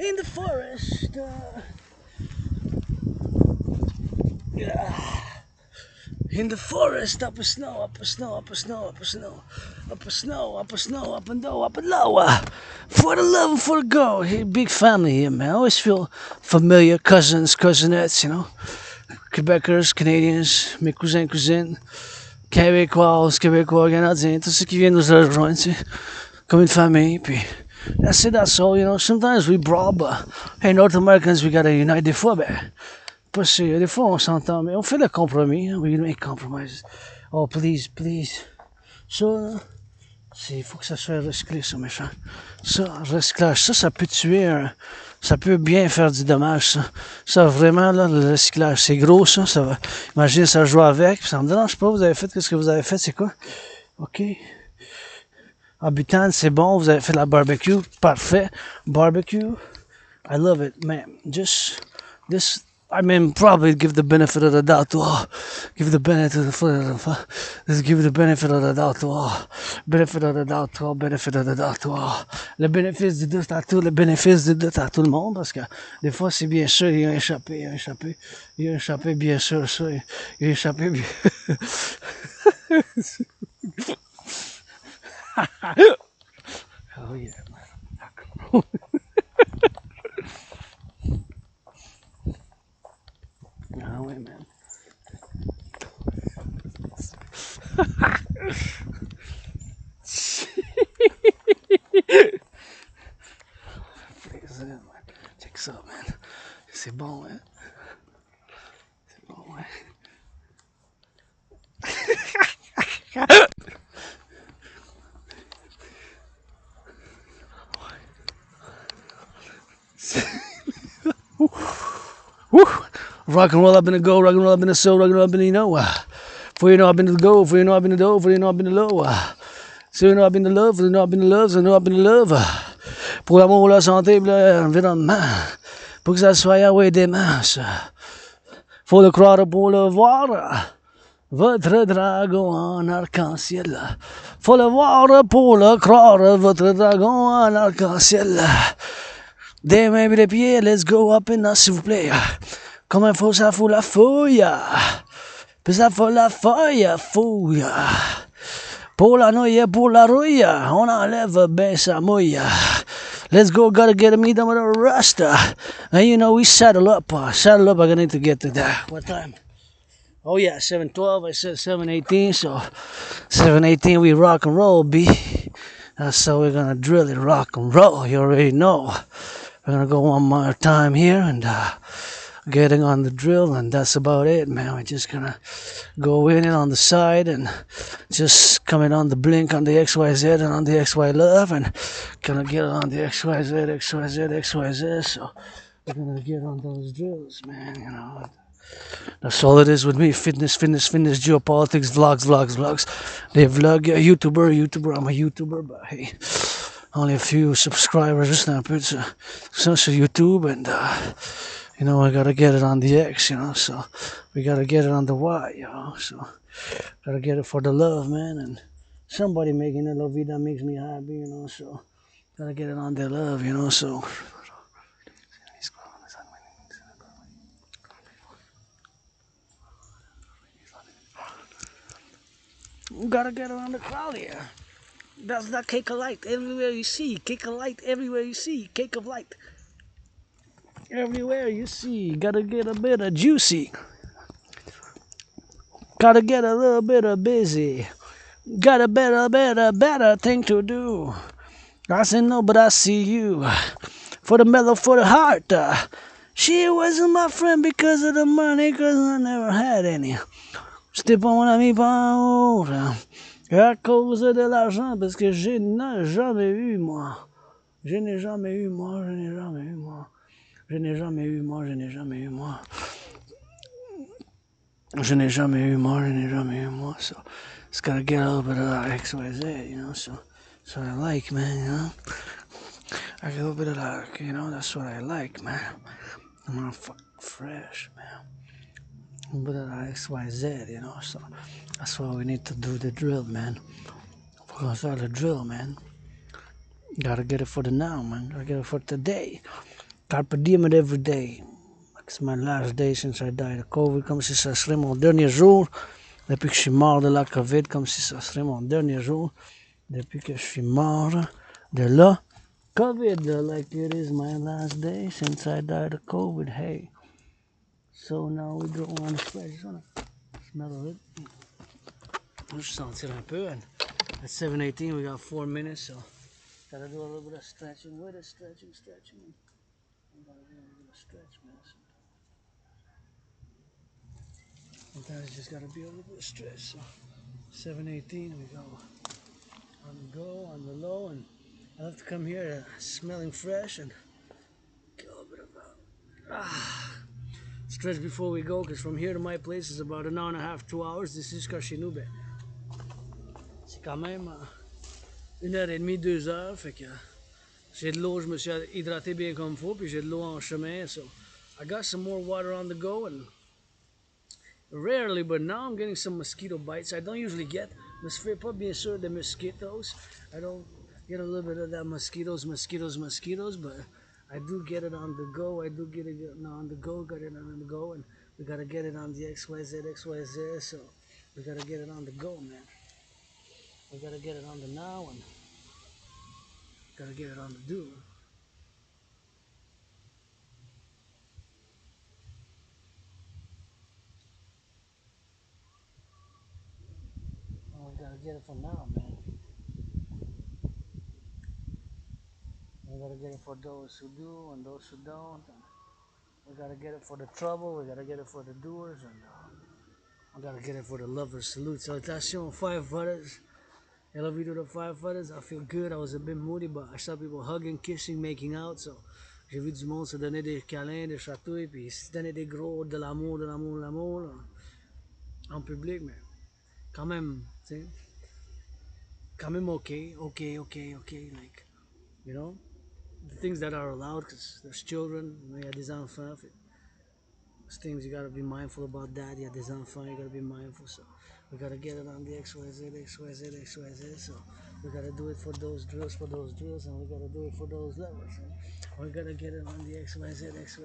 in the forest. Yeah. In the forest, up a snow, up a snow, up a snow, up a snow, up a snow, up a snow, up and low, up and low. For the love and for the go. Hey, big family here, man. I always feel familiar. Cousins, cousinettes, you know. Québécois, Canadiens, mes cousins, cousines. Québécoises, Québécois, Canadiens. Tous ceux qui viennent nous rejoindre, tu sais. Comme une famille, puis... That's it, that's all, you know. Sometimes we brawl, but... Hey, North Americans, we gotta unite. Des fois, ben... Pas sûr. Des fois, on s'entend, mais on fait le compromis. Hein? We make compromises. Oh, please, please. Ça, là, il faut que ça soit recyclé, ça, méchant. Ça, recyclage, ça peut tuer ça peut bien faire du dommage, ça. Ça, vraiment, là, le recyclage, c'est gros, ça. Ça va. Imaginez, ça joue avec, puis ça me dérange pas, vous avez fait, qu'est-ce que vous avez fait, c'est quoi? OK. En butane, c'est bon, vous avez fait de la barbecue, parfait. Barbecue, I love it, man. Just, this... I mean, probably give the benefit of the doubt to all. Give the benefit of the give the benefit of the doubt to all. Benefit of the doubt to all. Benefit of the doubt to all. Le bénéfice du doute à tout. Le bénéfice du doute à tout le monde. Parce que des fois, c'est bien sûr, il y a échappé. Il y a échappé. Il y a échappé, bien sûr, ça. Il y a échappé, bien. Oh, yeah. Ah ouais, man. Check ça, man. C'est bon, hein? C'est bon, ouais. Woo! Rock and roll up in the go, rock and roll up in the soul, rock and roll up in the For you know I've been to the go, for you know I've been to the do, for you know I've been to the low. So you know I've been to love, for you know I've been to love, so you know I've been to love. Pour l'amour, la santé, l'environnement. Pour que ça soit ouais des masses. Faut le croire pour le voir. Votre dragon en arc-en-ciel. Faut le voir pour le croire, votre dragon en arc-en-ciel. Des mains et des pieds, let's go up and s'il vous plaît. Comme il faut, ça faut la fouille. Puis ça faut la feuille, fouille. Pour la nouille, pour la rouille, on enlève ben sa mouille. Let's go, gotta get a meet with a rust. And you know, we saddle up. I'm gonna need to get to that. What time? Oh yeah, 7:12. I said 7:18, so 7:18 we rock and roll, B. That's how we're gonna drill it, rock and roll. You already know. We're gonna go one more time here and getting on the drill, and that's about it, man. We're just gonna go in it on the side and just coming on the blink on the XYZ and on the XY love, and gonna get on the XYZ, XYZ, XYZ. So we're gonna get on those drills, man. You know, that's all it is with me. Fitness, geopolitics, vlogs. They vlog, YouTuber. I'm a YouTuber, but hey. Only a few subscribers, just now, it's social YouTube, and you know, I gotta get it on the X, you know, so we gotta get it on the Y, you know, so gotta get it for the love, man, and somebody making it la vida makes me happy, you know, so gotta get it on their love, you know, so. Gotta get it on the crowd here. That's that cake of light everywhere you see. Cake of light everywhere you see. Cake of light everywhere you see. Gotta get a bit of juicy. Gotta get a little bit of busy. Got a better thing to do. I said no, but I see you. For the mellow, for the heart. She wasn't my friend because of the money, cause I never had any. C'était pas mon ami, pas autre. À cause de l'argent, parce que je n'ai jamais eu, moi. Je n'ai jamais eu, moi. So, it's gotta get a little bit of that XYZ, you know, so that's what I like, man, you know. I get a little bit of that, you know, that's what I like, man. I'm gonna fuck fresh, man. A little bit of that XYZ, you know, so that's why we need to do the drill, man. We're gonna start the drill, man. Gotta get it for the now, man. Gotta get it for today. Carpe diem it every day. It's my last day since I died of COVID, comme si ça serait mon dernier jour. Depuis que je suis mort de la COVID, comme si ça serait mon dernier jour. Depuis que je suis mort de la COVID, like it is my last day since I died of COVID. Hey. So now we go on the spread. Just wanna smell of it. Just sentir un peu. And at 7:18, we got 4 minutes, so gotta do a little bit of stretching. With it, stretching. I gotta do a little bit of stretch, man. Sometimes you just gotta be a little bit of stretch. So 7:18, we go on the low, and I have to come here smelling fresh and get a little bit of stretch before we go, because from here to my place is about an hour and a half, 2 hours. This is chez nous, ben, c'est quand même 1h30, 2 heures, fait que j'ai de l'eau, je me suis hydraté bien comme il faut, puis j'ai de l'eau en chemin, so I got some more water on the go, and rarely, but now I'm getting some mosquito bites. I don't usually get, me se fait pas bien sûr de mosquitoes. I don't get a little bit of that mosquitoes, but I do get it on the go. I do get it on the go, got it on the go, and we gotta get it on the XYZ, so we gotta get it on the go, man. We gotta get it on the now, and gotta get it on the do. We gotta get it for now, man. We gotta get it for those who do and those who don't. And we gotta get it for the trouble. We gotta get it for the doers, and we gotta get it for the lovers. Salute, salutation, firefighters. I love you to the firefighters. I feel good. I was a bit moody, but I saw people hugging, kissing, making out. So j'ai vu du monde se donner des câlins, des chatouilles, puis se donner des gros de l'amour, en public, mais quand même, tu sais, quand même okay, like, you know, the things that are allowed, because there's children, il y a des enfants, there's things you gotta be mindful about that, il y a des enfants, you gotta be mindful, so we gotta get it on the XYZ, so we gotta do it for those drills, and we gotta do it for those levels, and we gotta get it on the XYZ, so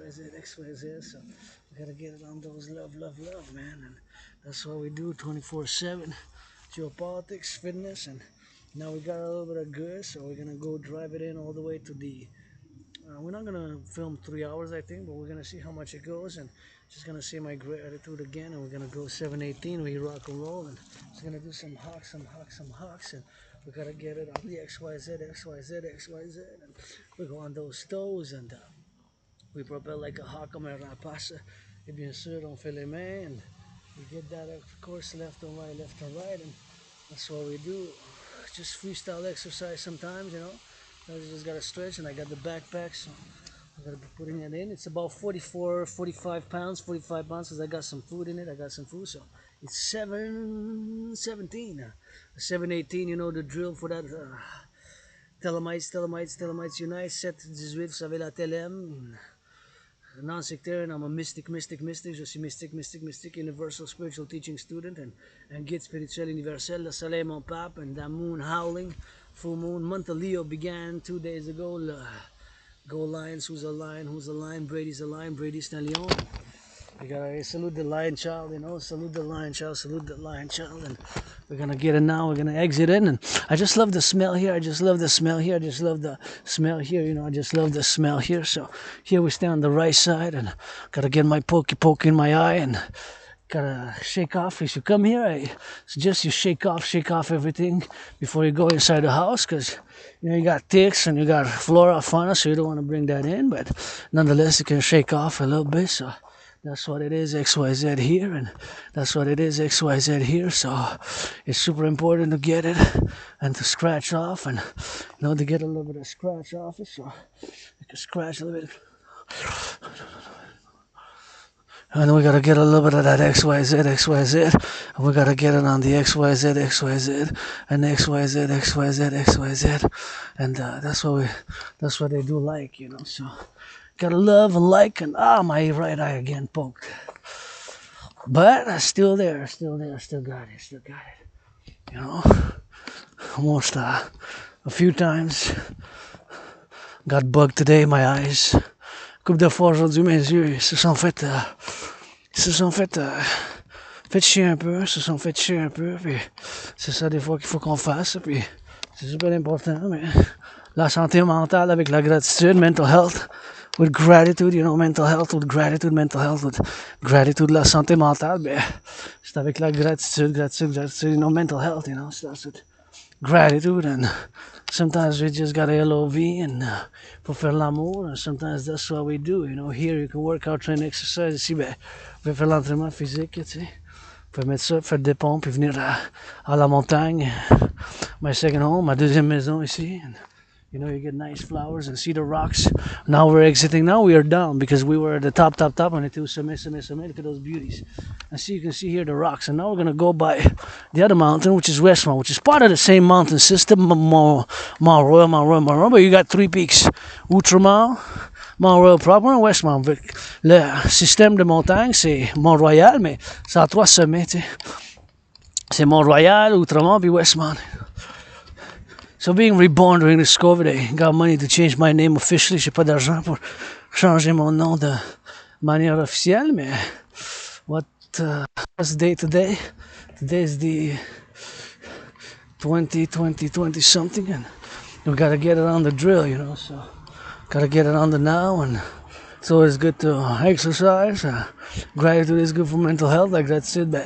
we gotta get it on those love, man, and that's what we do 24/7, geopolitics, fitness, and now we got a little bit of good, so we're gonna go drive it in all the way to the we're not gonna film 3 hours, I think, but we're gonna see how much it goes, and just gonna say my great attitude again, and we're gonna go 7:18. We rock and roll, and just gonna do some hawks, and we gotta get it on the XYZ, and we go on those toes, and we propel like a hawk comme un rapace, et bien sûr on fait les mains, and we get that of course left and right, and that's what we do. Just freestyle exercise sometimes, you know. I just gotta stretch, and I got the backpack, so I gotta be putting it in. It's about 45 pounds, because I got some food in it. So it's 7:17, 7:18. You know the drill for that. Telemites unite. 7:18, vous savez la TLM. Non-sectarian, I'm a mystic. Je suis mystique, universal spiritual teaching student, and guide spirituel universel. Le soleil mon pape, and the moon howling. Full moon. Month of Leo began 2 days ago. Go Lions, who's a lion? Brady's a lion, Brady's a lion. We gotta salute the lion child, you know, salute the lion child, and we're gonna get it now, we're gonna exit in, and I just love the smell here, you know, I just love the smell here, so here we stand on the right side, and gotta get my poke in my eye, and gotta shake off. If you come here, I suggest you shake off everything before you go inside the house, because you know you got ticks and you got flora, fauna, so you don't want to bring that in, but nonetheless you can shake off a little bit, so that's what it is, XYZ here, and that's what it is, XYZ here, so it's super important to get it and to scratch off, and you know, to get a little bit of scratch off it, so you can scratch a little bit. And we gotta get a little bit of that XYZ, and we gotta get it on the XYZ, and XYZ, and that's what they do like, you know. So gotta love and like, and my right eye again poked, but still there, still got it, you know. Almost a few times got bugged today, my eyes. couple de fois aujourd'hui, mes yeux se sont fait chier un peu, puis c'est ça des fois qu'il faut qu'on fasse, puis c'est super important, mais la santé mentale avec la gratitude, mental health, with gratitude, mental health with gratitude, la santé mentale, ben, c'est avec la gratitude, mental health, starts with gratitude, and sometimes we just gotta LOV and pour faire l'amour, and sometimes that's what we do, here you can work out, train, exercise, ici, ben, vous pouvez faire l'entraînement physique, tu sais, vous pouvez mettre ça, faire des pompes, puis venir à la montagne, my second home, ma deuxième maison ici, and, you get nice flowers and see the rocks. Now we're exiting. Now we are down because we were at the top. On était au sommet. Look at those beauties. And see, you can see here the rocks. And now we're going to go by the other mountain, which is Westmount, which is part of the same mountain system, Mont-Royal. But you got three peaks. Outremont, Mont-Royal proper, and Westmount. Le système de montagne, c'est Mont-Royal, mais ça a trois sommets, tu sais. C'est Mont-Royal, Outremont, puis Westmount. So being reborn during this COVID, I got money to change my name officially. J'ai pas d'argent pour changer mon nom de manière officielle, mais what's the day today? Today is the 20 something, and we gotta get it on the drill, so gotta get it on the now, and it's always good to exercise. Gratitude is good for mental health, like that said, but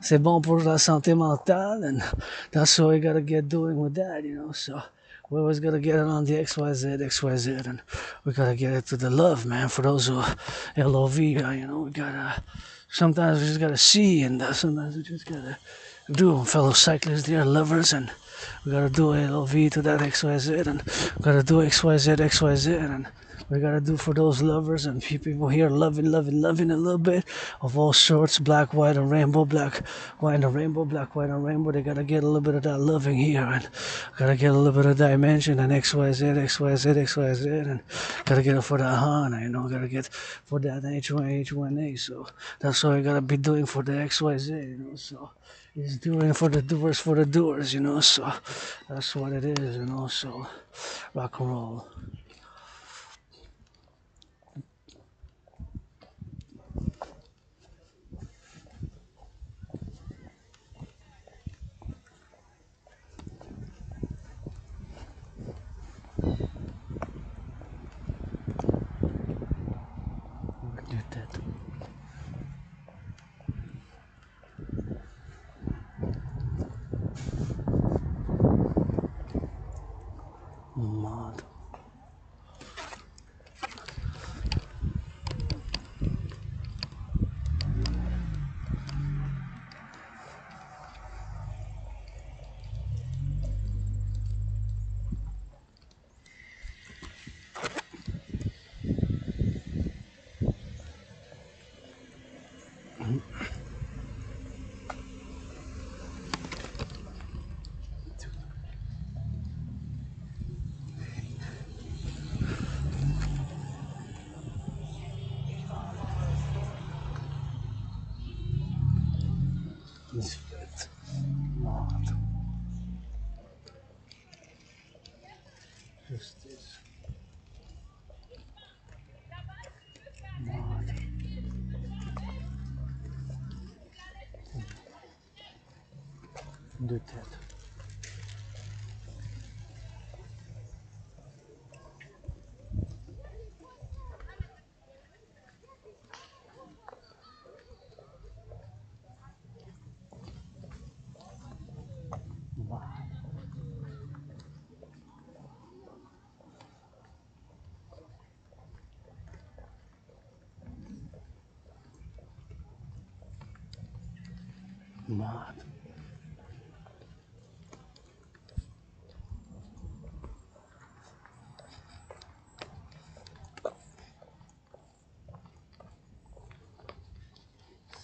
c'est bon pour la santé mentale, and that's what we gotta get doing with that, so we always gotta get it on the XYZ, and we gotta get it to the love, man, for those who LOV, we gotta, sometimes we just gotta see, and sometimes we just gotta do, fellow cyclists, dear lovers, and we gotta do LOV to that XYZ, and we gotta do XYZ, and we gotta do for those lovers and people here loving a little bit of all sorts, black, white, and rainbow, black, white, and rainbow, black, white, and rainbow. They gotta get a little bit of that loving here, and gotta get a little bit of dimension and XYZ, and gotta get it for that HANA, gotta get for that H1A. So that's what we gotta be doing for the XYZ, so. He's doing for the doers, so that's what it is, so rock and roll. Mad. Discretion. Mad. Justice. Mad. Deux têtes. Mad.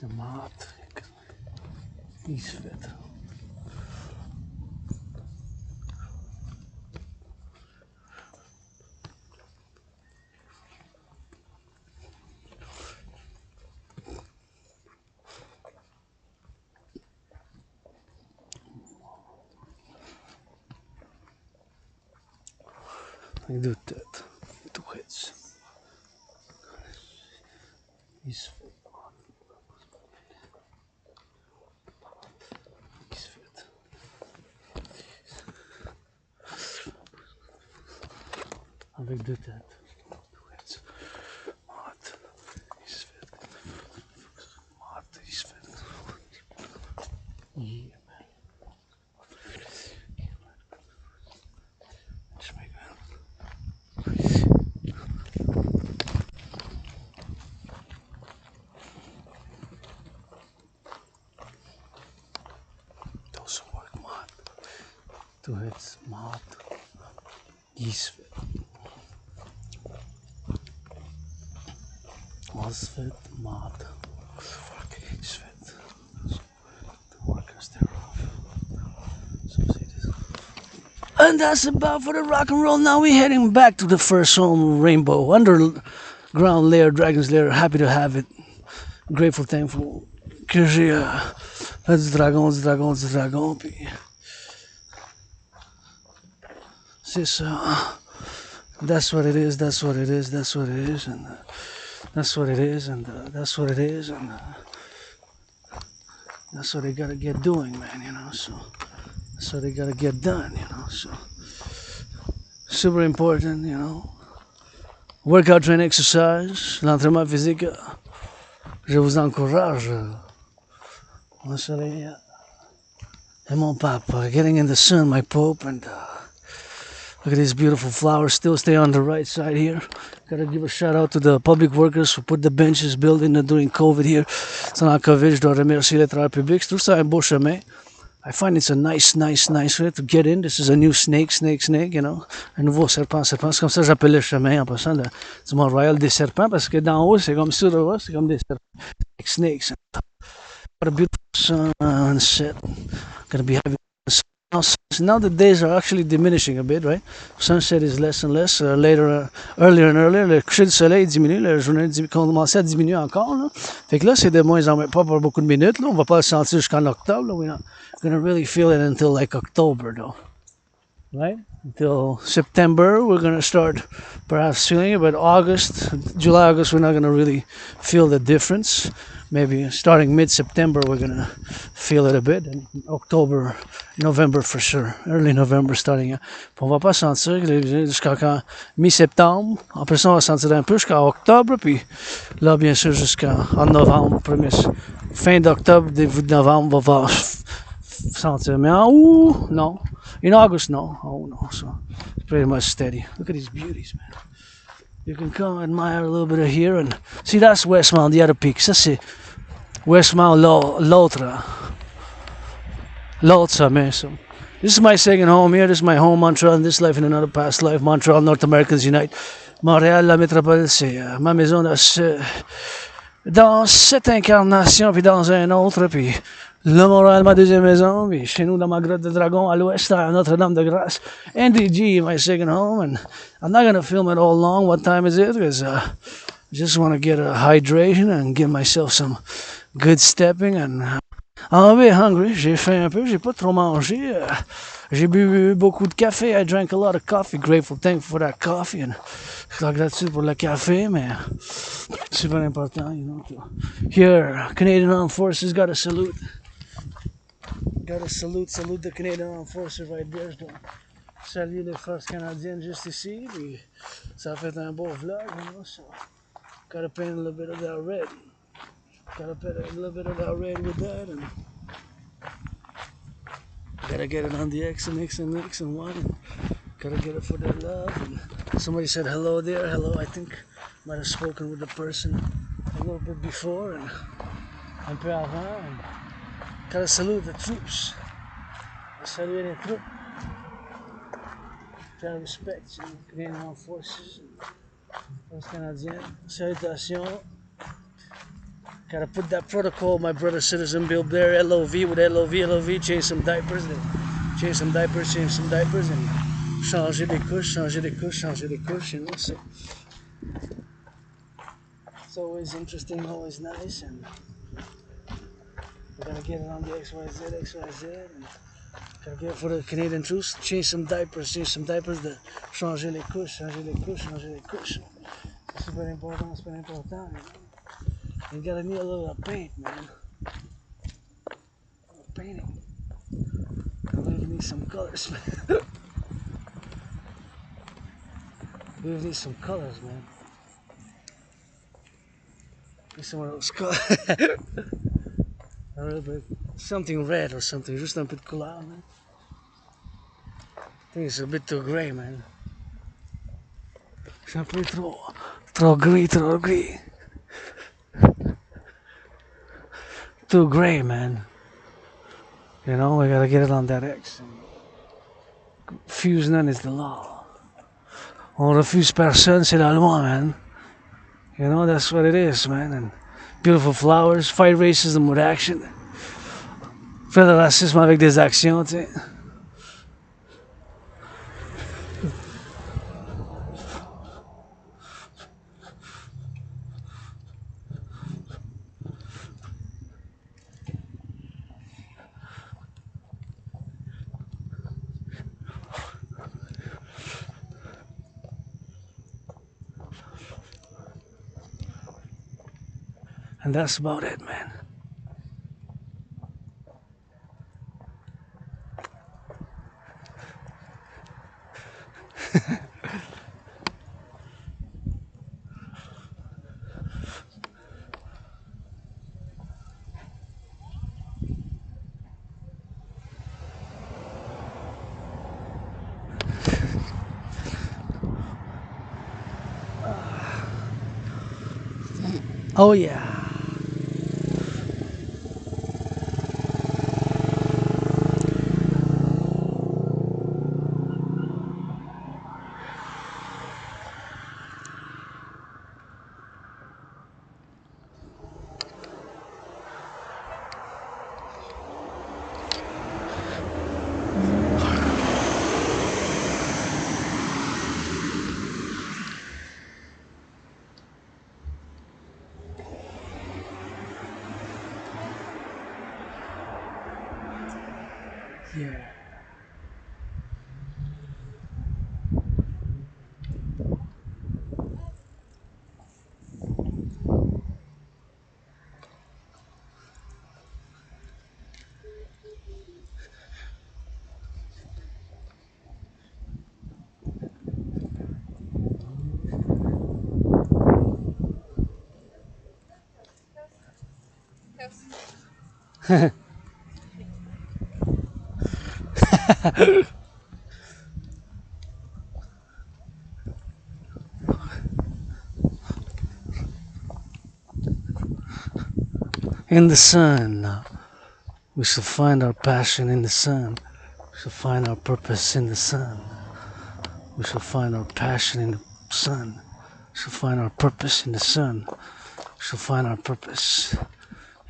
C'est mad. Iets vet. Ik doe het. Doe het. He's fit. He's fit. Avec deux têtes. Mat. He's fit. Mat. He's fit. Yeah. To his mouth, he's fit. Was fit, mouth. Fuck, he's fit. The workers, they're off. So see this. And that's about for the rock and roll. Now we're heading back to the first home, Rainbow. Underground lair, Dragon's Lair. Happy to have it. Grateful, thankful. Que j'ai fait du dragon. Puis c'est ça. That's what it is, and that's what it is, and that's what it is, and that's what it is, and that's what they gotta get doing, man, you know, so that's what they gotta get done, you know, so super important, you know. Workout, train, exercise, l'entraînement physique, je vous encourage. Mon soleil et mon papa, getting in the sun, my pope, and look at these beautiful flowers. Still stay on the right side here. Gotta give a shout out to the public workers who put the benches building during COVID here. C'est en COVID, je dois remercier les travailleurs publics. Je trouve ça un beau chemin. I find it's a nice way to get in. This is a new snake, you know. Un nouveau serpent. C'est comme ça que j'appelle le chemin en passant du Mont-Royal des serpents parce que d'en haut, c'est comme sur le haut, c'est comme des serpents. Snakes. What a beautiful sunset. Gonna be having now the days are actually diminishing a bit, right? Sunset is less and less. Earlier and earlier, le coucher du soleil diminue, la journée commence à diminuer encore. Là. Fait que là, c'est de moins en moins, pas pour beaucoup de minutes. Là. On va pas le sentir jusqu'en octobre. Là. We're not gonna really feel it until like October, though. Right? Until September, we're gonna start perhaps feeling it, but July, August, we're not gonna really feel the difference. Maybe starting mid-September, we're gonna feel it a bit. And October, November for sure. Early November starting. Puis on va pas sentir jusqu'à mi-septembre. Après ça, on va sentir un peu jusqu'à octobre. Puis là, bien sûr, jusqu'en novembre. Fin d'octobre, début de novembre, on va sentir. Mais en août, non. In August, no. Oh, no. So it's pretty much steady. Look at these beauties, man. You can come admire a little bit of here and see that's Westmount, the other peak. Ça c'est Westmount, l'autre sommet. So this is my second home here. This is my home, Montreal. In this life, in another past life, Montreal, North Americans Unite. Montréal, la métropole, c'est ma maison dans cette incarnation puis dans un autre puis le Montréal, ma deuxième maison, puis chez nous dans ma grotte de dragon à l'ouest à Notre-Dame-de-Grâce. NDG, my second home, and I'm not gonna film it all long. What time is it? Because I just want to get a hydration and give myself some good stepping. And I'm a bit hungry. J'ai faim un peu. J'ai pas trop mangé. J'ai bu beaucoup de café. I drank a lot of coffee. Grateful, thankful for that coffee. And gratitude pour le café, mais super important, you know. Here, Canadian Armed Forces, gotta salute. Gotta salute the Canadian Armed Forces right there. Je dois saluer les forces canadiennes juste ici. Puis ça fait un beau vlog, you know. So gotta paint a little bit of that red. Gotta paint a little bit of that red with that, and gotta get it on the X and one. And gotta get it for their love. And somebody said hello there. Hello, I think might have spoken with the person a little bit before and un peu avant. And gotta salute the troops. Saluer les troupes. Gotta respect the Canadian Armed Forces. Forces Canadiennes. Salutations. Gotta put that protocol, my brother citizen Bill Blair, LOV with LOV, change some diapers, and changer des couches, you know. So it's always interesting, always nice, and we're gonna get it on the XYZ, and gotta get it for the Canadian troops, change some diapers, de changer les couches. C'est super important, you know. You gotta need a little paint, man. Painting. We need some colors, man. We need some colors, man. Need some of those colors. A little bit, something red or something, just a bit couleur, man. I think it's a bit too gray, man. C'est un peu trop gris, trop gris. Too gray, man. You know, we gotta get it on that X. Refuse none is the law. On refuse personne, c'est la loi, man. You know, that's what it is, man. And beautiful flowers, fight racism with action. Faire le racisme avec des actions, tu sais. And that's about it, man. Oh yeah. Yeah. In the sun, we shall find our passion in the sun. We shall find our purpose in the sun. We shall find our passion in the sun. We shall find our purpose in the sun. We shall find our purpose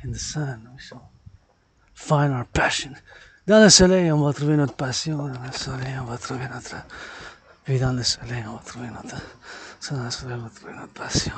in the sun. We shall find our passion. Dans le soleil, on va trouver notre passion. Dans le soleil, on va trouver notre... Puis dans le soleil, on va trouver notre... Dans le soleil, on va trouver notre passion.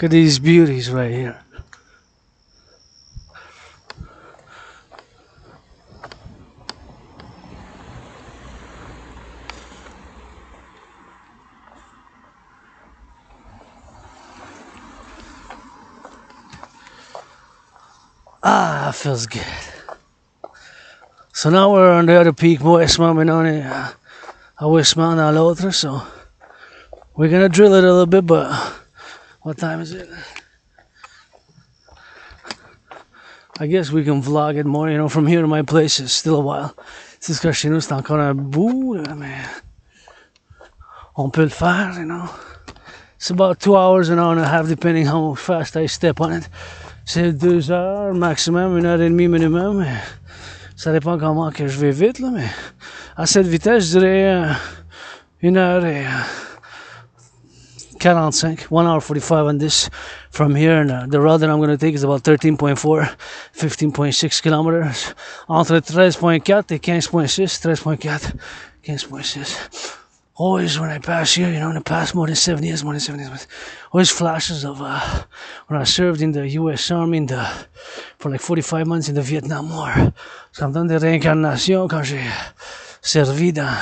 Look at these beauties right here. Ah, that feels good. So now we're on the other peak, boys. On est à Westmount dans l'autre, so we're gonna drill it a little bit, but what time is it? I guess we can vlog it more, you know, from here to my place. It's still a while. C'est ce que chez nous, c'est encore un bout, là, mais on peut le faire, you know. It's about 2 hours, an hour and a half, depending how fast I step on it. C'est 2 heures maximum, 1h30 minimum. Mais ça dépend comment que je vais vite, là, mais à cette vitesse, je dirais 1h45, 1h45 on this from here. And the road that I'm going to take is about 13.4, 15.6 kilometers. Entre 13.4 et 15.6, 13.4, 15.6. Always when I pass here, in the past more than 7 years, always flashes of when I served in the U.S. Army for like 45 months in the Vietnam War. Ça me donne des réincarnations quand j'ai servi dans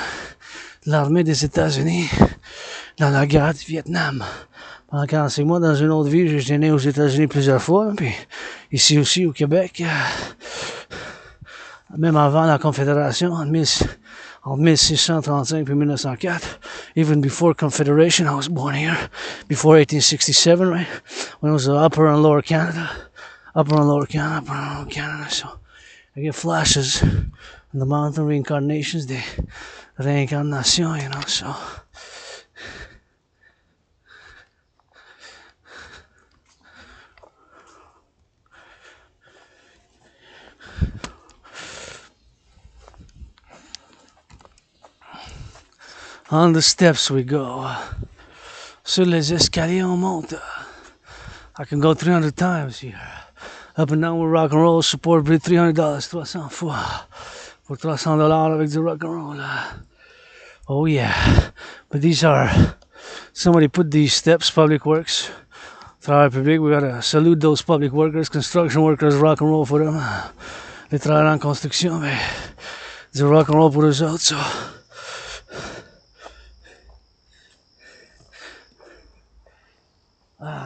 l'armée des États-Unis dans la guerre du Vietnam. Pendant 45 mois, dans une autre vie, j'étais né aux États-Unis plusieurs fois, puis ici aussi au Québec, même avant la Confédération, en 1635 et 1904, even before Confederation, I was born here, before 1867, right, when it was Upper and Lower Canada, so I get flashes on the mountain reincarnations, the reincarnation, so... On the steps we go. Sur les escaliers on monte. I can go 300 times here. Up and down with rock and roll, support bid $300, 300 fois. Pour $300 avec du rock and roll. Oh yeah. But these are, somebody put these steps, public works. Travail public, we gotta salute those public workers, construction workers, rock and roll for them. Les travailleurs en construction, mais du rock and roll pour eux autres, so.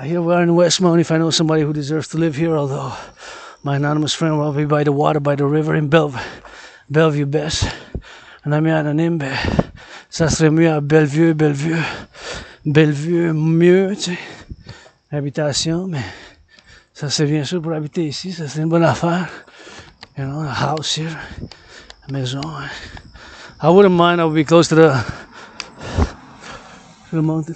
Here we are in Westmount. If I know somebody who deserves to live here, although my anonymous friend will be by the water, by the river in Bellevue best. Un ami anonyme, ben, ça serait mieux à Bellevue mieux, tu sais, habitation, mais ça c'est bien sûr pour habiter ici, ça serait une bonne affaire. You know, a house here, a maison. I wouldn't mind. I would be close to the mountain.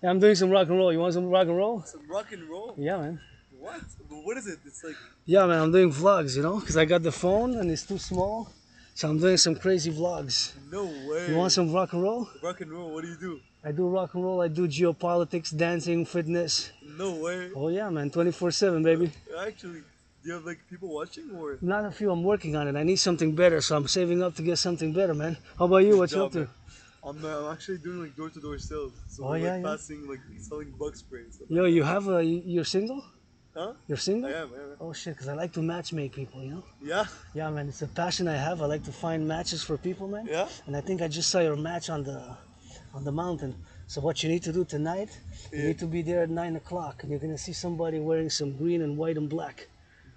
Yeah, I'm doing some rock and roll. You want some rock and roll? Some rock and roll? Yeah, man. What? What is it? It's like... Yeah, man, I'm doing vlogs, because I got the phone and it's too small. So I'm doing some crazy vlogs. No way. You want some rock and roll? Rock and roll, what do you do? I do rock and roll, I do geopolitics, dancing, fitness. No way. Oh yeah, man, 24/7, baby. Actually, do you have like people watching or? Not a few, I'm working on it. I need something better, so I'm saving up to get something better, man. How about you? What you up to? I'm actually doing like door-to-door sales. So oh, yeah, passing, like selling bug spray and stuff. Yo, you have you're single? Huh? You're single? I am. Oh shit, because I like to matchmake people, Yeah? Yeah, man, it's a passion I have. I like to find matches for people, man. Yeah? And I think I just saw your match on the mountain. So what you need to do tonight, you need to be there at 9 o'clock, and you're going to see somebody wearing some green and white and black.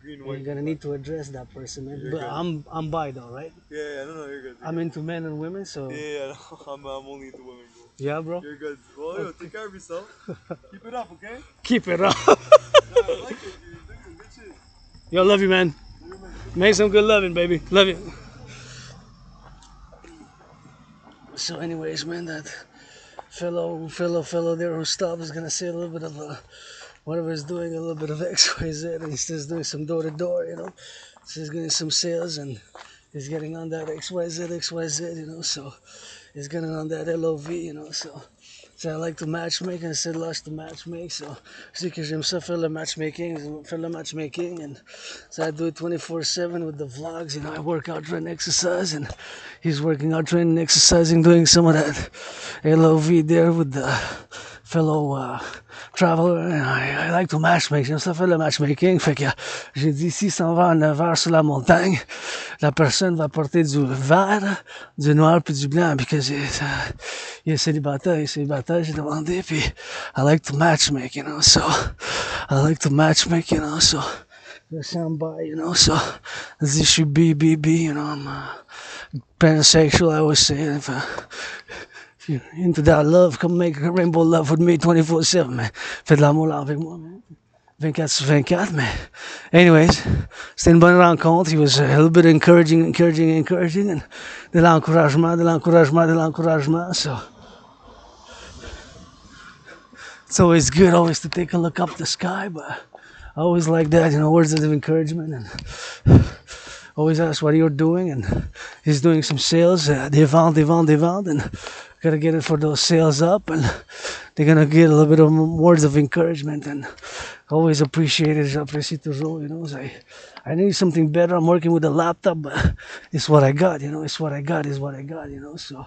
Green, white, you're going to need to address that person, man. But good. I'm bi though, right? Yeah, no, you're good. I'm into men and women, so... Yeah, I'm only into women, bro. Yeah, bro? You're good. Well, yo, take care of yourself. Keep it up, okay? Keep it up. Nah, I like it, dude. You're doing some good shit. Yo, love you, man. Make some good loving, baby. Love you. So anyways, man, that fellow there who stopped is gonna say a little bit of whatever he's doing, a little bit of XYZ, and he's just doing some door-to-door, So he's getting some sales, and he's getting on that XYZ, so he's getting on that LOV, So I like to matchmake, and I said lâche to matchmake, so je dis que j'aime ça faire le matchmaking, and so I do it 24/7 with the vlogs, I work out, train, exercise, and he's working out, training, exercising, doing some of that LOV there with the fellow traveler, and I like to matchmake, j'aime ça faire le matchmaking, fait que j'ai dit s'il s'en va à 9h sur la montagne, la personne va porter du vert, du noir puis du blanc, because il est célibataire, j'ai demandé, puis I like to matchmake, so I like to matchmake, so je sound by, so je suis BBB, I'm pansexual, I always say, if you're into that love, come make a rainbow love with me 24/7, man. Fais de l'amour là avec moi, man. 24/24, man. Anyways, c'était une bonne rencontre. He was a little bit encouraging, and de l'encouragement, so it's always good to take a look up the sky, but I always like that, words of encouragement, and always ask what you're doing, and he's doing some sales, des ventes, and gotta get it for those sales up, and they're gonna get a little bit of words of encouragement, and Always appreciate it, j'apprécie toujours, you know. It's like, I need something better. I'm working with a laptop, but it's what I got, you know. It's what I got, is what I got, you know. So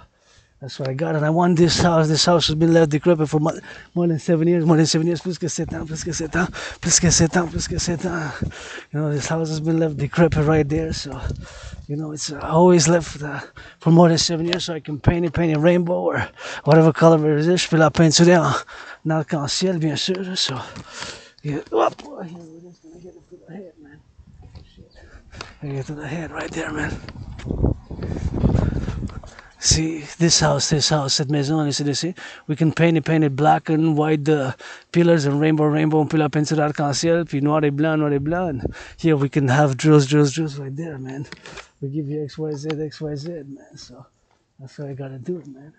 that's what I got. And I want this house. This house has been left decrepit for more than 7 years. More than 7 years. Plus que 7 ans. Plus que 7 ans. Plus que 7 ans. Plus que 7 ans. You know, this house has been left decrepit right there. So, you know, it's always left for more than 7 years. So I can paint it rainbow or whatever color it is. Je peux la peinturer en arc-en-ciel, bien sûr. So, yeah. Whoop. We're just gonna get it to the head, man. Shit. Gonna get to the head right there, man. See, this house, cette maison, ici, we can paint it black and white, the pillars and rainbow, on peut la peinture arc-en-ciel, puis noir et blanc, and here we can have drills right there, man. We give you XYZ, man, so that's what I gotta do, man.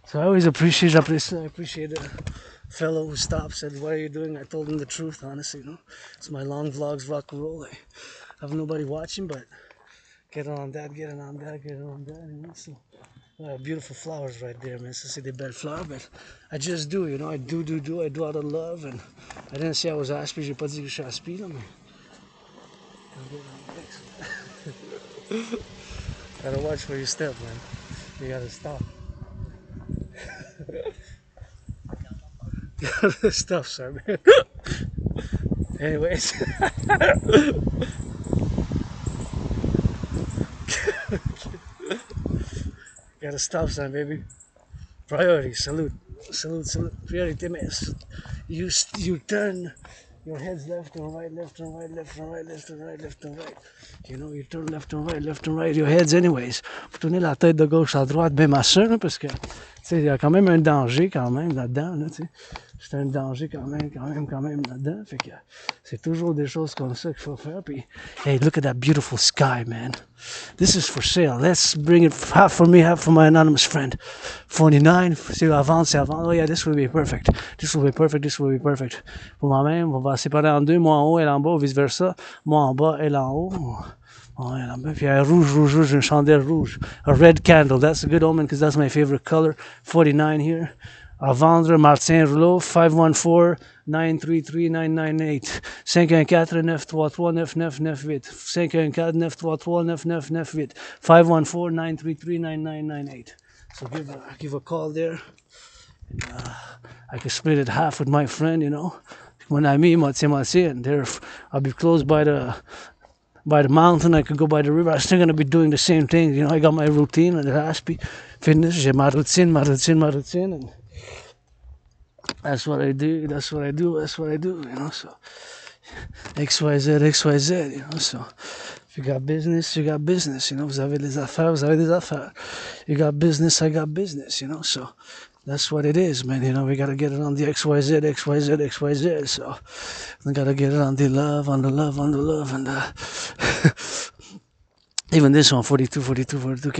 So I always appreciate the fellow who stops, said, what are you doing? I told him the truth, honestly, you know. It's my long vlogs, rock and roll. I have nobody watching, but getting on that, you know, so beautiful flowers right there, man. So c'est des belles fleurs, but I just do, you know, I do out of love, and I didn't say I was aspi, j'ai pas dit que je suis aspi, là, mais gotta watch where you step, man. You gotta stop. You gotta stop, son, man. Anyways. Gotta stop sign, baby. Priority, salute. Priority, man. You turn your heads left and right. You know, you turn left and right, your heads anyways. Vous tournez la tête de gauche à droite, ben ma soeur, hein, parce que, tu sais, il y a quand même un danger quand même là-dedans, là, tu sais. C'est un danger quand même là-dedans. Fait que c'est toujours des choses comme ça qu'il faut faire. Puis, hey, look at that beautiful sky, man. This is for sale. Let's bring it half for me, half for my anonymous friend. 49, c'est à vendre. Oh yeah, this will be perfect. Pour moi-même, on va séparer en deux. Moi en haut, elle en bas, ou vice-versa. Moi en bas, elle en haut. Oh, elle en bas. Puis rouge, une chandelle rouge. A red candle. That's a good omen because that's my favorite color. 49 here. À vendre, Martin Rouleau, 514-933-998. 514-933-9998. 514-933-9998. 514-933-9998. So give a call there. And, I can split it half with my friend, you know. When I meet moitié, and there, I'll be close by the mountain, I could go by the river. I'm still going to be doing the same thing. You know, I got my routine, and it has to be finished. J'ai ma routine, and that's what I do, you know, so XYZ, you know, so if you got business, you know, vous avez des affaires, you got business, I got business, you know, so that's what it is, man, you know, we gotta get it on the XYZ, so we gotta get it on the love, and even this one, 42, 42, 42,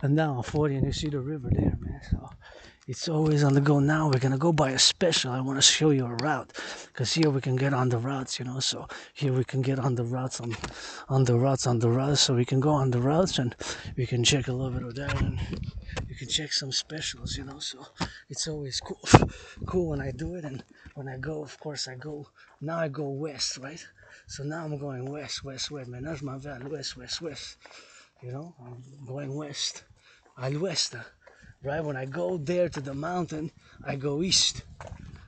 and now 40, and you see the river there, man, so it's always on the go. Now we're gonna go by a special. I want to show you a route, because here we can get on the routes, you know. So here we can get on the routes, on the routes. So we can go on the routes, and we can check a little bit of that, and you can check some specials, you know. So it's always cool when I do it, and when I go, of course I go. Now I go west, right? So now I'm going west. Maintenant je m'en vais à l'ouest, west. You know, I'm going west, à l'ouest. Right, when I go there to the mountain, I go east.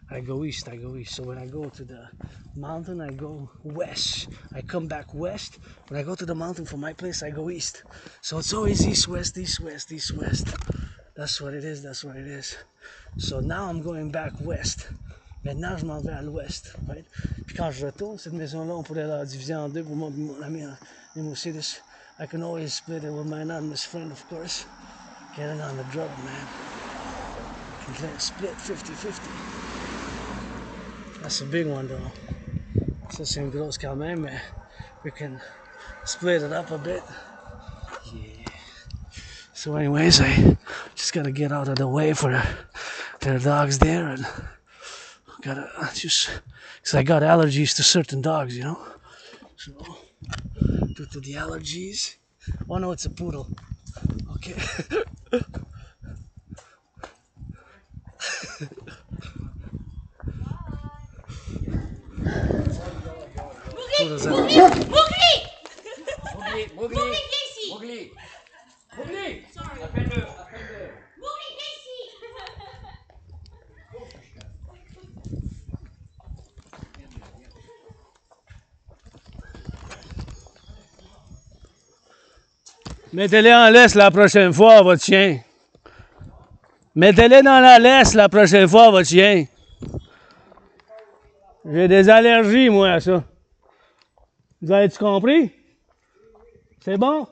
So when I go to the mountain, I go west. I come back west. When I go to the mountain from my place, I go east. So it's always east, west. That's what it is. So now I'm going back west. Maintenant, je m'en vais à l'ouest. Right? Puis quand je retourne, cette maison-là, on pourrait la diviser en deux pour moi et mon ami. You see this? I can always split it with my anonymous friend, of course. Getting on the drug, man. Can split 50-50. That's a big one, though. Ça, c'est une grosse quand même, mais we can split it up a bit. Yeah. So anyways, I just gotta get out of the way for the dogs there, and gotta just, because I got allergies to certain dogs, you know. So, due to the allergies. Oh no, it's a poodle. Okay. Mougli! Mougli, viens ici. Mougli. Appelle-le. Mougli, viens ici. Mettez-les en laisse la prochaine fois, votre chien. Mettez-les dans la laisse la prochaine fois, votre chien. J'ai des allergies, moi, à ça. Vous avez-tu compris? C'est bon?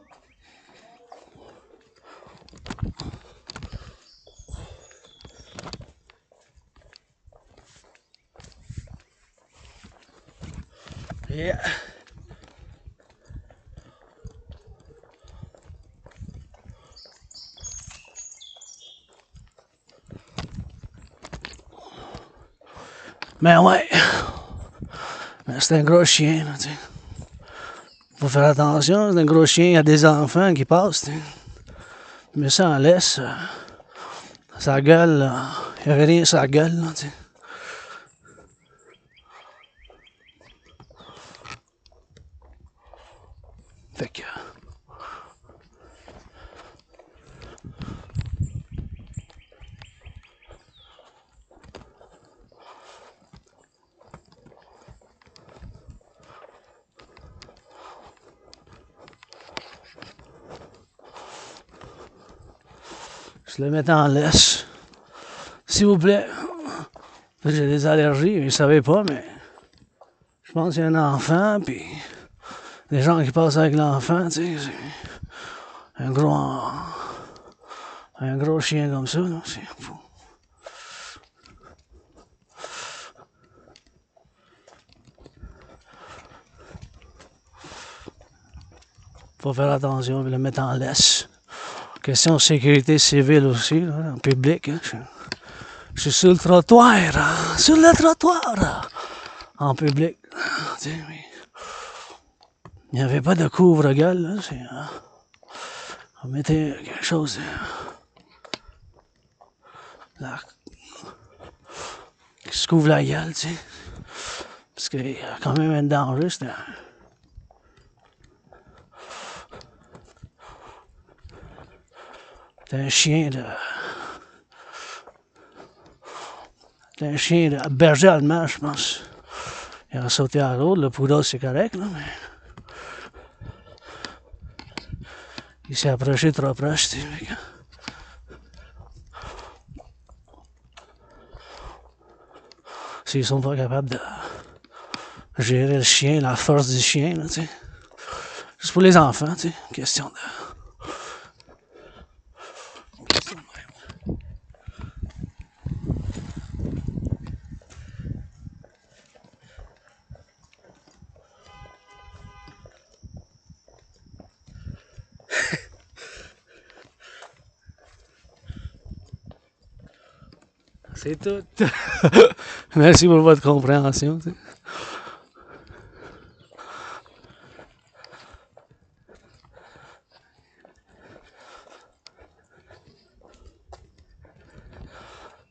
Yeah. Mais ouais. Mais c'est un gros chien, là, tu sais. Faut faire attention, c'est un gros chien, il y a des enfants qui passent, tu sais. Mais ça en laisse. Sa gueule, là. Il n'y avait rien sur sa gueule, là, tu sais. Fait que. Je le mets en laisse. S'il vous plaît. J'ai des allergies, je ne savais pas, mais je pense qu'il y a un enfant, puis des gens qui passent avec l'enfant, tu sais, c'est un gros chien comme ça, là, c'est fou. Faut faire attention, le mettre en laisse. Question de sécurité civile aussi, là, en public. Hein. Je suis sur le trottoir, hein, sur le trottoir, hein, en public. Tu sais, mais il n'y avait pas de couvre-gueule, là. C'est, on mettait quelque chose là, qui se couvre la gueule, tu sais. Parce qu'il y a quand même un danger, c'est un chien de. C'est un chien de berger allemand, je pense. Il a sauté à l'autre, le poudre c'est correct, là, mais. Il s'est approché trop proche, tu sais. S'ils sont pas capables de gérer le chien, la force du chien, là, tu sais. Juste pour les enfants, tu sais. Question de. C'est tout. Merci pour votre compréhension. Tu sais.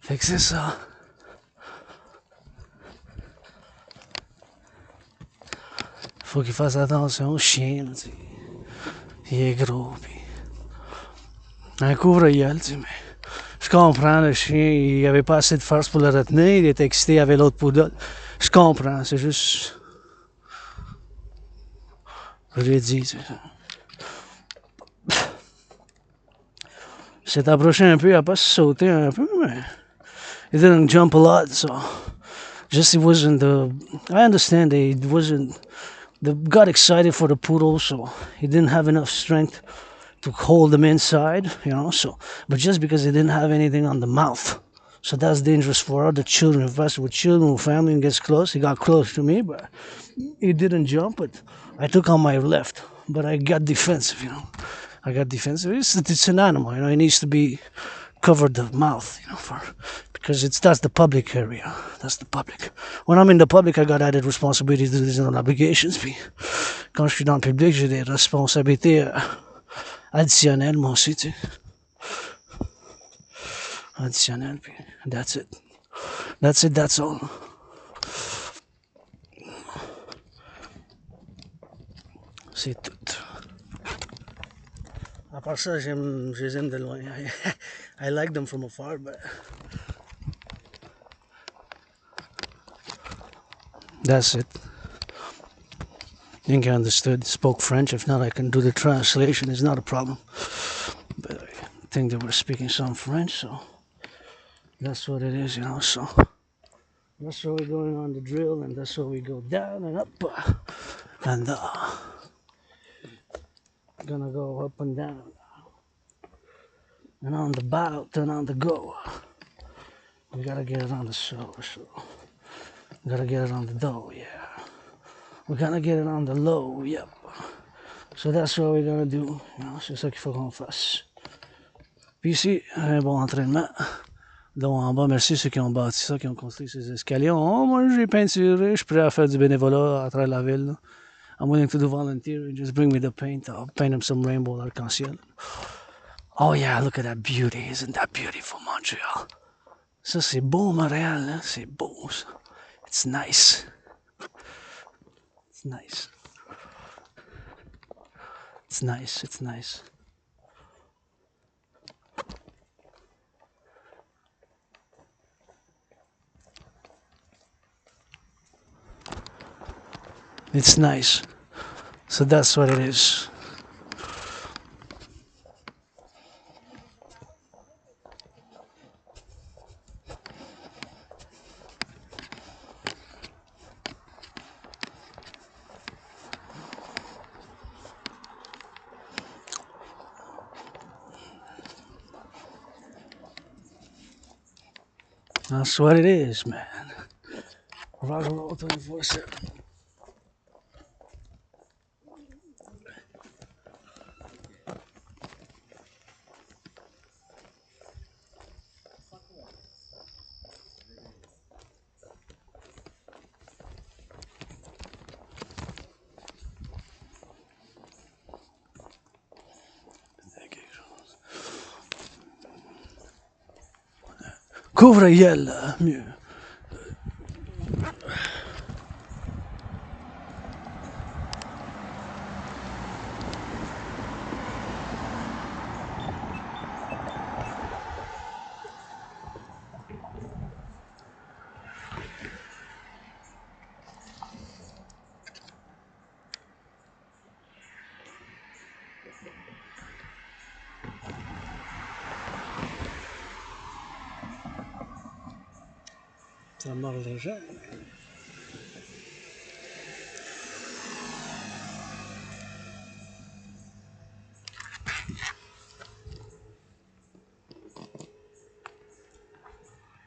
Fait que c'est ça. Faut qu'il fasse attention au chien. Là, tu sais. Il est gros. Puis un couvre-gueule, tu sais, mais je comprends, le chien, il avait pas assez de force pour le retenir, il était excité avec l'autre poudre. Je comprends, c'est juste. Je l'ai dit, tu sais. Il s'est approché un peu, il a pas sauté un peu, mais. He didn't jump a lot, so. Just he wasn't the. I understand he wasn't. Got excited for the poodle, so he didn't have enough strength to hold them inside, you know, so. But just because he didn't have anything on the mouth. So that's dangerous for other children. Especially with children, with family, and gets close. He got close to me, but he didn't jump. But I took on my left. But I got defensive, you know. I got defensive. It's an animal, you know. It needs to be covered the mouth, you know, because that's the public area. That's the public. When I'm in the public, I got added responsibilities, there's no obligations. Puis quand je suis dans le public, j'ai des responsabilités additionnelles, moi aussi, tu sais. Additionnelles, puis that's it. That's it, that's all. C'est tout. À part ça, je les aime de loin. I like them from afar, but that's it. I think I understood, spoke French. If not, I can do the translation. It's not a problem. But I think they were speaking some French, so that's what it is, you know. So that's where we're going on the drill, and that's where we go down and up, and gonna go up and down, and on the bow, then on the go. We gotta get it on the soul, so we gotta get it on the do, yeah. We're gonna get it on the low, yep. So that's what we're gonna do, you know, c'est ça qu'il faut qu'on fasse. Puis ici, un bon entraînement. Donc en bas, merci ceux qui ont bâti ça, qui ont construit ces escaliers. Oh, moi j'ai peinturé, je suis prêt à faire du bénévolat à travers la ville. Là. I'm willing to do volunteer. Just bring me the paint. I'll paint them some rainbow arc-en-ciel. Oh yeah, look at that beauty. Isn't that beautiful, Montreal? Ça c'est beau, Montréal, là. C'est beau, ça. It's nice. It's nice. It's nice, it's nice. It's nice. So that's what it is. That's what it is, man. Rock and roll 24/7. Couvre-gueule, mieux. Ça mord les gens.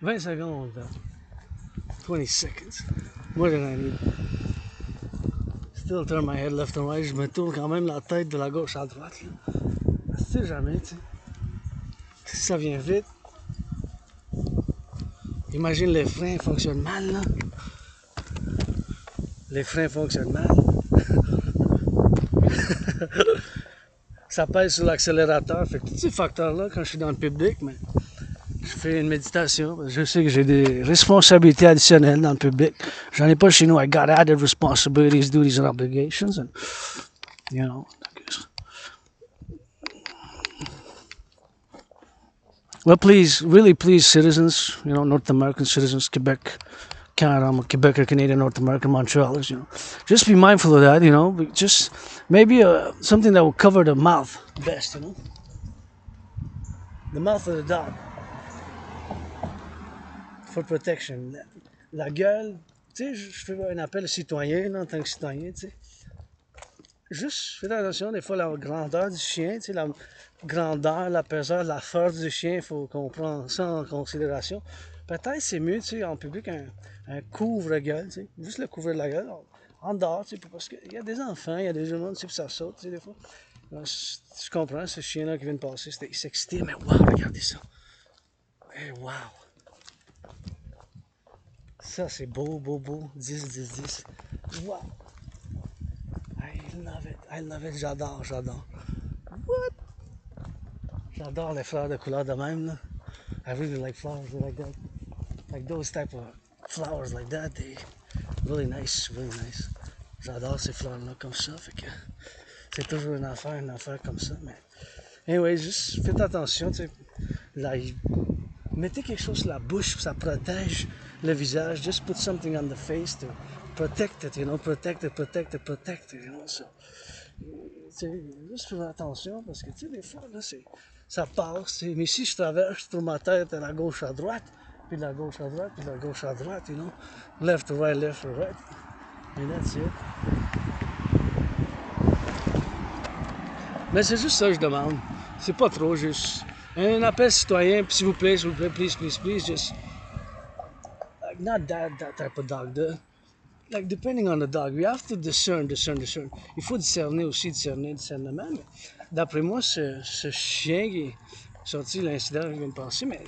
Vingt secondes. 20 seconds. More than I need. Still turn my head left and right. Je me tourne quand même la tête de la gauche à droite. Là. Tu sais jamais, tu sais. Si ça vient vite. Imagine les freins fonctionnent mal, là. Les freins fonctionnent mal. Ça pèse sur l'accélérateur. Fait que tous ces facteurs-là, quand je suis dans le public, mais je fais une méditation. Je sais que j'ai des responsabilités additionnelles dans le public. J'en ai pas chez nous. I got added responsibilities, duties, and obligations. And, you know. Well, please, really please, citizens, you know, North American citizens, Quebec, Canada, Quebec or Canadian, North American, Montrealers, you know, just be mindful of that, you know, just maybe something that will cover the mouth best, you know, the mouth of the dog, for protection. La gueule, tu sais, je fais un appel au citoyen, là, en tant que citoyen, tu sais. Juste, faites attention, des fois, la grandeur du chien, tu sais, la grandeur, la peseur, la force du chien, il faut qu'on prenne ça en considération. Peut-être c'est mieux, tu sais, en public, un couvre-gueule, tu sais, juste le couvre de la gueule, en dehors, tu sais, parce qu'il y a des enfants, il y a des gens, tu sais, puis ça saute, tu sais, des fois. Alors, je comprends, ce chien-là qui vient de passer, c'était excité, mais waouh, regardez ça. Hey, wow. Ça, c'est beau, beau, beau, 10, 10, 10. Wow. I love it, j'adore. What? J'adore les fleurs de couleur de même, là. I really like flowers like that. Like those type of flowers like that, they really nice. J'adore ces fleurs-là comme ça, fait que c'est toujours une affaire comme ça, mais... Anyway, juste faites attention, tu sais, là, mettez quelque chose sur la bouche, ça protège le visage, just put something on the face to protect it, you know, protect it, you know, so... Juste faire attention parce que tu sais, des fois, là, ça passe. Mais si je traverse, je trouve ma tête de la gauche à droite, puis de la gauche à droite, puis de la gauche à droite, you know. Left to right, and that's it. Mais c'est juste ça que je demande. C'est pas trop, juste un appel citoyen, puis s'il vous plaît, please, just like not that type of dog. Like depending on the dog, we have to discern. Il faut discerner aussi, discernement. Mais d'après moi, ce chien qui est sorti, l'incident qui vient de passer, mais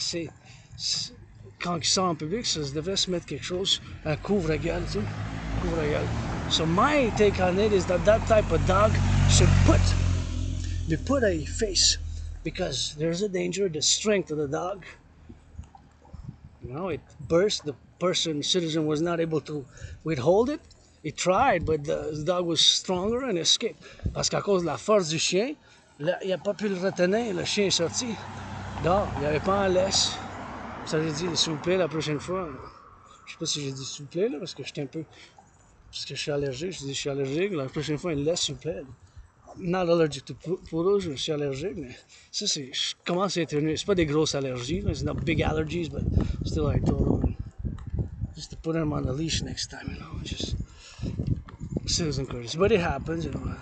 quand il sort en public, ça devrait se mettre quelque chose, un couvre-gueule, tu sais, couvre-gueule. So my take on it is that type of dog should be put a face, because there's a danger, the strength of the dog. You know, it burst. The citizen was not able to withhold it. He tried, but the dog was stronger and escaped. Parce qu'à cause de la force du chien, il n'a pas pu le retenir. Le chien est sorti. Donc, il n'y avait pas en laisse. Ça, j'ai dit, s'il vous plaît, la prochaine fois. Je sais pas si j'ai dit s'il vous plaît, là, parce que j'étais un peu. Parce que je suis allergique. Je dis, je suis allergique. La prochaine fois, il laisse, s'il vous plaît. Not allergic to poodle, je suis allergique, mais ça, c'est. Je commence à éternuer. C'est pas des grosses allergies. It's not big allergies, but still, I told him. Just to put him on a leash next time, you know, just citizen courtesy. But it happens, you know,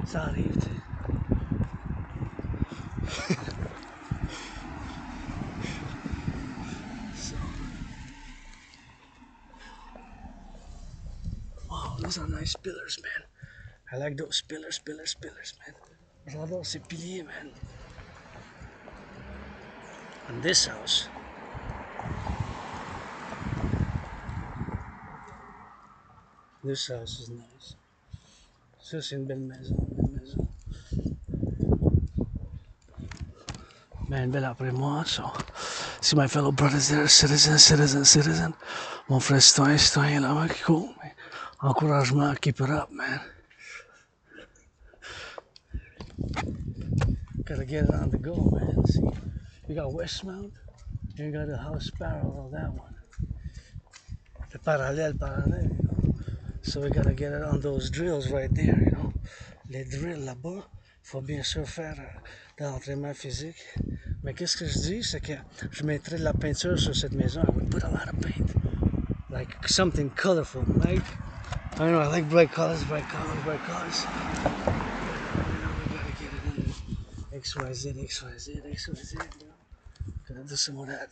ça arrive. So. Wow, those are nice pillars, man. I like those pillars, man. J'adore ces piliers, man. And this house. This house is nice. Ça, c'est une belle maison, Man, belle après moi, so. See my fellow brothers there, citizen. Mon frère citoyen là, man, cool, man. Encouragement, keep it up, man. Gotta get it on the go, man. See, you got Westmount, and you got the house parallel, that one. The parallel, you know. So we gotta get it on those drills right there, you know. Les drills là-bas, faut bien sûr faire de l'entraînement physique. Mais qu'est-ce que je dis, c'est que je mettrais de la peinture sur cette maison. I would put a lot of paint. Like something colorful, like, I don't know, I like bright colors. You know, we gotta get it in XYZ, you know. Gotta do some of that.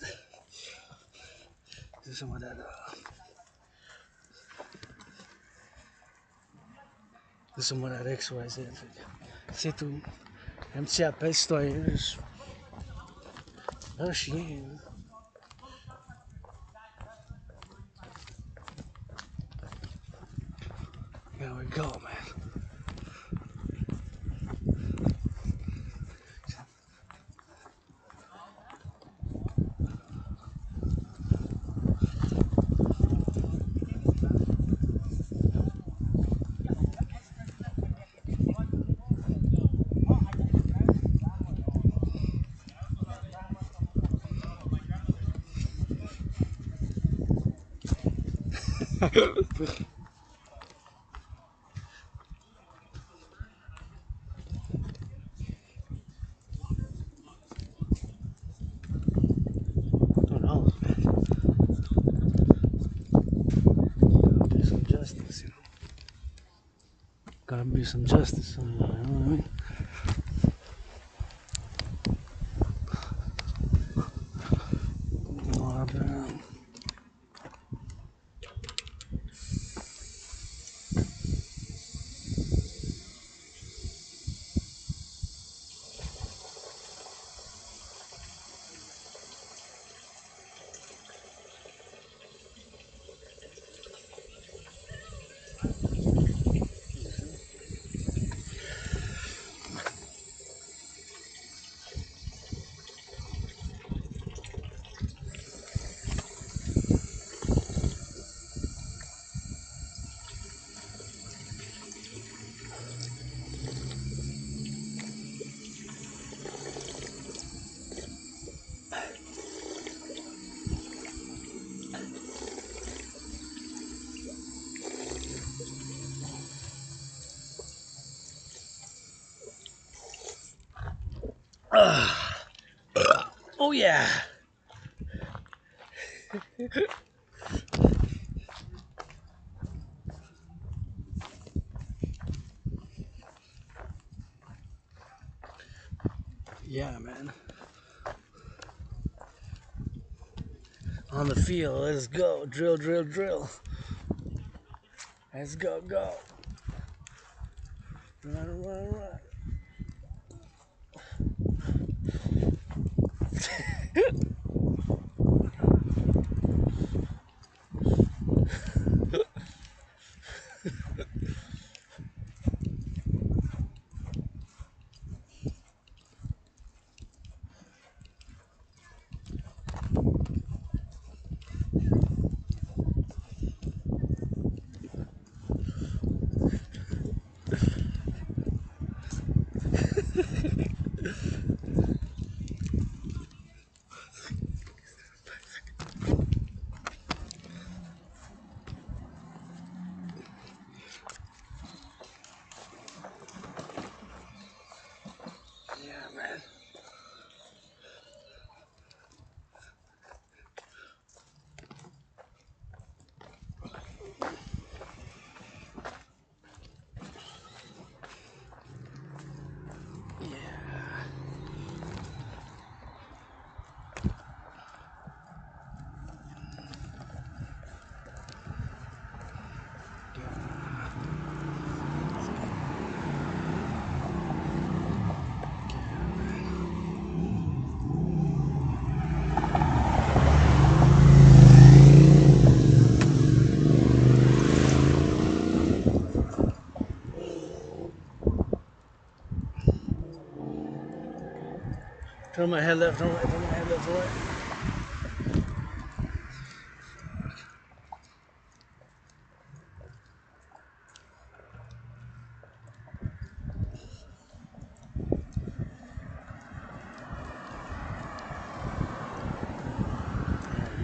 De ce mot XYZ. C'est tout. Un petit appel citoyen. Un chien. There we go, man. Gotta be some justice, you know what I mean? Oh yeah. Yeah, man. On the field, let's go. Drill, drill, drill. Let's go, go. Run, run, run. Yeah, man. Turn my head left and right, turn my head left and right.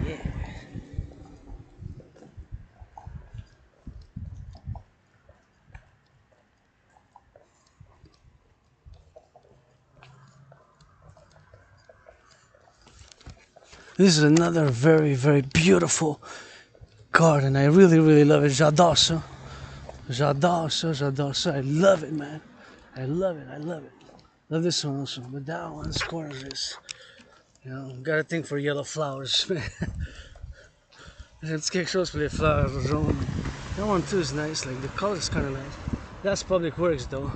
Yeah. This is another very, very beautiful garden. I really, really love it. J'adore ça. J'adore ça, j'adore ça. I love it, man. I love it, I love it. Love this one also. But that one's gorgeous. You know, gotta think for yellow flowers, man. It's quelque chose for the flowers. That one too is nice. Like the color is kind of nice. That's public works though.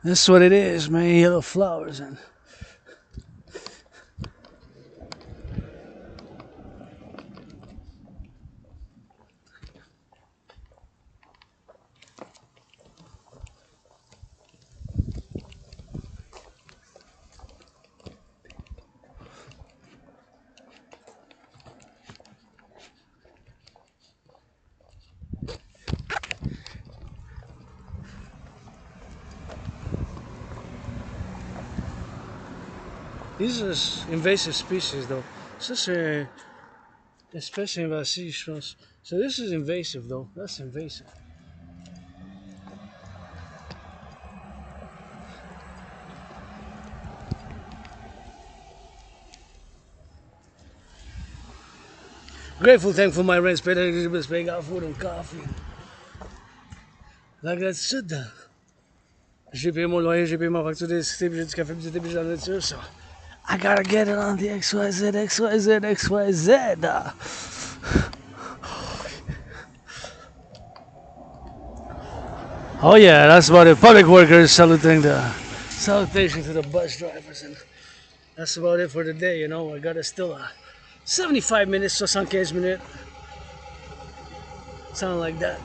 That's what it is, man. Yellow flowers and. These are invasive species though. Ça c'est espèce invasive, je pense. So this is invasive though. That's invasive. Grateful, thankful, my rents paid, paying got food and coffee. Like that's shit. J'ai payé mon loyer, j'ai payé ma facture d'électricité, puis j'ai du café, puis j'ai de la nourriture, so I gotta get it on the XYZ, XYZ, XYZ. Oh yeah, that's about it. Public workers salutation to the bus drivers, and that's about it for the day. You know, I got still 75 minutes, 75 minutes, something like that.